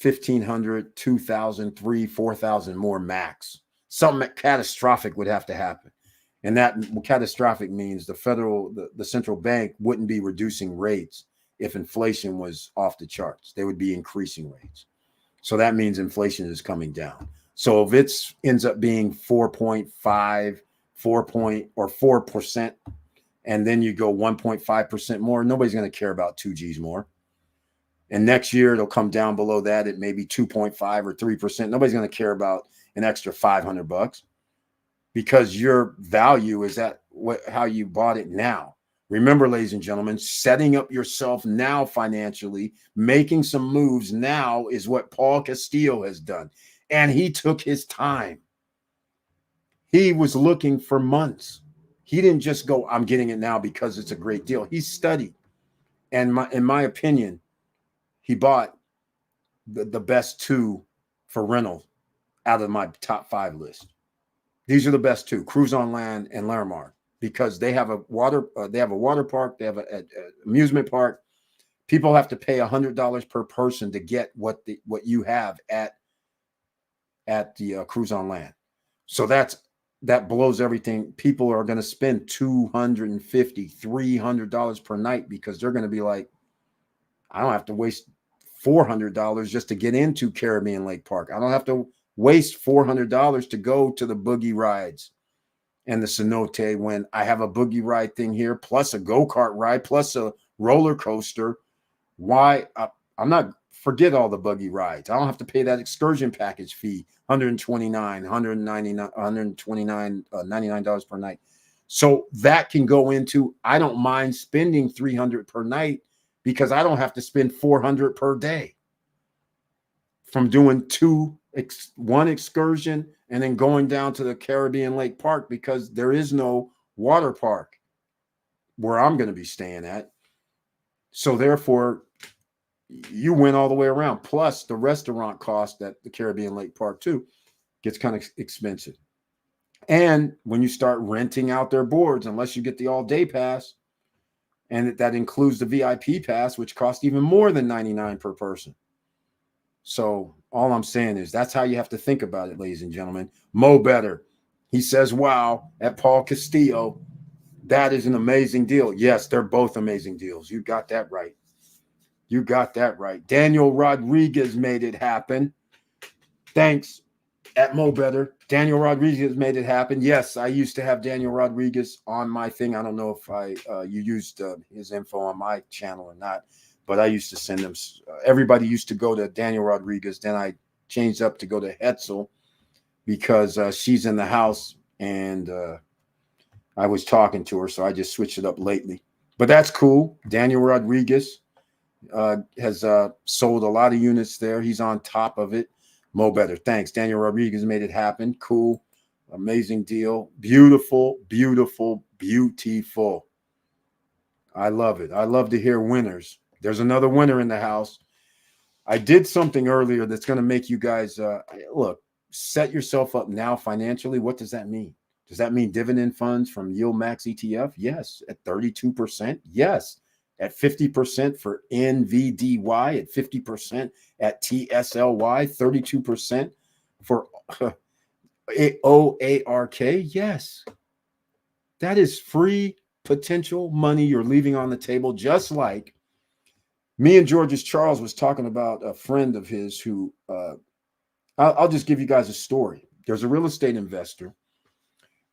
1,500, 2,000, 3,000, 4,000 more max. Something catastrophic would have to happen. And that catastrophic means the central bank wouldn't be reducing rates if inflation was off the charts. They would be increasing rates. So that means inflation is coming down. So if it ends up being 4.5, 4%, and then you go 1.5% more, nobody's going to care about 2Gs more. And next year it'll come down below that at maybe 2.5 or 3%. Nobody's going to care about an extra $500 because your value is at how you bought it now. Remember, ladies and gentlemen, setting up yourself now financially, making some moves now is what Paul Castillo has done. And he took his time. He was looking for months. He didn't just go, I'm getting it now because it's a great deal. He studied. And in my opinion, he bought the best two for rental out of my top 5 list. These are the best two, Cruise on Land and Larimar, because they have a water park, they have an amusement park. People have to pay $100 per person to get what you have at the Cruise on Land. So that blows everything. People are going to spend $250, $300 per night because they're going to be like, I don't have to waste $400 just to get into Caribbean Lake Park. I don't have to waste $400 to go to the boogie rides and the cenote when I have a boogie ride thing here, plus a go-kart ride, plus a roller coaster. Why? I'm not, forget all the buggy rides. I don't have to pay that excursion package fee, $129, $199, $129, $99 per night. So that can go into, I don't mind spending $300 per night because I don't have to spend $400 per day from doing one excursion and then going down to the Caribbean Lake Park because there is no water park where I'm going to be staying at. So therefore, you went all the way around. Plus the restaurant cost at the Caribbean Lake Park too gets kind of expensive. And when you start renting out their boards, unless you get the all-day pass, and that includes the VIP pass, which costs even more than $99 per person. So all I'm saying is that's how you have to think about it, ladies and gentlemen. Mo Better, he says, wow, at Paul Castillo, that is an amazing deal. Yes, they're both amazing deals. You got that right. You got that right. Daniel Rodriguez made it happen. Thanks at Mo Better. Daniel Rodriguez made it happen. Yes, I used to have Daniel Rodriguez on my thing. I don't know if you used his info on my channel or not, but I used to send them. Everybody used to go to Daniel Rodriguez. Then I changed up to go to Hetzel because she's in the house and I was talking to her, so I just switched it up lately. But that's cool. Daniel Rodriguez has sold a lot of units there. He's on top of it. Mo Better. Thanks. Daniel Rodriguez made it happen. Cool. Amazing deal. Beautiful, beautiful, beautiful. I love it. I love to hear winners. There's another winner in the house. I did something earlier that's going to make you guys look, set yourself up now financially. What does that mean? Does that mean dividend funds from Yield Max ETF? Yes. At 32%? Yes. At 50% for NVDY, at 50% at TSLY, 32% for OARK. Yes. That is free potential money you're leaving on the table, just like me and George's Charles was talking about a friend of his who, I'll just give you guys a story. There's a real estate investor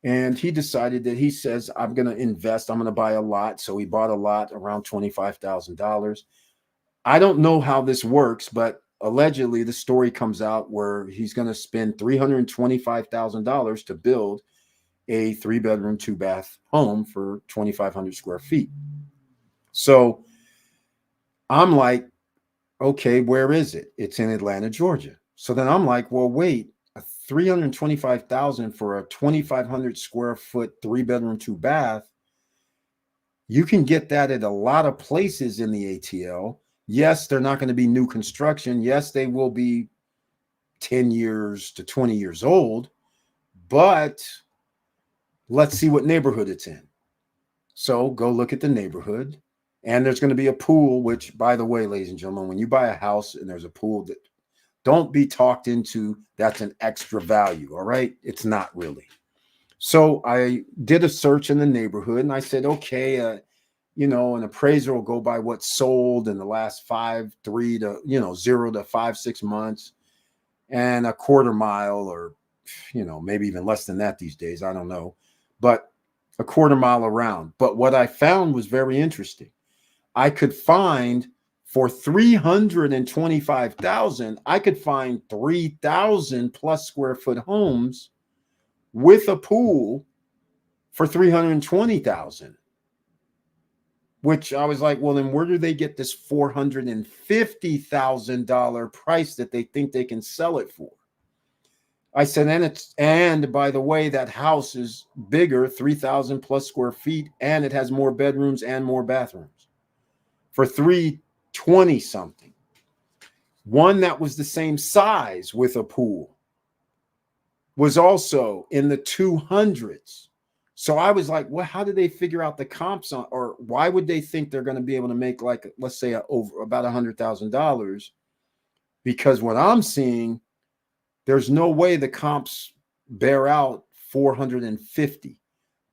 And he decided that he says, I'm going to invest. I'm going to buy a lot. So he bought a lot around $25,000. I don't know how this works, but allegedly the story comes out where he's going to spend $325,000 to build a 3-bedroom, 2-bath home for 2,500 square feet. So I'm like, okay, where is it? It's in Atlanta, Georgia. So then I'm like, well, wait, 325,000 for a 2,500 square foot 3-bedroom, 2-bath. You can get that at a lot of places in the ATL. Yes, they're not going to be new construction. Yes, they will be 10 years to 20 years old, but let's see what neighborhood it's in. So go look at the neighborhood. And there's going to be a pool, which, by the way, ladies and gentlemen, when you buy a house and there's a pool, that don't be talked into that's an extra value. All right. It's not really. So I did a search in the neighborhood and I said, okay, an appraiser will go by what's sold in the last 0 to 5, 6 months, and a quarter mile, or, maybe even less than that these days. I don't know, but a quarter mile around. But what I found was very interesting. I could find for 325,000, I could find 3,000 plus square foot homes with a pool for 320,000. Which I was like, well, then where do they get this $450,000 price that they think they can sell it for? I said, and by the way, that house is bigger, 3,000 plus square feet, and it has more bedrooms and more bathrooms for 320 something. One that was the same size with a pool was also in the 200s. So I was like, well, how did they figure out the comps on, or why would they think they're going to be able to make, like, let's say over about $100,000? Because what I'm seeing, there's no way the comps bear out 450.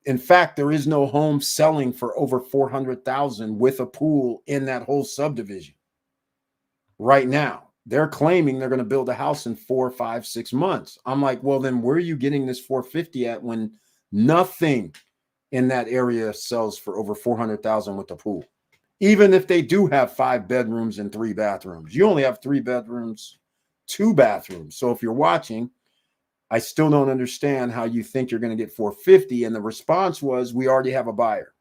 In fact, there is no home selling for over 400,000 with a pool in that whole subdivision right now. They're claiming they're going to build a house in 4, 5, 6 months. I'm like, well, then where are you getting this 450 at when nothing in that area sells for over 400,000 with the pool? Even if they do have 5 bedrooms and 3 bathrooms, you only have 3 bedrooms, 2 bathrooms. So if you're watching, I still don't understand how you think you're going to get 450. And the response was, we already have a buyer.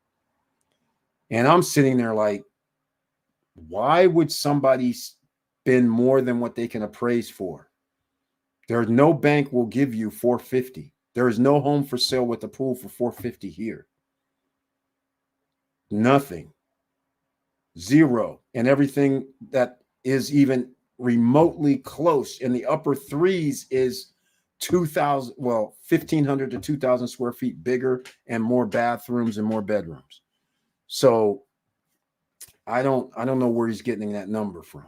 And I'm sitting there like, why would somebody spend more than what they can appraise for? There's no bank will give you 450. There is no home for sale with a pool for 450 here. Nothing. Zero. And everything that is even remotely close in the upper threes is 1,500 to 2,000 square feet bigger and more bathrooms and more bedrooms. So I don't know where he's getting that number from.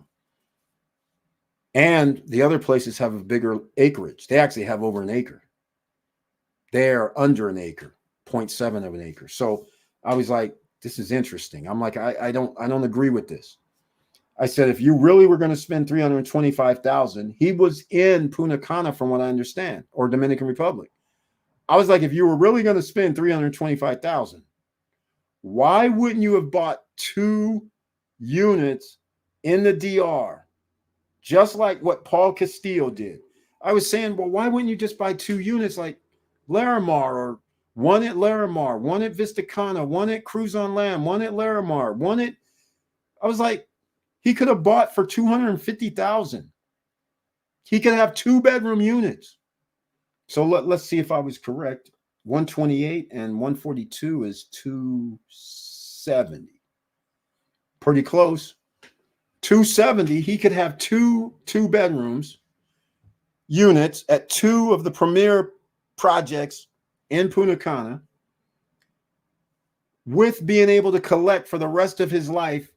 And the other places have a bigger acreage. They actually have over an acre. They're under an acre, 0.7 of an acre. So I was like, this is interesting. I'm like, I don't agree with this. I said, if you really were going to spend 325,000, he was in Punta Cana, from what I understand, or Dominican Republic. I was like, if you were really going to spend 325,000, why wouldn't you have bought 2 units in the DR, just like what Paul Castillo did? I was saying, well, why wouldn't you just buy 2 units like Larimar, or one at Larimar, one at Vista Cana, one at Cruise on Land, one at Larimar, one at, I was like, he could have bought for 250,000. He could have 2-bedroom units. So let's see if I was correct. 128 and 142 is 270. Pretty close. 270, he could have two bedrooms units at 2 of the premier projects in Punta Cana, with being able to collect for the rest of his life.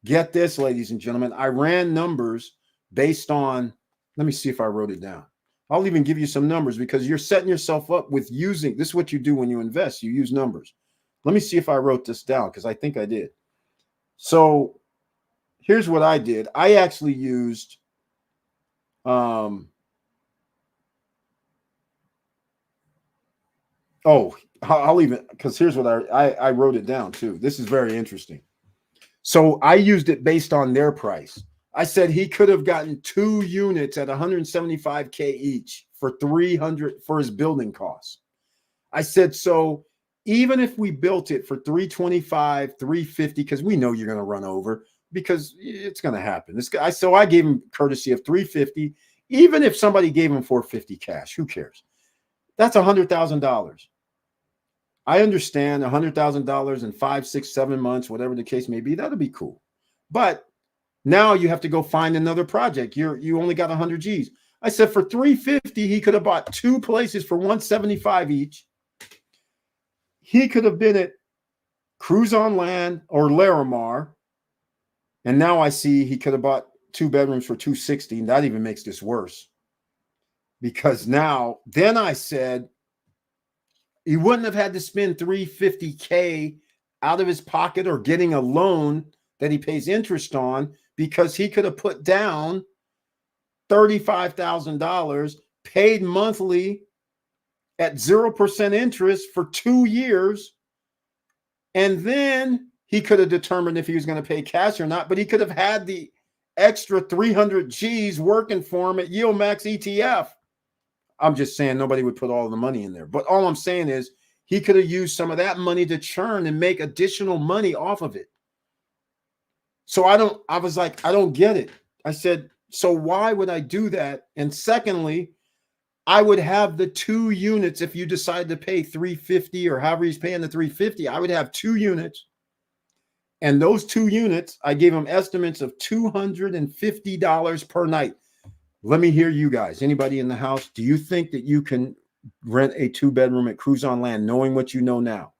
Get this, ladies and gentlemen, I ran numbers based on, let me see if I wrote it down. I'll even give you some numbers, because you're setting yourself up with using, this is what you do when you invest, you use numbers. Let me see if I wrote this down, because I think I did. So here's what I did. I actually used Oh, I'll even, because here's what I wrote it down too. This is very interesting. So I used it based on their price. I said he could have gotten 2 units at 175K each for 300 for his building costs. I said, so even if we built it for 325, 350, because we know you're going to run over, because it's going to happen. This guy, so I gave him courtesy of 350. Even if somebody gave him 450 cash, who cares? That's $100,000. I understand $100,000 in 5, 6, 7 months, whatever the case may be. That'll be cool. But now you have to go find another project. You only got 100 G's. I said for 350, he could have bought 2 places for 175 each. He could have been at Cruise on Land or Larimar. And now I see he could have bought 2 bedrooms for 260. And that even makes this worse. Because now, then I said, he wouldn't have had to spend 350K out of his pocket or getting a loan that he pays interest on, because he could have put down $35,000, paid monthly at 0% interest for 2 years. And then he could have determined if he was going to pay cash or not, but he could have had the extra 300 G's working for him at Yield Max ETF. I'm just saying nobody would put all the money in there. But all I'm saying is he could have used some of that money to churn and make additional money off of it. So I was like, I don't get it. I said, so why would I do that? And secondly, I would have the 2 units. If you decide to pay 350 or however he's paying the 350, I would have 2 units. And those 2 units, I gave him estimates of $250 per night. Let me hear you guys. Anybody in the house, do you think that you can rent a 2-bedroom at Cruise on Land, knowing what you know now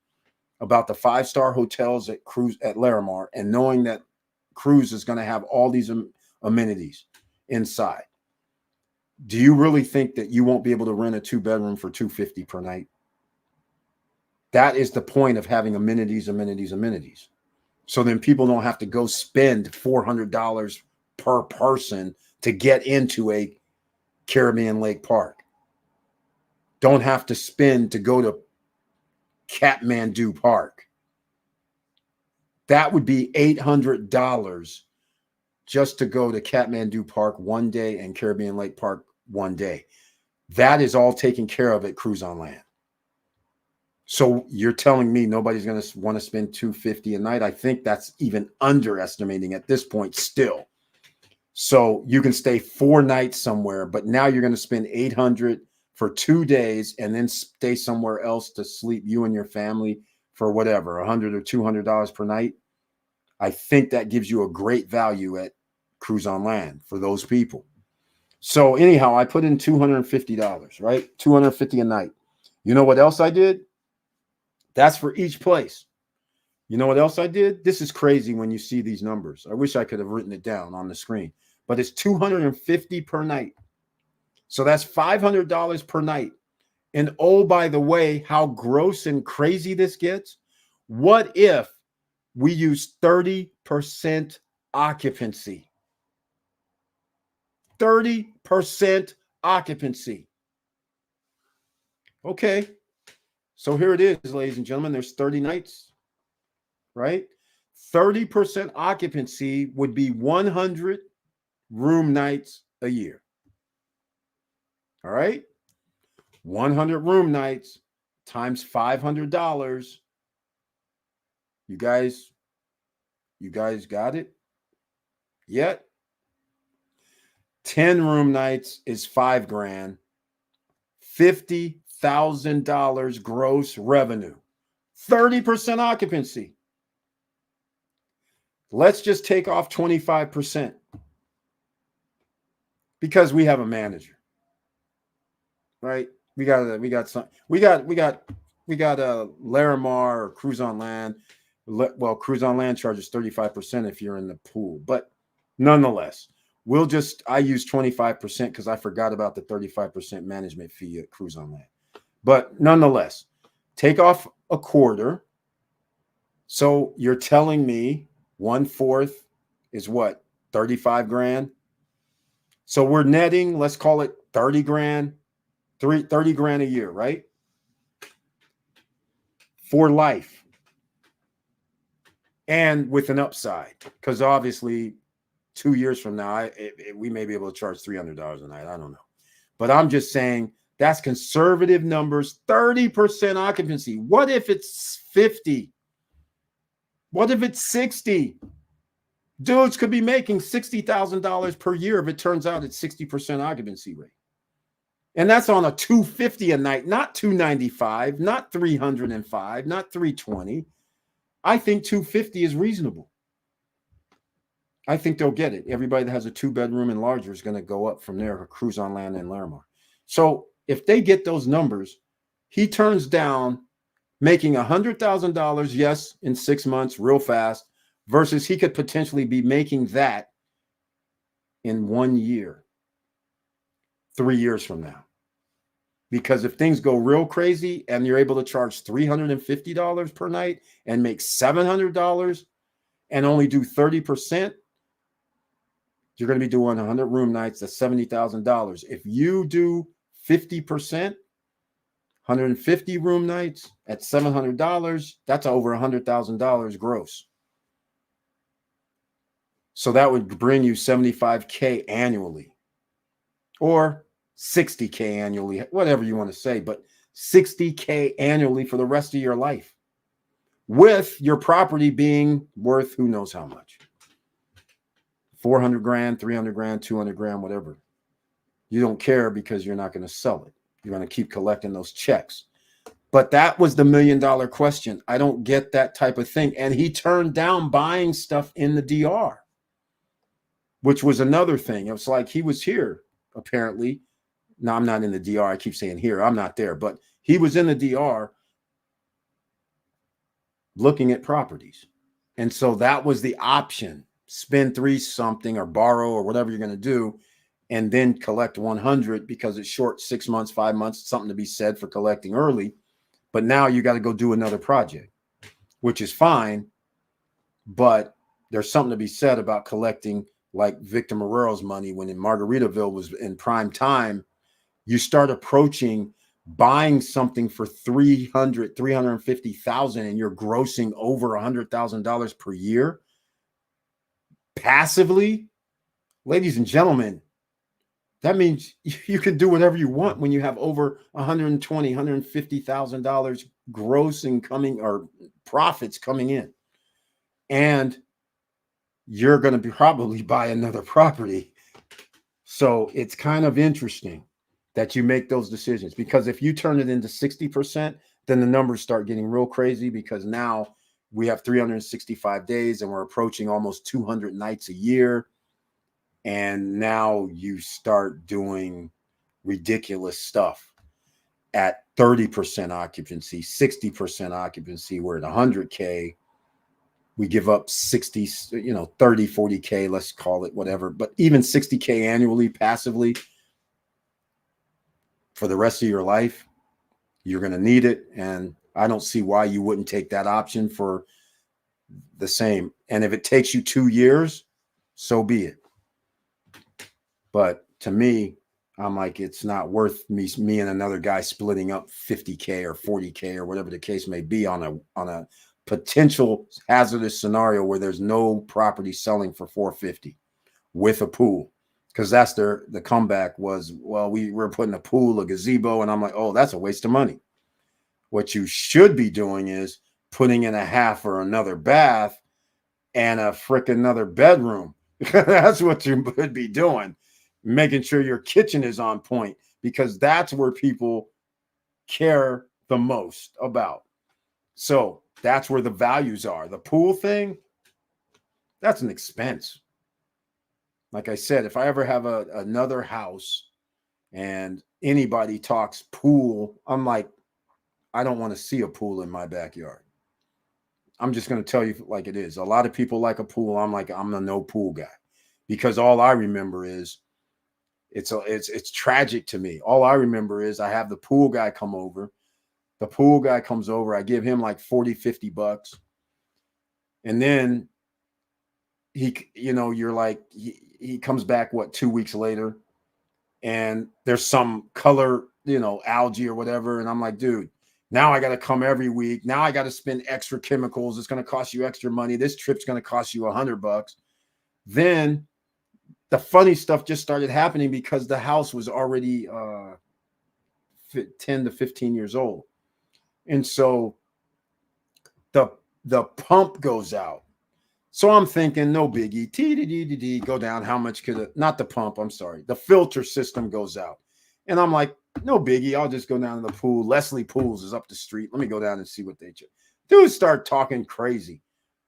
about the 5-star hotels at Larimar, and knowing that Cruise is going to have all these amenities inside? Do you really think that you won't be able to rent a 2-bedroom for $250 per night? That is the point of having amenities. So then people don't have to go spend $400 per person to get into a Caribbean Lake Park. Don't have to spend to go to Kathmandu Park. That would be $800 just to go to Kathmandu Park one day and Caribbean Lake Park one day. That is all taken care of at Cruise on Land. So you're telling me nobody's going to want to spend $250 a night? I think that's even underestimating at this point still. So you can stay 4 nights somewhere, but now you're going to spend $800 for 2 days and then stay somewhere else to sleep, you and your family, for whatever, $100 or $200 per night. I think that gives you a great value at Cruise on Land for those people. So anyhow, I put in $250, right? $250 a night. You know what else I did? That's for each place. You know what else I did? This is crazy when you see these numbers. I wish I could have written it down on the screen, but it's $250 per night. So that's $500 per night. And oh, by the way, how gross and crazy this gets. What if we use 30% occupancy? 30% occupancy. Okay. So here it is, ladies and gentlemen. There's 30 nights, right? 30% occupancy would be 100 room nights a year. All right. 100 room nights times $500. You guys got it yet? 10 room nights is $5,000. $50,000 gross revenue. 30% occupancy. Let's just take off 25% because we have a manager, right? We got Larimar or Cruise on Land. Well, Cruise on Land charges 35% if you're in the pool, but nonetheless, I use 25% because I forgot about the 35% management fee at Cruise on Land. But nonetheless, take off a quarter. So you're telling me 1/4 is what? 35 grand. So we're netting, let's call it 30 grand, 30 grand a year, right? for life. And with an upside, because obviously 2 years from now, we may be able to charge $300 a night. I don't know. But I'm just saying that's conservative numbers, 30% occupancy. What if it's 50? What if it's 60? Dudes could be making $60,000 per year if it turns out it's 60% occupancy rate. And that's on a $250 a night, not $295, not $305, not $320. I think $250 is reasonable. I think they'll get it. Everybody that has a 2-bedroom and larger is going to go up from there, cruise on land in Larimar. So if they get those numbers, he turns down making $100,000, yes, in 6 months, real fast, versus he could potentially be making that in 1 year, 3 years from now. Because if things go real crazy and you're able to charge $350 per night and make $700 and only do 30%, you're going to be doing 100 room nights. That's $70,000. If you do 50%, 150 room nights at $700, that's over $100,000 gross. So that would bring you $75K annually, or $60K annually, whatever you want to say, but $60K annually for the rest of your life, with your property being worth who knows how much. 400 grand, 300 grand, 200 grand, whatever. You don't care because you're not going to sell it. You're going to keep collecting those checks. But that was the $1 million question. I don't get that type of thing. And he turned down buying stuff in the DR, which was another thing. It was like he was here, apparently. No, I'm not in the DR. I keep saying here. I'm not there. But he was in the DR looking at properties. And so that was the option. Spend 3 something or borrow or whatever you're going to do, and then collect 100 because it's short 6 months, 5 months, something to be said for collecting early. But now you got to go do another project, which is fine. But there's something to be said about collecting like Victor Morero's money when in Margaritaville was in prime time. You start approaching buying something for $350,000 and you're grossing over $100,000 per year passively. Ladies and gentlemen, that means you can do whatever you want when you have over $120,000, $150,000 grossing coming, or profits coming in. And you're going to probably buy another property. So it's kind of interesting that you make those decisions, because if you turn it into 60%, then the numbers start getting real crazy, because now we have 365 days and we're approaching almost 200 nights a year. And now you start doing ridiculous stuff at 30% occupancy, 60% occupancy. We're at 100K. We give up 60, 30, 40K, let's call it whatever. But even 60K annually, passively, for the rest of your life, you're going to need it. And I don't see why you wouldn't take that option for the same. And if it takes you 2 years, so be it. But to me, I'm like, it's not worth me and another guy splitting up 50K or 40K or whatever the case may be on a potential hazardous scenario where there's no property selling for 450 with a pool. Because that's the comeback was, well, we're putting a pool, a gazebo, and I'm like, oh, that's a waste of money. What you should be doing is putting in a half or another bath and a frickin' another bedroom. That's what you would be doing. Making sure your kitchen is on point, because that's where people care the most about. So that's where the values are. The pool thing, that's an expense. Like I said, if I ever have another house and anybody talks pool, I'm like, I don't want to see a pool in my backyard. I'm just going to tell you like it is. A lot of people like a pool. I'm like, I'm a no pool guy, because all I remember is it's tragic to me. All I remember is I have the pool guy come over. The pool guy comes over. I give him like 40, 50 bucks. And then you're like, he comes back, 2 weeks later, and there's some color, algae or whatever. And I'm like, dude, Now I got to come every week. Now I got to spend extra chemicals. It's going to cost you extra money. This trip's going to cost you $100. Then the funny stuff just started happening because the house was already 10 to 15 years old. And so the pump goes out. So I'm thinking, no biggie. T-D-D-D-D, go down. How much could it? Not the pump, I'm sorry. The filter system goes out. And I'm like, no biggie. I'll just go down to the pool. Leslie Pools is up the street. Let me go down and see what they do. Dudes start talking crazy.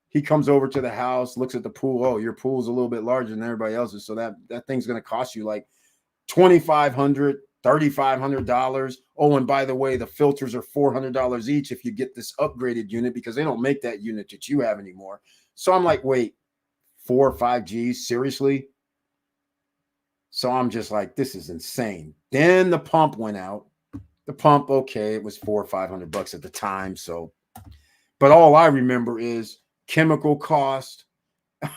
He comes over to the house, looks at the pool. Oh, your pool's a little bit larger than everybody else's. So that thing's going to cost you like $2,500, $3,500. Oh, and by the way, the filters are $400 each if you get this upgraded unit, because they don't make that unit that you have anymore. So I'm like, wait, 4 or 5 G's? Seriously? So I'm just like, this is insane. Then the pump went out. The pump, okay, it was $400 or $500 at the time. So, but all I remember is chemical cost.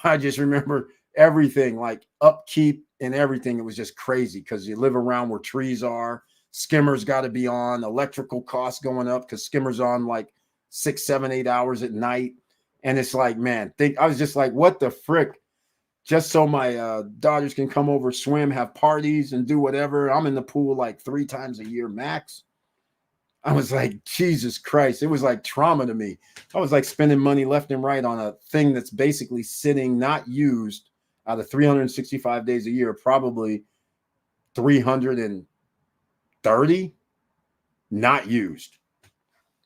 I just remember everything, like upkeep and everything. It was just crazy because you live around where trees are. Skimmers got to be on. Electrical costs going up because skimmers on like 6, 7, 8 hours at night. And it's like, man, I was just like, what the frick? Just so my daughters can come over, swim, have parties, and do whatever. I'm in the pool like 3 times a year max. I was like, Jesus Christ. It was like trauma to me. I was like spending money left and right on a thing that's basically sitting, not used, out of 365 days a year, probably 330 not used.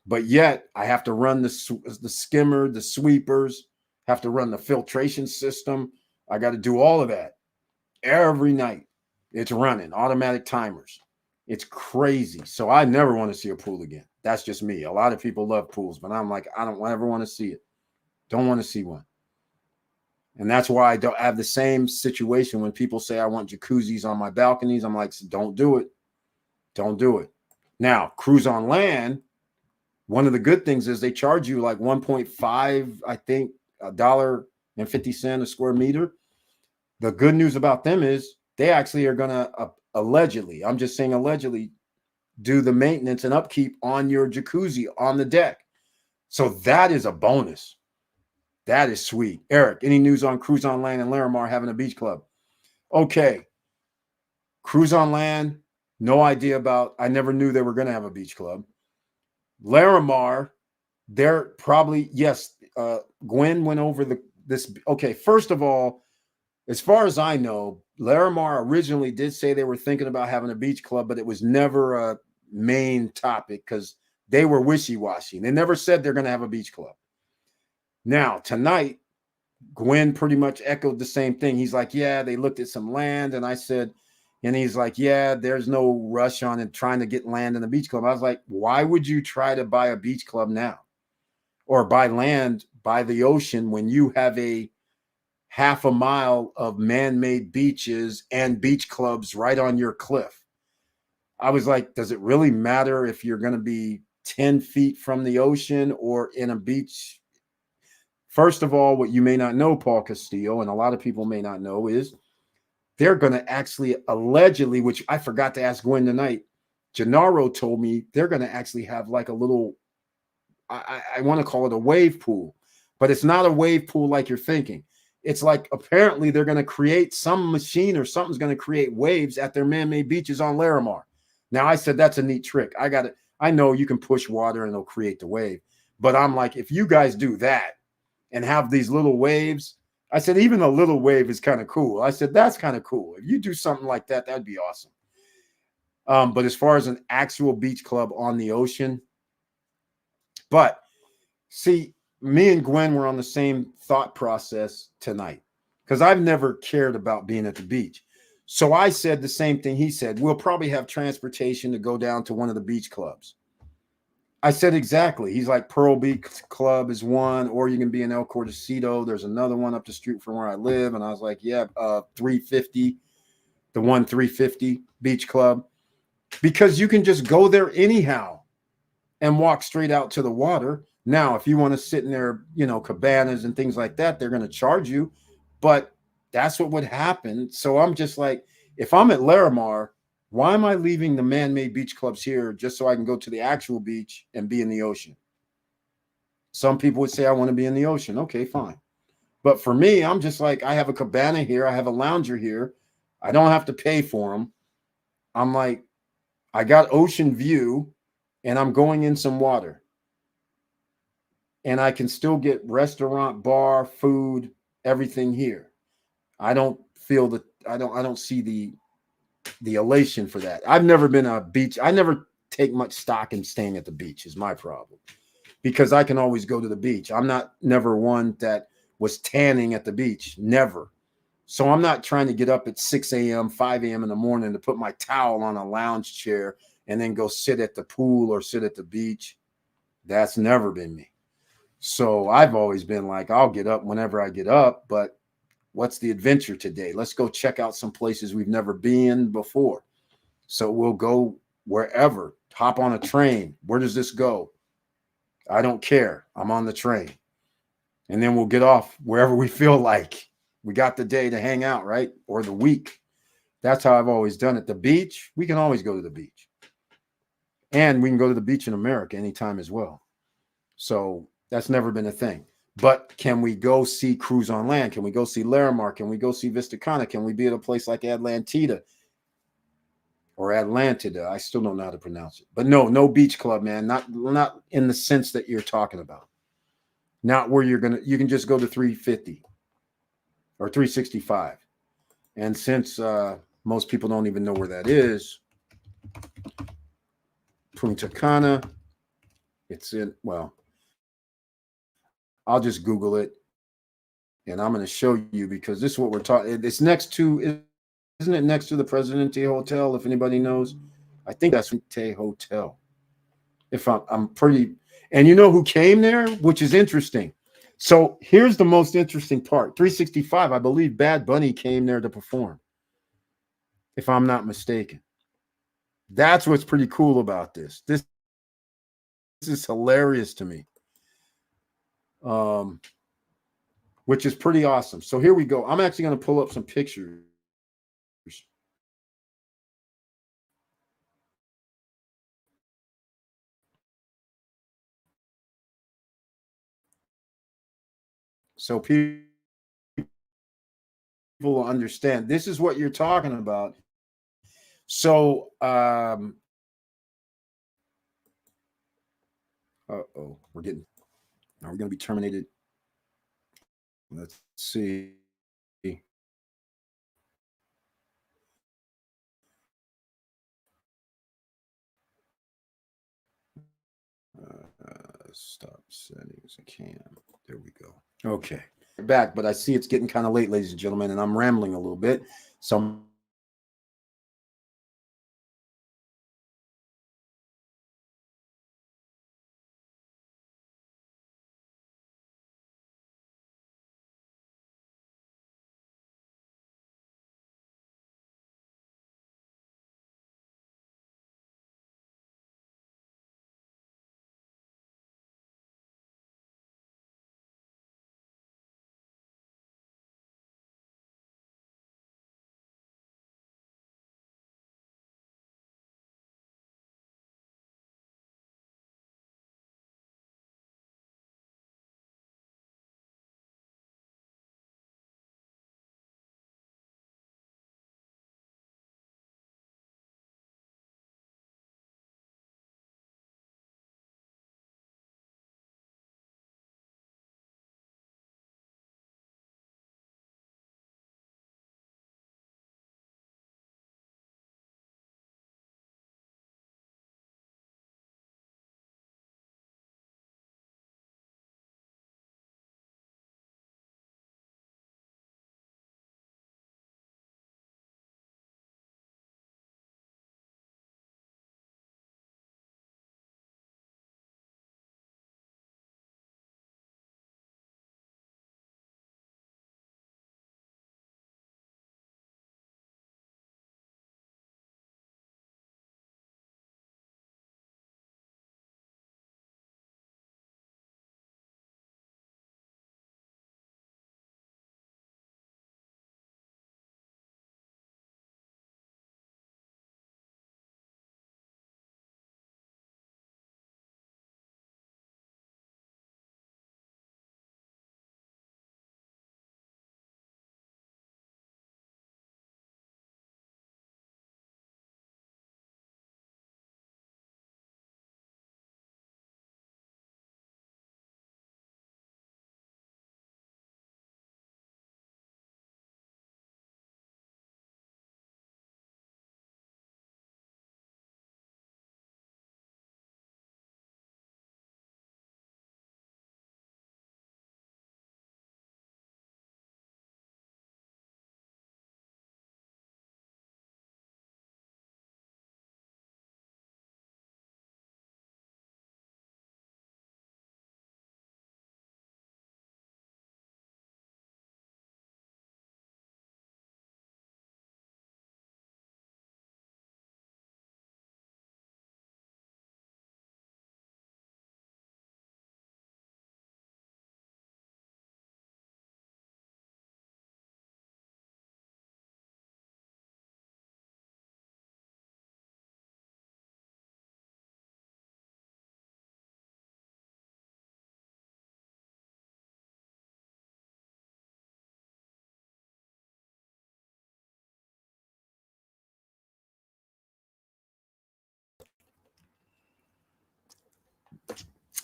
But yet I have to run the skimmer, the sweepers, have to run the filtration system. I got to do all of that every night. It's running automatic timers. It's crazy. So I never want to see a pool again. That's just me. A lot of people love pools, but I'm like, I don't ever want to see it. Don't want to see one. And that's why I don't have the same situation when people say I want jacuzzis on my balconies. I'm like, don't do it. Don't do it. Now, cruise on land. One of the good things is they charge you like 1.5, I think, $1.50 a square meter. The good news about them is they actually are going to allegedly, I'm just saying allegedly, do the maintenance and upkeep on your jacuzzi on the deck. So that is a bonus. That is sweet. Eric, any news on Cruise on Land and Larimar having a beach club? Okay. Cruise on Land, no idea about. I never knew they were going to have a beach club. Larimar, they're probably, yes, Gwen went over this. Okay, first of all, as far as I know, Larimar originally did say they were thinking about having a beach club, but it was never a main topic because they were wishy-washy. They never said they're going to have a beach club. Now, tonight, Gwen pretty much echoed the same thing. He's like, yeah, they looked at some land. And I said, and he's like, yeah, there's no rush on it trying to get land in the beach club. I was like, why would you try to buy a beach club now or buy land by the ocean when you have a half a mile of man-made beaches and beach clubs right on your cliff? I was like, does it really matter if you're going to be 10 feet from the ocean or in a beach? First of all, what you may not know, Paul Castillo, and a lot of people may not know, is they're going to actually allegedly, which I forgot to ask Gwen tonight, Gennaro told me they're going to actually have like a little, I want to call it a wave pool, but it's not a wave pool like you're thinking. It's like apparently they're going to create some machine or something's going to create waves at their man-made beaches on Larimar. Now, I said that's a neat trick. I know you can push water and it'll create the wave, but I'm like, if you guys do that and have these little waves, I said, even a little wave is kind of cool. I said, that's kind of cool. If you do something like that, that'd be awesome. But as far as an actual beach club on the ocean, but see, me and Gwen were on the same thought process tonight because I've never cared about being at the beach. So I said the same thing he said. We'll probably have transportation to go down to one of the beach clubs. I said, exactly. He's like, Pearl Beach Club is one, or you can be in El Cordacito. There's another one up the street from where I live. And I was like, yeah, 350, the 350 Beach Club, because you can just go there anyhow and walk straight out to the water. Now, if you want to sit in there, cabanas and things like that, they're going to charge you, but that's what would happen. So I'm just like, if I'm at Larimar, Why am I leaving the man-made beach clubs here just so I can go to the actual beach and be in the ocean? Some people would say I want to be in the ocean. Okay, fine. But for me, I'm just like, I have a cabana here. I have a lounger here. I don't have to pay for them. I'm like, I got ocean view and I'm going in some water. And I can still get restaurant, bar, food, everything here. I don't feel that I don't see the elation for that. I've never been a beach. I never take much stock in staying at the beach is my problem. Because I can always go to the beach. I'm not never one that was tanning at the beach. Never. So I'm not trying to get up at 6 a.m., 5 a.m. in the morning to put my towel on a lounge chair and then go sit at the pool or sit at the beach. That's never been me. So I've always been like, I'll get up whenever I get up, but what's the adventure today? Let's go check out some places we've never been before. So we'll go wherever, hop on a train. Where does this go? I don't care. I'm on the train. And then we'll get off wherever we feel like. We got the day to hang out, right? Or the week. That's how I've always done it. The beach, we can always go to the beach. And we can go to the beach in America anytime as well. So that's never been a thing. But can we go see cruise on land? Can we go see Larimar? Can we go see Vista Cana? Can we be at a place like Atlantida or Atlantida? I still don't know how to pronounce it. But no beach club, man. Not in the sense that you're talking about. Not where you can just go to 350 or 365. And since most people don't even know where that is, Punta Cana, it's in, well, I'll just Google it and I'm going to show you because this is what we're talking. It's next to, isn't it next to the Presidente Hotel? If anybody knows, I think that's Presidente Hotel. If I'm pretty, and you know who came there, which is interesting. So here's the most interesting part. 365, I believe Bad Bunny came there to perform, if I'm not mistaken. That's what's pretty cool about this. This is hilarious to me. Which is pretty awesome. So here we go. I'm actually going to pull up some pictures. So people will understand. This is what you're talking about. So, uh-oh, we're going to be terminated. Let's see. Stop settings. I can. There we go. Okay. Back, but I see it's getting kind of late, ladies and gentlemen, and I'm rambling a little bit. So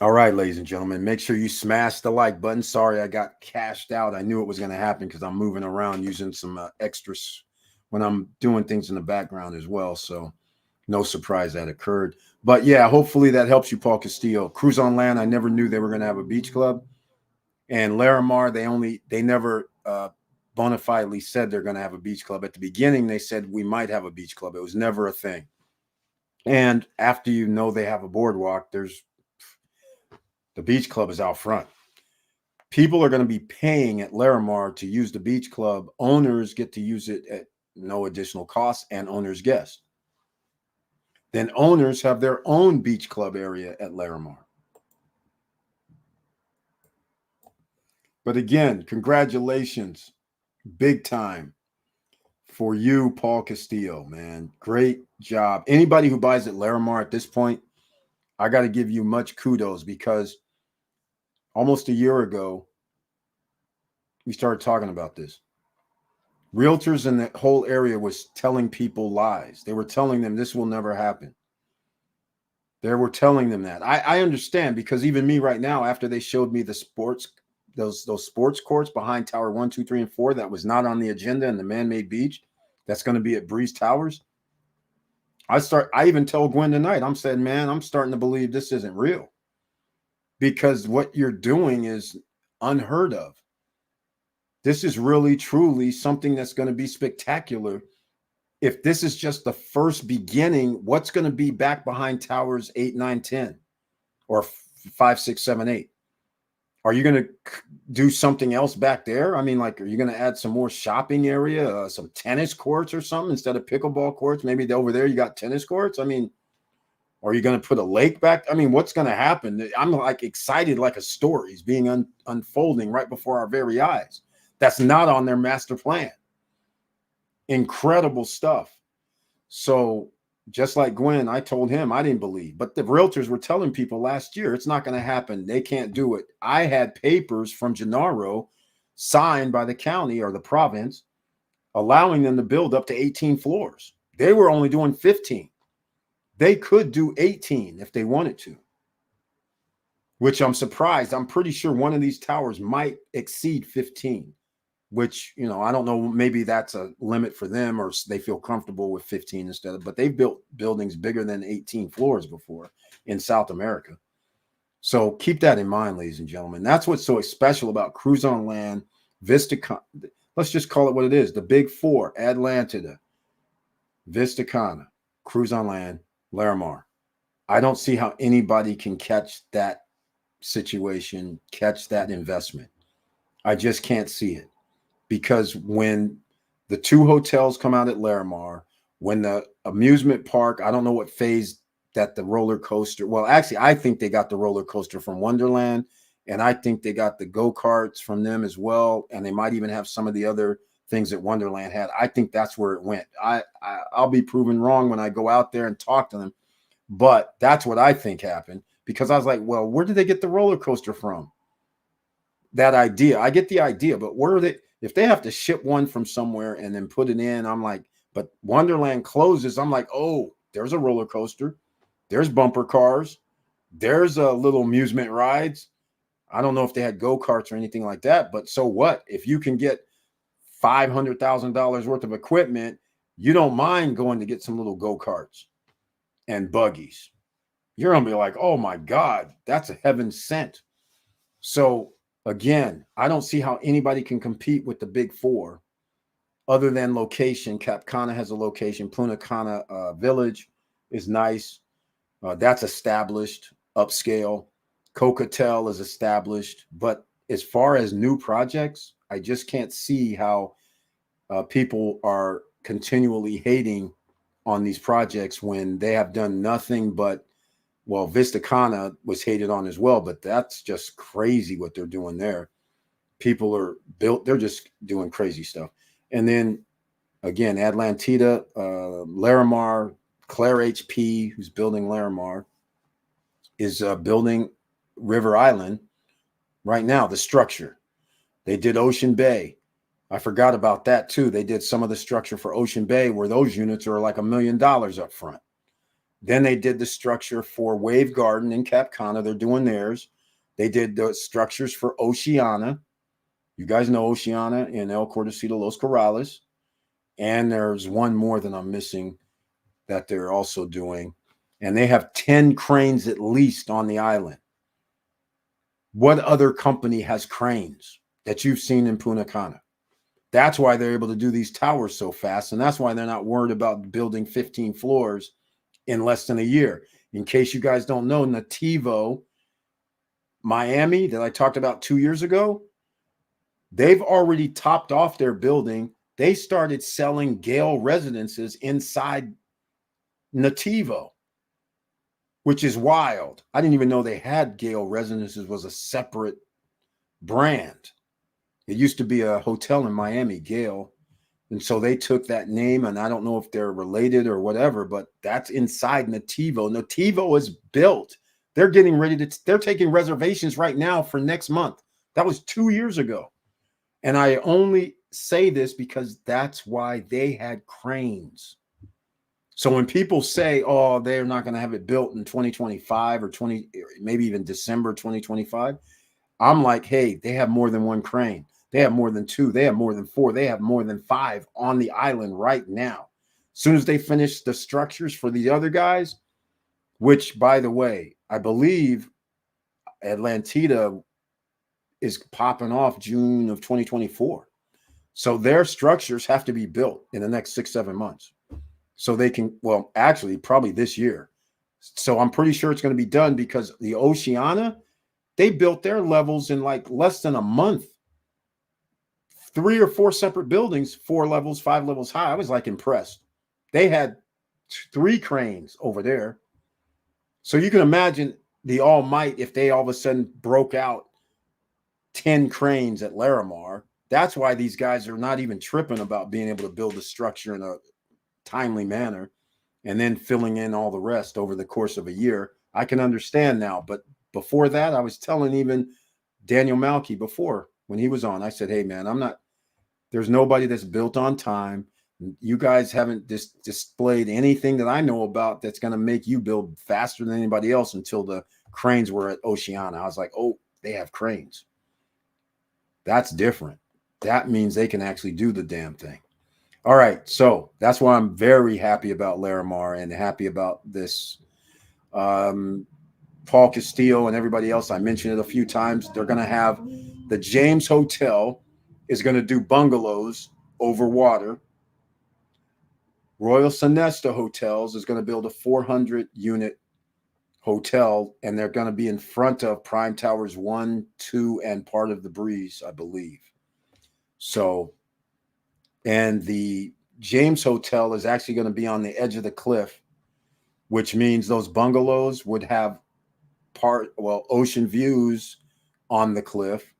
All right, ladies and gentlemen, make sure you smash the like button. Sorry, I got cashed out. I knew it was going to happen because I'm moving around using some extras when I'm doing things in the background as well. So no surprise that occurred. But yeah, hopefully that helps you, Paul Castillo. Cruise on Land, I never knew they were going to have a beach club. And Larimar, they never bona fidely said they're going to have a beach club. At the beginning, they said we might have a beach club. It was never a thing. And after you know they have a boardwalk, there's the beach club is out front. People are going to be paying at Larimar to use the beach club. Owners get to use it at no additional cost, and owners' guests. Then owners have their own beach club area at Larimar. But again, congratulations, big time for you, Paul Castillo, man. Great job. Anybody who buys at Larimar at this point, I got to give you much kudos because almost a year ago, we started talking about this. Realtors in the whole area was telling people lies. They were telling them this will never happen. They were telling them that. I understand because even me right now, after they showed me the sports, those sports courts behind Tower 1, 2, 3, and 4, that was not on the agenda in the man-made beach, that's going to be at Breeze Towers. I even told Gwen tonight, I'm saying, man, I'm starting to believe this isn't real because what you're doing is unheard of. This is really, truly something that's going to be spectacular. If this is just the first beginning, what's going to be back behind towers 8, 9, 10, or 5, 6, 7, 8? Are you going to do something else back there? I mean, like, are you going to add some more shopping area, some tennis courts or something instead of pickleball courts? Maybe over there you got tennis courts. I mean, are you going to put a lake back? I mean, what's going to happen? I'm like excited, like a story is being unfolding right before our very eyes. That's not on their master plan. Incredible stuff. So just like Gwen, I told him I didn't believe, but the realtors were telling people last year, it's not going to happen. They can't do it. I had papers from Gennaro signed by the county or the province, allowing them to build up to 18 floors. They were only doing 15. They could do 18 if they wanted to, which I'm surprised. I'm pretty sure one of these towers might exceed 15. Which, you know, I don't know, maybe that's a limit for them or they feel comfortable with 15 instead of, but they've built buildings bigger than 18 floors before in South America. So keep that in mind, ladies and gentlemen. That's what's so special about Cruise on Land, Vista, let's just call it what it is. The big four: Atlantida, Vista Cana, Cruise on Land, Larimar. I don't see how anybody can catch that situation, catch that investment. I just can't see it. Because when the two hotels come out at Larimar, when the amusement park, I don't know what phase that the roller coaster, well, actually, I think they got the roller coaster from Wonderland, and I think they got the go-karts from them as well, and they might even have some of the other things that Wonderland had. I think that's where it went. I'll be proven wrong when I go out there and talk to them, but that's what I think happened because I was like, well, where did they get the roller coaster from? That idea. I get the idea, but where are they? If they have to ship one from somewhere and then put it in, I'm like, but Wonderland closes. I'm like, oh, there's a roller coaster. There's bumper cars. There's a little amusement rides. I don't know if they had go-karts or anything like that, but so what? If you can get $500,000 worth of equipment, you don't mind going to get some little go-karts and buggies. You're going to be like, oh my God, that's a heaven sent. So again, I don't see how anybody can compete with the big four other than location. Cap Cana has a location. Punta Cana Village is nice. That's established, upscale. Cocatel is established. But as far as new projects, I just can't see how people are continually hating on these projects when they have done nothing but, well, Vista Cana was hated on as well, but that's just crazy what they're doing there. People are built, they're just doing crazy stuff. And then again, Atlantida, Larimar, Claire HP, who's building Larimar, is building River Island right now, the structure. They did Ocean Bay. I forgot about that too. They did some of the structure for Ocean Bay where those units are like $1 million up front. Then they did the structure for Wave Garden in Cap Cana. They're doing theirs. They did the structures for Oceana. You guys know Oceana in El Cordacito, Los Corrales. And there's one more that I'm missing that they're also doing. And they have 10 cranes at least on the island. What other company has cranes that you've seen in Punta Cana? That's why they're able to do these towers so fast. And that's why they're not worried about building 15 floors in less than a year. In case you guys don't know, Nativo, Miami, that I talked about 2 years ago, they've already topped off their building. They started selling Gale residences inside Nativo, which is wild. I didn't even know they had Gale residences was a separate brand. It used to be a hotel in Miami, Gale. And so they took that name, and I don't know if they're related or whatever, but that's inside Nativo. Nativo is built. They're getting ready they're taking reservations right now for next month. That was 2 years ago. And I only say this because that's why they had cranes. So when people say, oh, they're not going to have it built in 2025 or maybe even December 2025, I'm like, hey, they have more than one crane. They have more than 2. They have more than 4. They have more than 5 on the island right now. As soon as they finish the structures for the other guys, which, by the way, I believe Atlantida is popping off June of 2024. So their structures have to be built in the next 6-7 months. So they can, well, actually, probably this year. So I'm pretty sure it's going to be done because the Oceana, they built their levels in like less than a month. 3 or 4 separate buildings, 4 levels, 5 levels high. I was like impressed. They had 3 cranes over there. So you can imagine the All Might if they all of a sudden broke out 10 cranes at Larimar. That's why these guys are not even tripping about being able to build a structure in a timely manner and then filling in all the rest over the course of a year. I can understand now. But before that, I was telling even Daniel Malky before when he was on, I said, hey, man, there's nobody that's built on time. You guys haven't displayed anything that I know about that's going to make you build faster than anybody else until the cranes were at Oceana. I was like, oh, they have cranes. That's different. That means they can actually do the damn thing. All right. So that's why I'm very happy about Larimar and happy about this. Paul Castillo and everybody else, I mentioned it a few times. They're going to have the James Hotel is going to do bungalows over water. Royal Sonesta Hotels is going to build a 400-unit hotel, and they're going to be in front of Prime Towers 1, 2, and part of the Breeze, I believe. So, and the James Hotel is actually going to be on the edge of the cliff, which means those bungalows would have ocean views on the cliff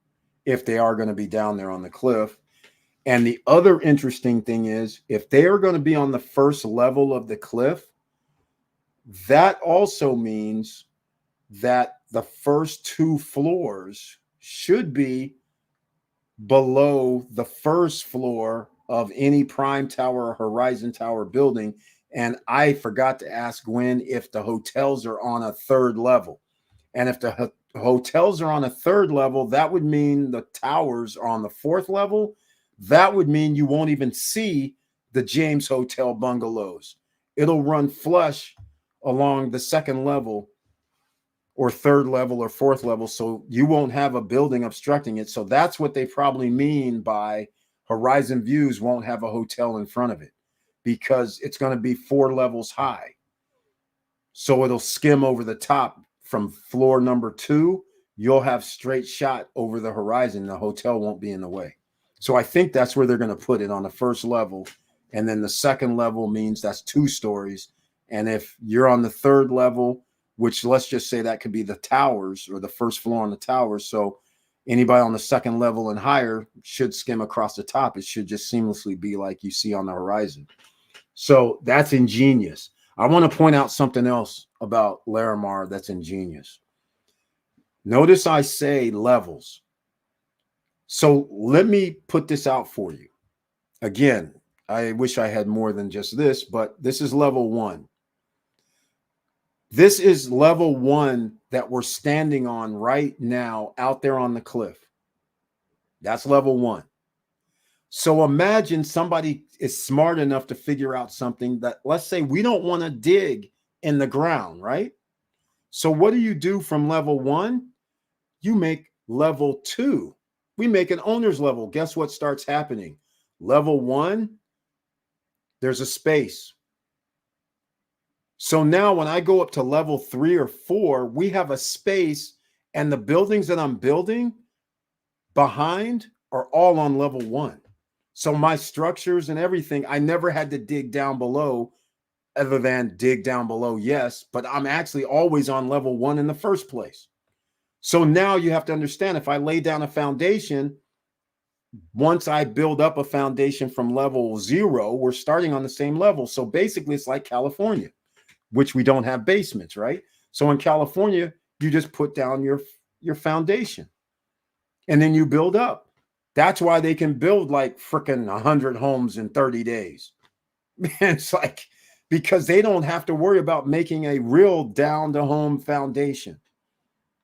if they are going to be down there on the cliff. And the other interesting thing is if they are going to be on the first level of the cliff, that also means that the first 2 floors should be below the first floor of any Prime Tower or Horizon Tower building. And I forgot to ask Gwen if the hotels are on a 3rd level. And if the hotels are on a 3rd level, that would mean the towers are on the 4th level. That would mean you won't even see the James Hotel bungalows. It'll run flush along the 2nd level or 3rd level or 4th level. So you won't have a building obstructing it. So that's what they probably mean by Horizon Views won't have a hotel in front of it because it's going to be 4 levels high. So it'll skim over the top from floor number 2. You'll have straight shot over the horizon. The hotel won't be in the way. So I think that's where they're going to put it on the 1st level. And then the 2nd level means that's 2 stories. And if you're on the 3rd level, which let's just say that could be the towers or the 1st floor on the towers. So anybody on the 2nd level and higher should skim across the top. It should just seamlessly be like you see on the horizon. So that's ingenious. I want to point out something else about Larimar that's ingenious. Notice I say levels. So let me put this out for you. Again, I wish I had more than just this, but this is level 1. This is level 1 that we're standing on right now out there on the cliff. That's level 1. So imagine somebody is smart enough to figure out something that, let's say we don't want to dig in the ground, right? So what do you do from level 1? You make level 2. We make an owner's level. Guess what starts happening? Level 1, there's a space. So now when I go up to level 3 or 4, we have a space, and the buildings that I'm building behind are all on level 1. So my structures and everything, I never had to dig down below, other than dig down below, yes, but I'm actually always on level 1 in the first place. So now you have to understand, if I lay down a foundation, once I build up a foundation from level 0, we're starting on the same level. So basically it's like California, which we don't have basements, right? So in California, you just put down your foundation and then you build up. That's why they can build like freaking 100 homes in 30 days. It's like, because they don't have to worry about making a real down to home foundation.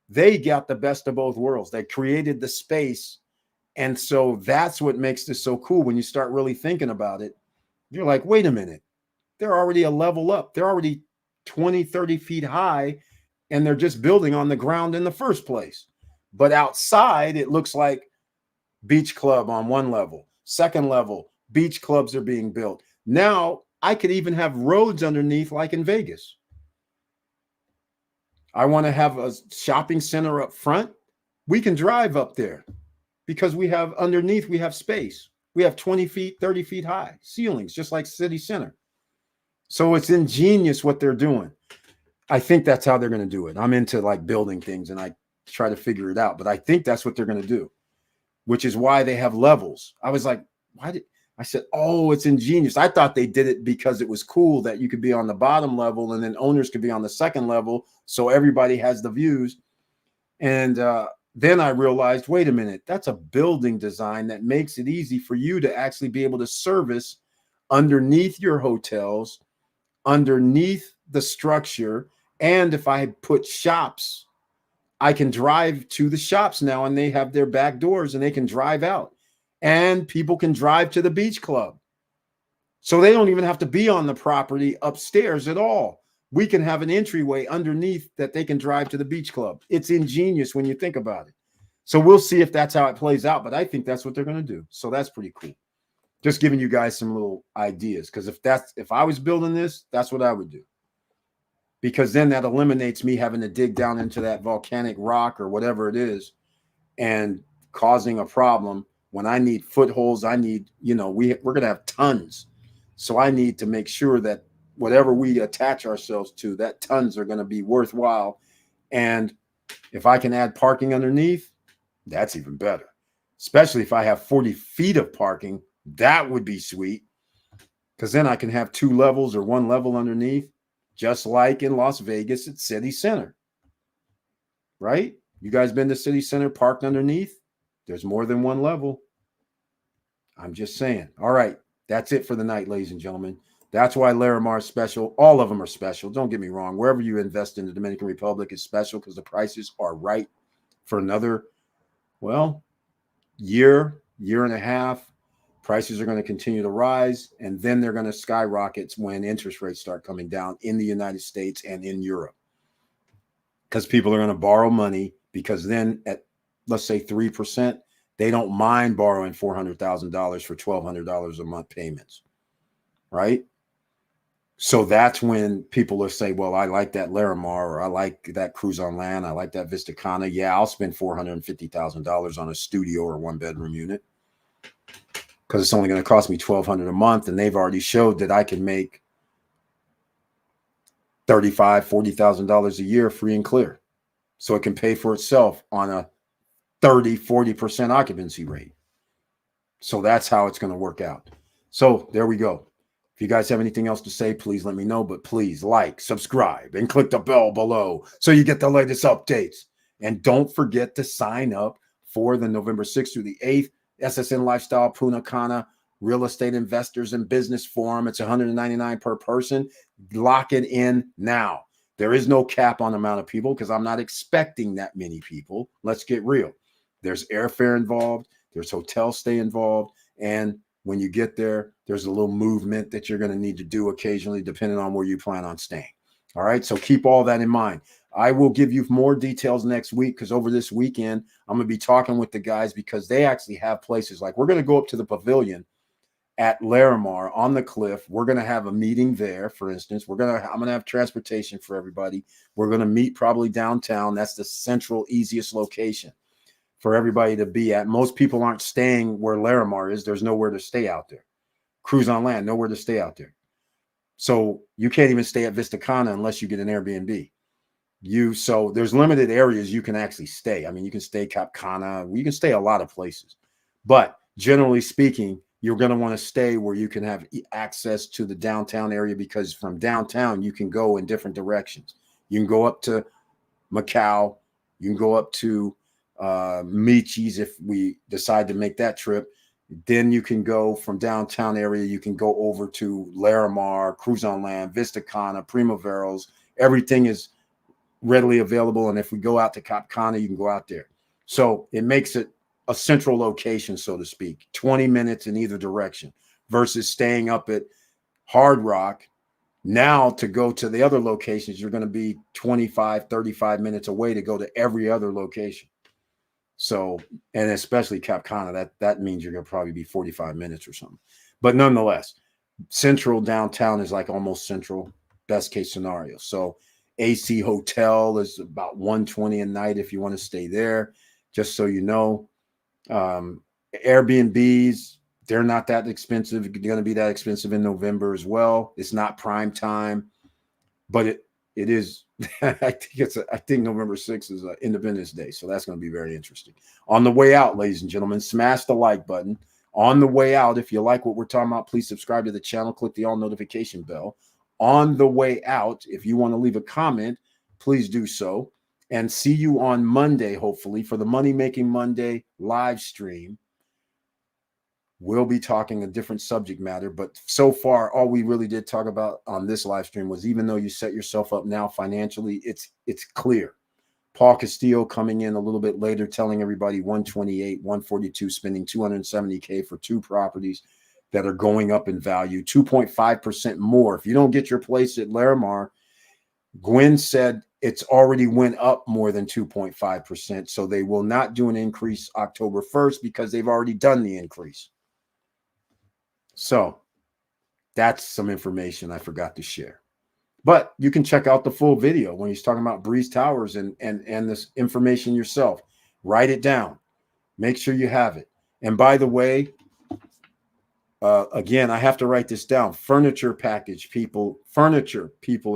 They got the best of both worlds. They created the space. And so that's what makes this so cool. When you start really thinking about it, you're like, wait a minute, they're already a level up. They're already 20, 30 feet high, and they're just building on the ground in the first place. But outside, it looks like beach club on one level. Second level, beach clubs are being built. Now I could even have roads underneath, like in Vegas. I want to have a shopping center up front. We can drive up there because we have underneath, we have space. We have 20 feet, 30 feet high ceilings, just like city center. So it's ingenious what they're doing. I think that's how they're going to do it. I'm into like building things and I try to figure it out, but I think that's what they're going to do, which is why they have levels. I was like, I said, oh, it's ingenious. I thought they did it because it was cool that you could be on the bottom level and then owners could be on the second level. So everybody has the views. And then I realized, wait a minute, that's a building design that makes it easy for you to actually be able to service underneath your hotels, underneath the structure. And if I put shops, I can drive to the shops now and they have their back doors and they can drive out. And people can drive to the beach club. So they don't even have to be on the property upstairs at all. We can have an entryway underneath that they can drive to the beach club. It's ingenious when you think about it. So we'll see if that's how it plays out, but I think that's what they're going to do. So that's pretty cool. Just giving you guys some little ideas, because if I was building this, that's what I would do. Because then that eliminates me having to dig down into that volcanic rock or whatever it is and causing a problem. When I need footholds, I need, we're going to have tons. So I need to make sure that whatever we attach ourselves to, that tons are going to be worthwhile. And if I can add parking underneath, that's even better. Especially if I have 40 feet of parking, that would be sweet. Because then I can have 2 levels or 1 level underneath, just like in Las Vegas at City Center. Right? You guys been to City Center parked underneath? There's more than 1 level. I'm just saying. All right. That's it for the night, ladies and gentlemen. That's why Larimar is special. All of them are special. Don't get me wrong. Wherever you invest in the Dominican Republic is special because the prices are right for another, year and a half. Prices are going to continue to rise, and then they're going to skyrocket when interest rates start coming down in the United States and in Europe. Because people are going to borrow money, because then at, let's say, 3%, they don't mind borrowing $400,000 for $1,200 a month payments, right? So that's when people will say, well, I like that Larimar, or I like that Cruise on Land, I like that Vista Cana. Yeah, I'll spend $450,000 on a studio or 1-bedroom unit because it's only going to cost me $1,200 a month, and they've already showed that I can make $35,000, $40,000 a year free and clear. So it can pay for itself on a 30, 40% occupancy rate. So that's how it's going to work out. So there we go. If you guys have anything else to say, please let me know. But please like, subscribe, and click the bell below so you get the latest updates. And don't forget to sign up for the November 6th through the 8th SSN Lifestyle Punta Cana Real Estate Investors and Business Forum. It's $199 per person. Lock it in now. There is no cap on the amount of people because I'm not expecting that many people. Let's get real. There's airfare involved. There's hotel stay involved. And when you get there, there's a little movement that you're going to need to do occasionally, depending on where you plan on staying. All right. So keep all that in mind. I will give you more details next week because over this weekend, I'm going to be talking with the guys because they actually have places like we're going to go up to the pavilion at Larimar on the cliff. We're going to have a meeting there, for instance. I'm going to have transportation for everybody. We're going to meet probably downtown. That's the central, easiest location for everybody to be at. Most people aren't staying where Larimar is. There's nowhere to stay out there. Cruise on land, nowhere to stay out there. So you can't even stay at Vista Cana unless you get an Airbnb. So there's limited areas you can actually stay. I mean, you can stay Cap Cana. You can stay a lot of places. But generally speaking, you're going to want to stay where you can have access to the downtown area because from downtown, you can go in different directions. You can go up to Macau. You can go up to Michi's if we decide to make that trip. Then you can go from downtown area. You can go over to Larimar, Cruise on Land, Vista Cana, Primaveros. Everything is readily available. And if we go out to Cap Cana, you can go out there. So it makes it a central location, so to speak, 20 minutes in either direction versus staying up at Hard Rock. Now to go to the other locations, you're going to be 25, 35 minutes away to go to every other location. So, and especially Cap Cana, that means you're going to probably be 45 minutes or something. But nonetheless, central downtown is like almost central, best case scenario. So AC Hotel is about $120 a night if you want to stay there, just so you know. Airbnbs, they're not that expensive. They're going to be that expensive in November as well. It's not prime time, but it is. I think November 6th is Independence Day, so that's going to be very interesting. On the way out, ladies and gentlemen, smash the like button. On the way out, if you like what we're talking about, please subscribe to the channel. Click the all notification bell. On the way out, if you want to leave a comment, please do so. And see you on Monday, hopefully, for the Money Making Monday live stream. We'll be talking a different subject matter, but so far, all we really did talk about on this live stream was even though you set yourself up now financially, it's clear. Paul Castillo coming in a little bit later, telling everybody 128, 142, spending $270K for 2 properties that are going up in value, 2.5% more. If you don't get your place at Larimar, Gwen said it's already went up more than 2.5%. So they will not do an increase October 1st because they've already done the increase. So that's some information I forgot to share. But you can check out the full video when he's talking about Breeze Towers and this information yourself. Write it down. Make sure you have it. And by the way, again, I have to write this down. Furniture people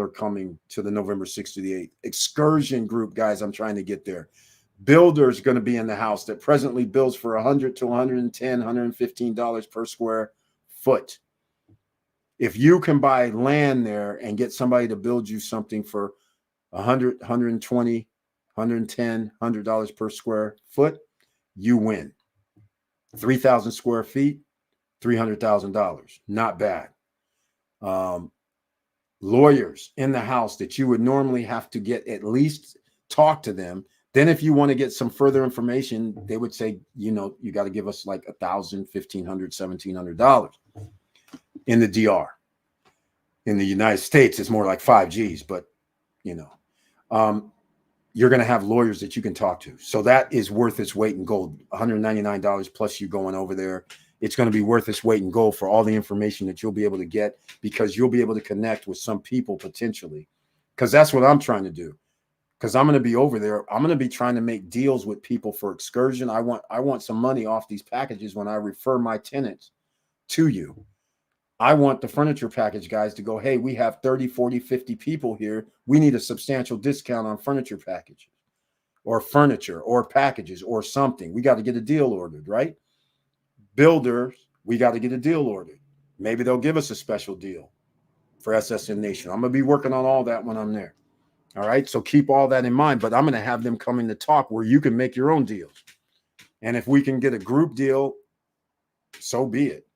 are coming to the November 6th to the 8th. Excursion group, guys, I'm trying to get there. Builders going to be in the house that presently builds for $100 to $110, $115 per square foot. If you can buy land there and get somebody to build you something for $100, $120, $110, $100 per square foot, you win. 3,000 square feet, $300,000. Not bad. Lawyers in the house that you would normally have to get at least talk to them. Then if you want to get some further information, they would say, you got to give us like $1,000, $1,500, $1,700 in the DR. In the United States, it's more like 5 Gs, but you're going to have lawyers that you can talk to. So that is worth its weight in gold. $199 plus you going over there. It's going to be worth its weight in gold for all the information that you'll be able to get because you'll be able to connect with some people potentially. Because that's what I'm trying to do. Because I'm going to be over there. I'm going to be trying to make deals with people for excursion. I want some money off these packages when I refer my tenants to you. I want the furniture package guys to go, hey, we have 30, 40, 50 people here. We need a substantial discount on furniture packages or furniture or packages or something. We got to get a deal ordered, right? Builders, we got to get a deal ordered. Maybe they'll give us a special deal for SSN Nation. I'm going to be working on all that when I'm there. All right. So keep all that in mind, but I'm going to have them come in to talk where you can make your own deals. And if we can get a group deal, so be it.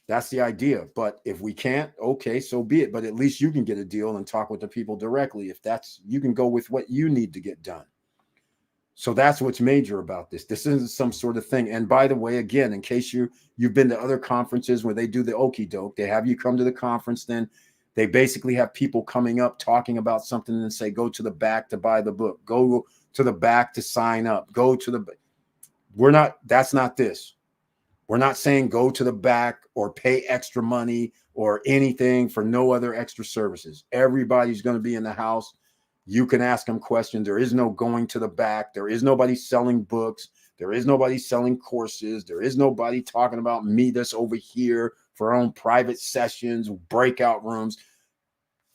That's the idea. But if we can't, okay, so be it. But at least you can get a deal and talk with the people directly. If that's, you can go with what you need to get done. So that's what's major about this. This isn't some sort of thing. And by the way, again, in case you've been to other conferences where they do the okie doke, they have you come to the conference, then they basically have people coming up talking about something and say, go to the back to buy the book, go to the back to sign up, go to the, that's not this. We're not saying go to the back or pay extra money or anything for no other extra services. Everybody's going to be in the house. You can ask them questions. There is no going to the back. There is nobody selling books. There is nobody selling courses. There is nobody talking about meet us over here for our own private sessions, breakout rooms,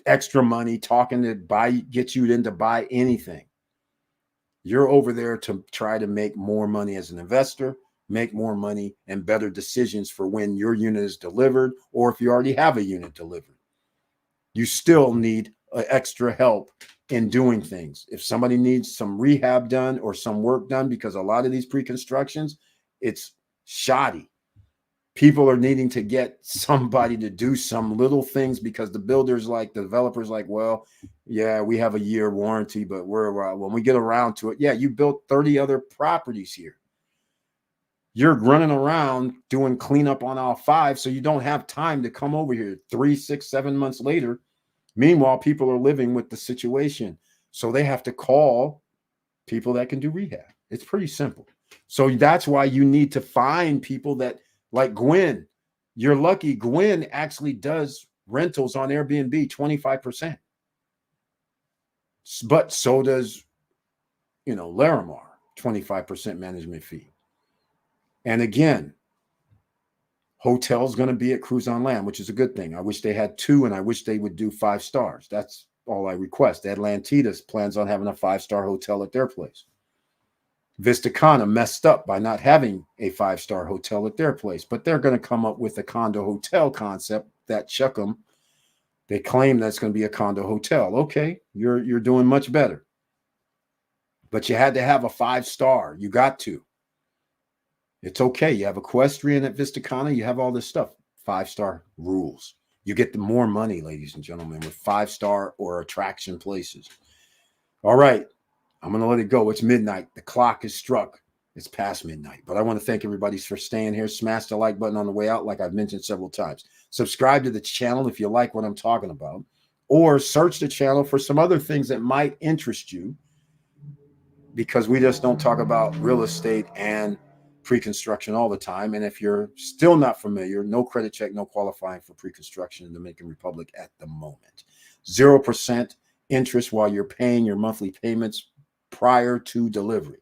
extra money, talking to get you in to buy anything. You're over there to try to make more money as an investor, make more money and better decisions for when your unit is delivered, or if you already have a unit delivered. You still need extra help in doing things. If somebody needs some rehab done or some work done, because a lot of these pre-constructions, it's shoddy. People are needing to get somebody to do some little things because the builders, like the developers, like, well, yeah, we have a year warranty, but when we get around to it, yeah, you built 30 other properties here. You're running around doing cleanup on all 5, so you don't have time to come over here 3, 6, 7 months later. Meanwhile, people are living with the situation, so they have to call people that can do rehab. It's pretty simple. So that's why you need to find people that, like Gwen. You're lucky. Gwen actually does rentals on Airbnb 25%. But so does, Larimar, 25% management fee. And again, hotel's going to be at Cruise on Land, which is a good thing. I wish they had 2, and I wish they would do 5 stars. That's all I request. Atlantitas plans on having a 5-star hotel at their place. Vista Cana messed up by not having a 5-star hotel at their place, but they're going to come up with a condo hotel concept that chuck them. They claim that's going to be a condo hotel. Okay, you're doing much better. But you had to have a 5-star. You got to. It's okay. You have equestrian at Vista Cana. You have all this stuff. 5-star rules. You get the more money, ladies and gentlemen, with 5-star or attraction places. All right. I'm going to let it go. It's midnight. The clock is struck. It's past midnight. But I want to thank everybody for staying here. Smash the like button on the way out, like I've mentioned several times. Subscribe to the channel if you like what I'm talking about. Or search the channel for some other things that might interest you, because we just don't talk about real estate and pre-construction all the time. And if you're still not familiar, no credit check, no qualifying for pre-construction in the Dominican Republic at the moment. 0% interest while you're paying your monthly payments prior to delivery.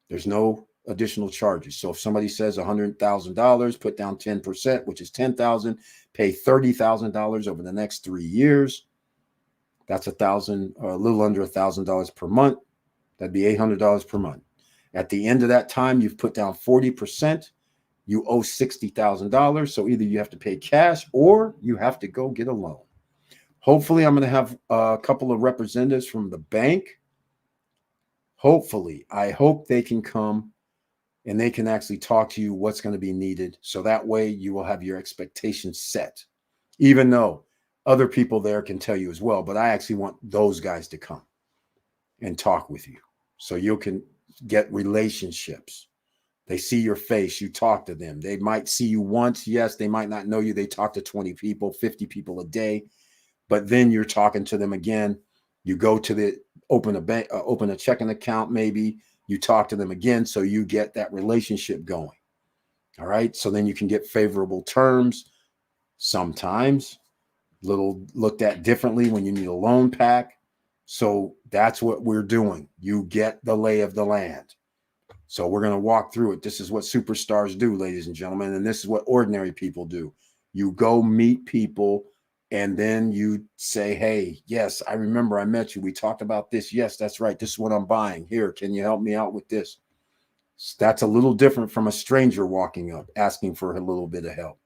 There's no additional charges. So if somebody says $100,000, put down 10%, which is $10,000, pay $30,000 over the next 3 years. That's a little under $1,000 per month. That'd be $800 per month. At the end of that time, you've put down 40%. You owe $60,000. So either you have to pay cash or you have to go get a loan. Hopefully, I'm going to have a couple of representatives from the bank. Hopefully, I hope they can come and they can actually talk to you what's going to be needed. So that way you will have your expectations set, even though other people there can tell you as well. But I actually want those guys to come and talk with you so you can get relationships. They see your face. You talk to them. They might see you once. Yes, they might not know you. They talk to 20 people, 50 people a day. But then you're talking to them again. You go to open a checking account, maybe. You talk to them again, so you get that relationship going. All right. So then you can get favorable terms. Sometimes little looked at differently when you need a loan pack. So that's what we're doing. You get the lay of the land. So we're going to walk through it. This is what superstars do, ladies and gentlemen. And this is what ordinary people do. You go meet people and then you say, hey, yes, I remember I met you. We talked about this. Yes, that's right. This is what I'm buying. Here, can you help me out with this? That's a little different from a stranger walking up, asking for a little bit of help.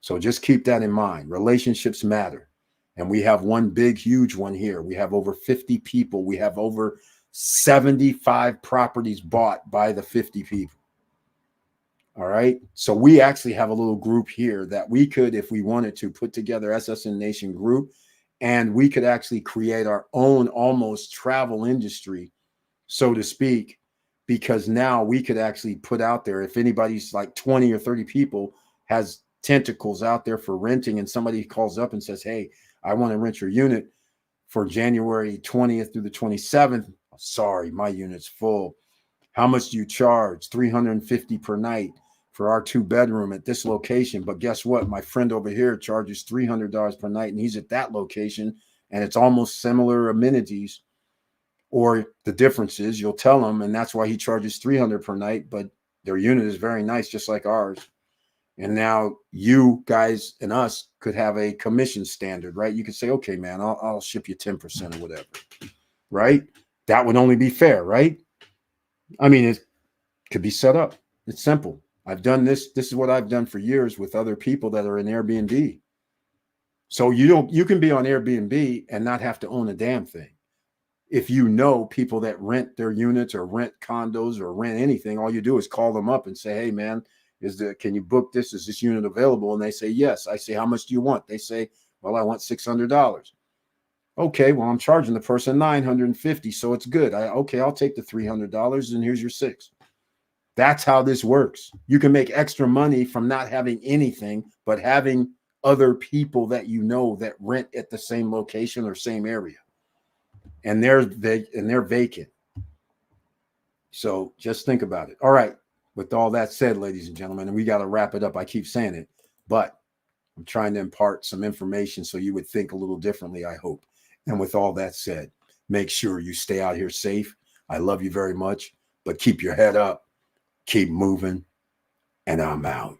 So just keep that in mind. Relationships matter. And we have one big, huge one here. We have over 50 people. We have over 75 properties bought by the 50 people. All right. So we actually have a little group here that we could, if we wanted to, put together SSN Nation group, and we could actually create our own almost travel industry, so to speak, because now we could actually put out there, if anybody's like 20 or 30 people has tentacles out there for renting, and somebody calls up and says, hey, I want to rent your unit for January 20th through the 27th. Sorry, my unit's full. How much do you charge? $350 per night for our 2-bedroom at this location. But guess what? My friend over here charges $300 per night, and he's at that location, and it's almost similar amenities. Or the difference is you'll tell them, and that's why he charges $300 per night, but their unit is very nice, just like ours. And now you guys and us could have a commission standard, right? You could say, okay, man, I'll ship you 10% or whatever, right? That would only be fair, right? I mean, it could be set up. It's simple. I've done this. This is what I've done for years with other people that are in Airbnb. So you can be on Airbnb and not have to own a damn thing. If you know people that rent their units or rent condos or rent anything, all you do is call them up and say, hey, man, can you book this? Is this unit available? And they say, yes. I say, how much do you want? They say, well, I want $600. Okay, well, I'm charging the person $950, so it's good. Okay, I'll take the $300, and here's your $6. That's how this works. You can make extra money from not having anything, but having other people that you know that rent at the same location or same area, and they're vacant. So just think about it. All right. With all that said, ladies and gentlemen, and we got to wrap it up. I keep saying it, but I'm trying to impart some information so you would think a little differently, I hope. And with all that said, make sure you stay out here safe. I love you very much, but keep your head up, keep moving, and I'm out.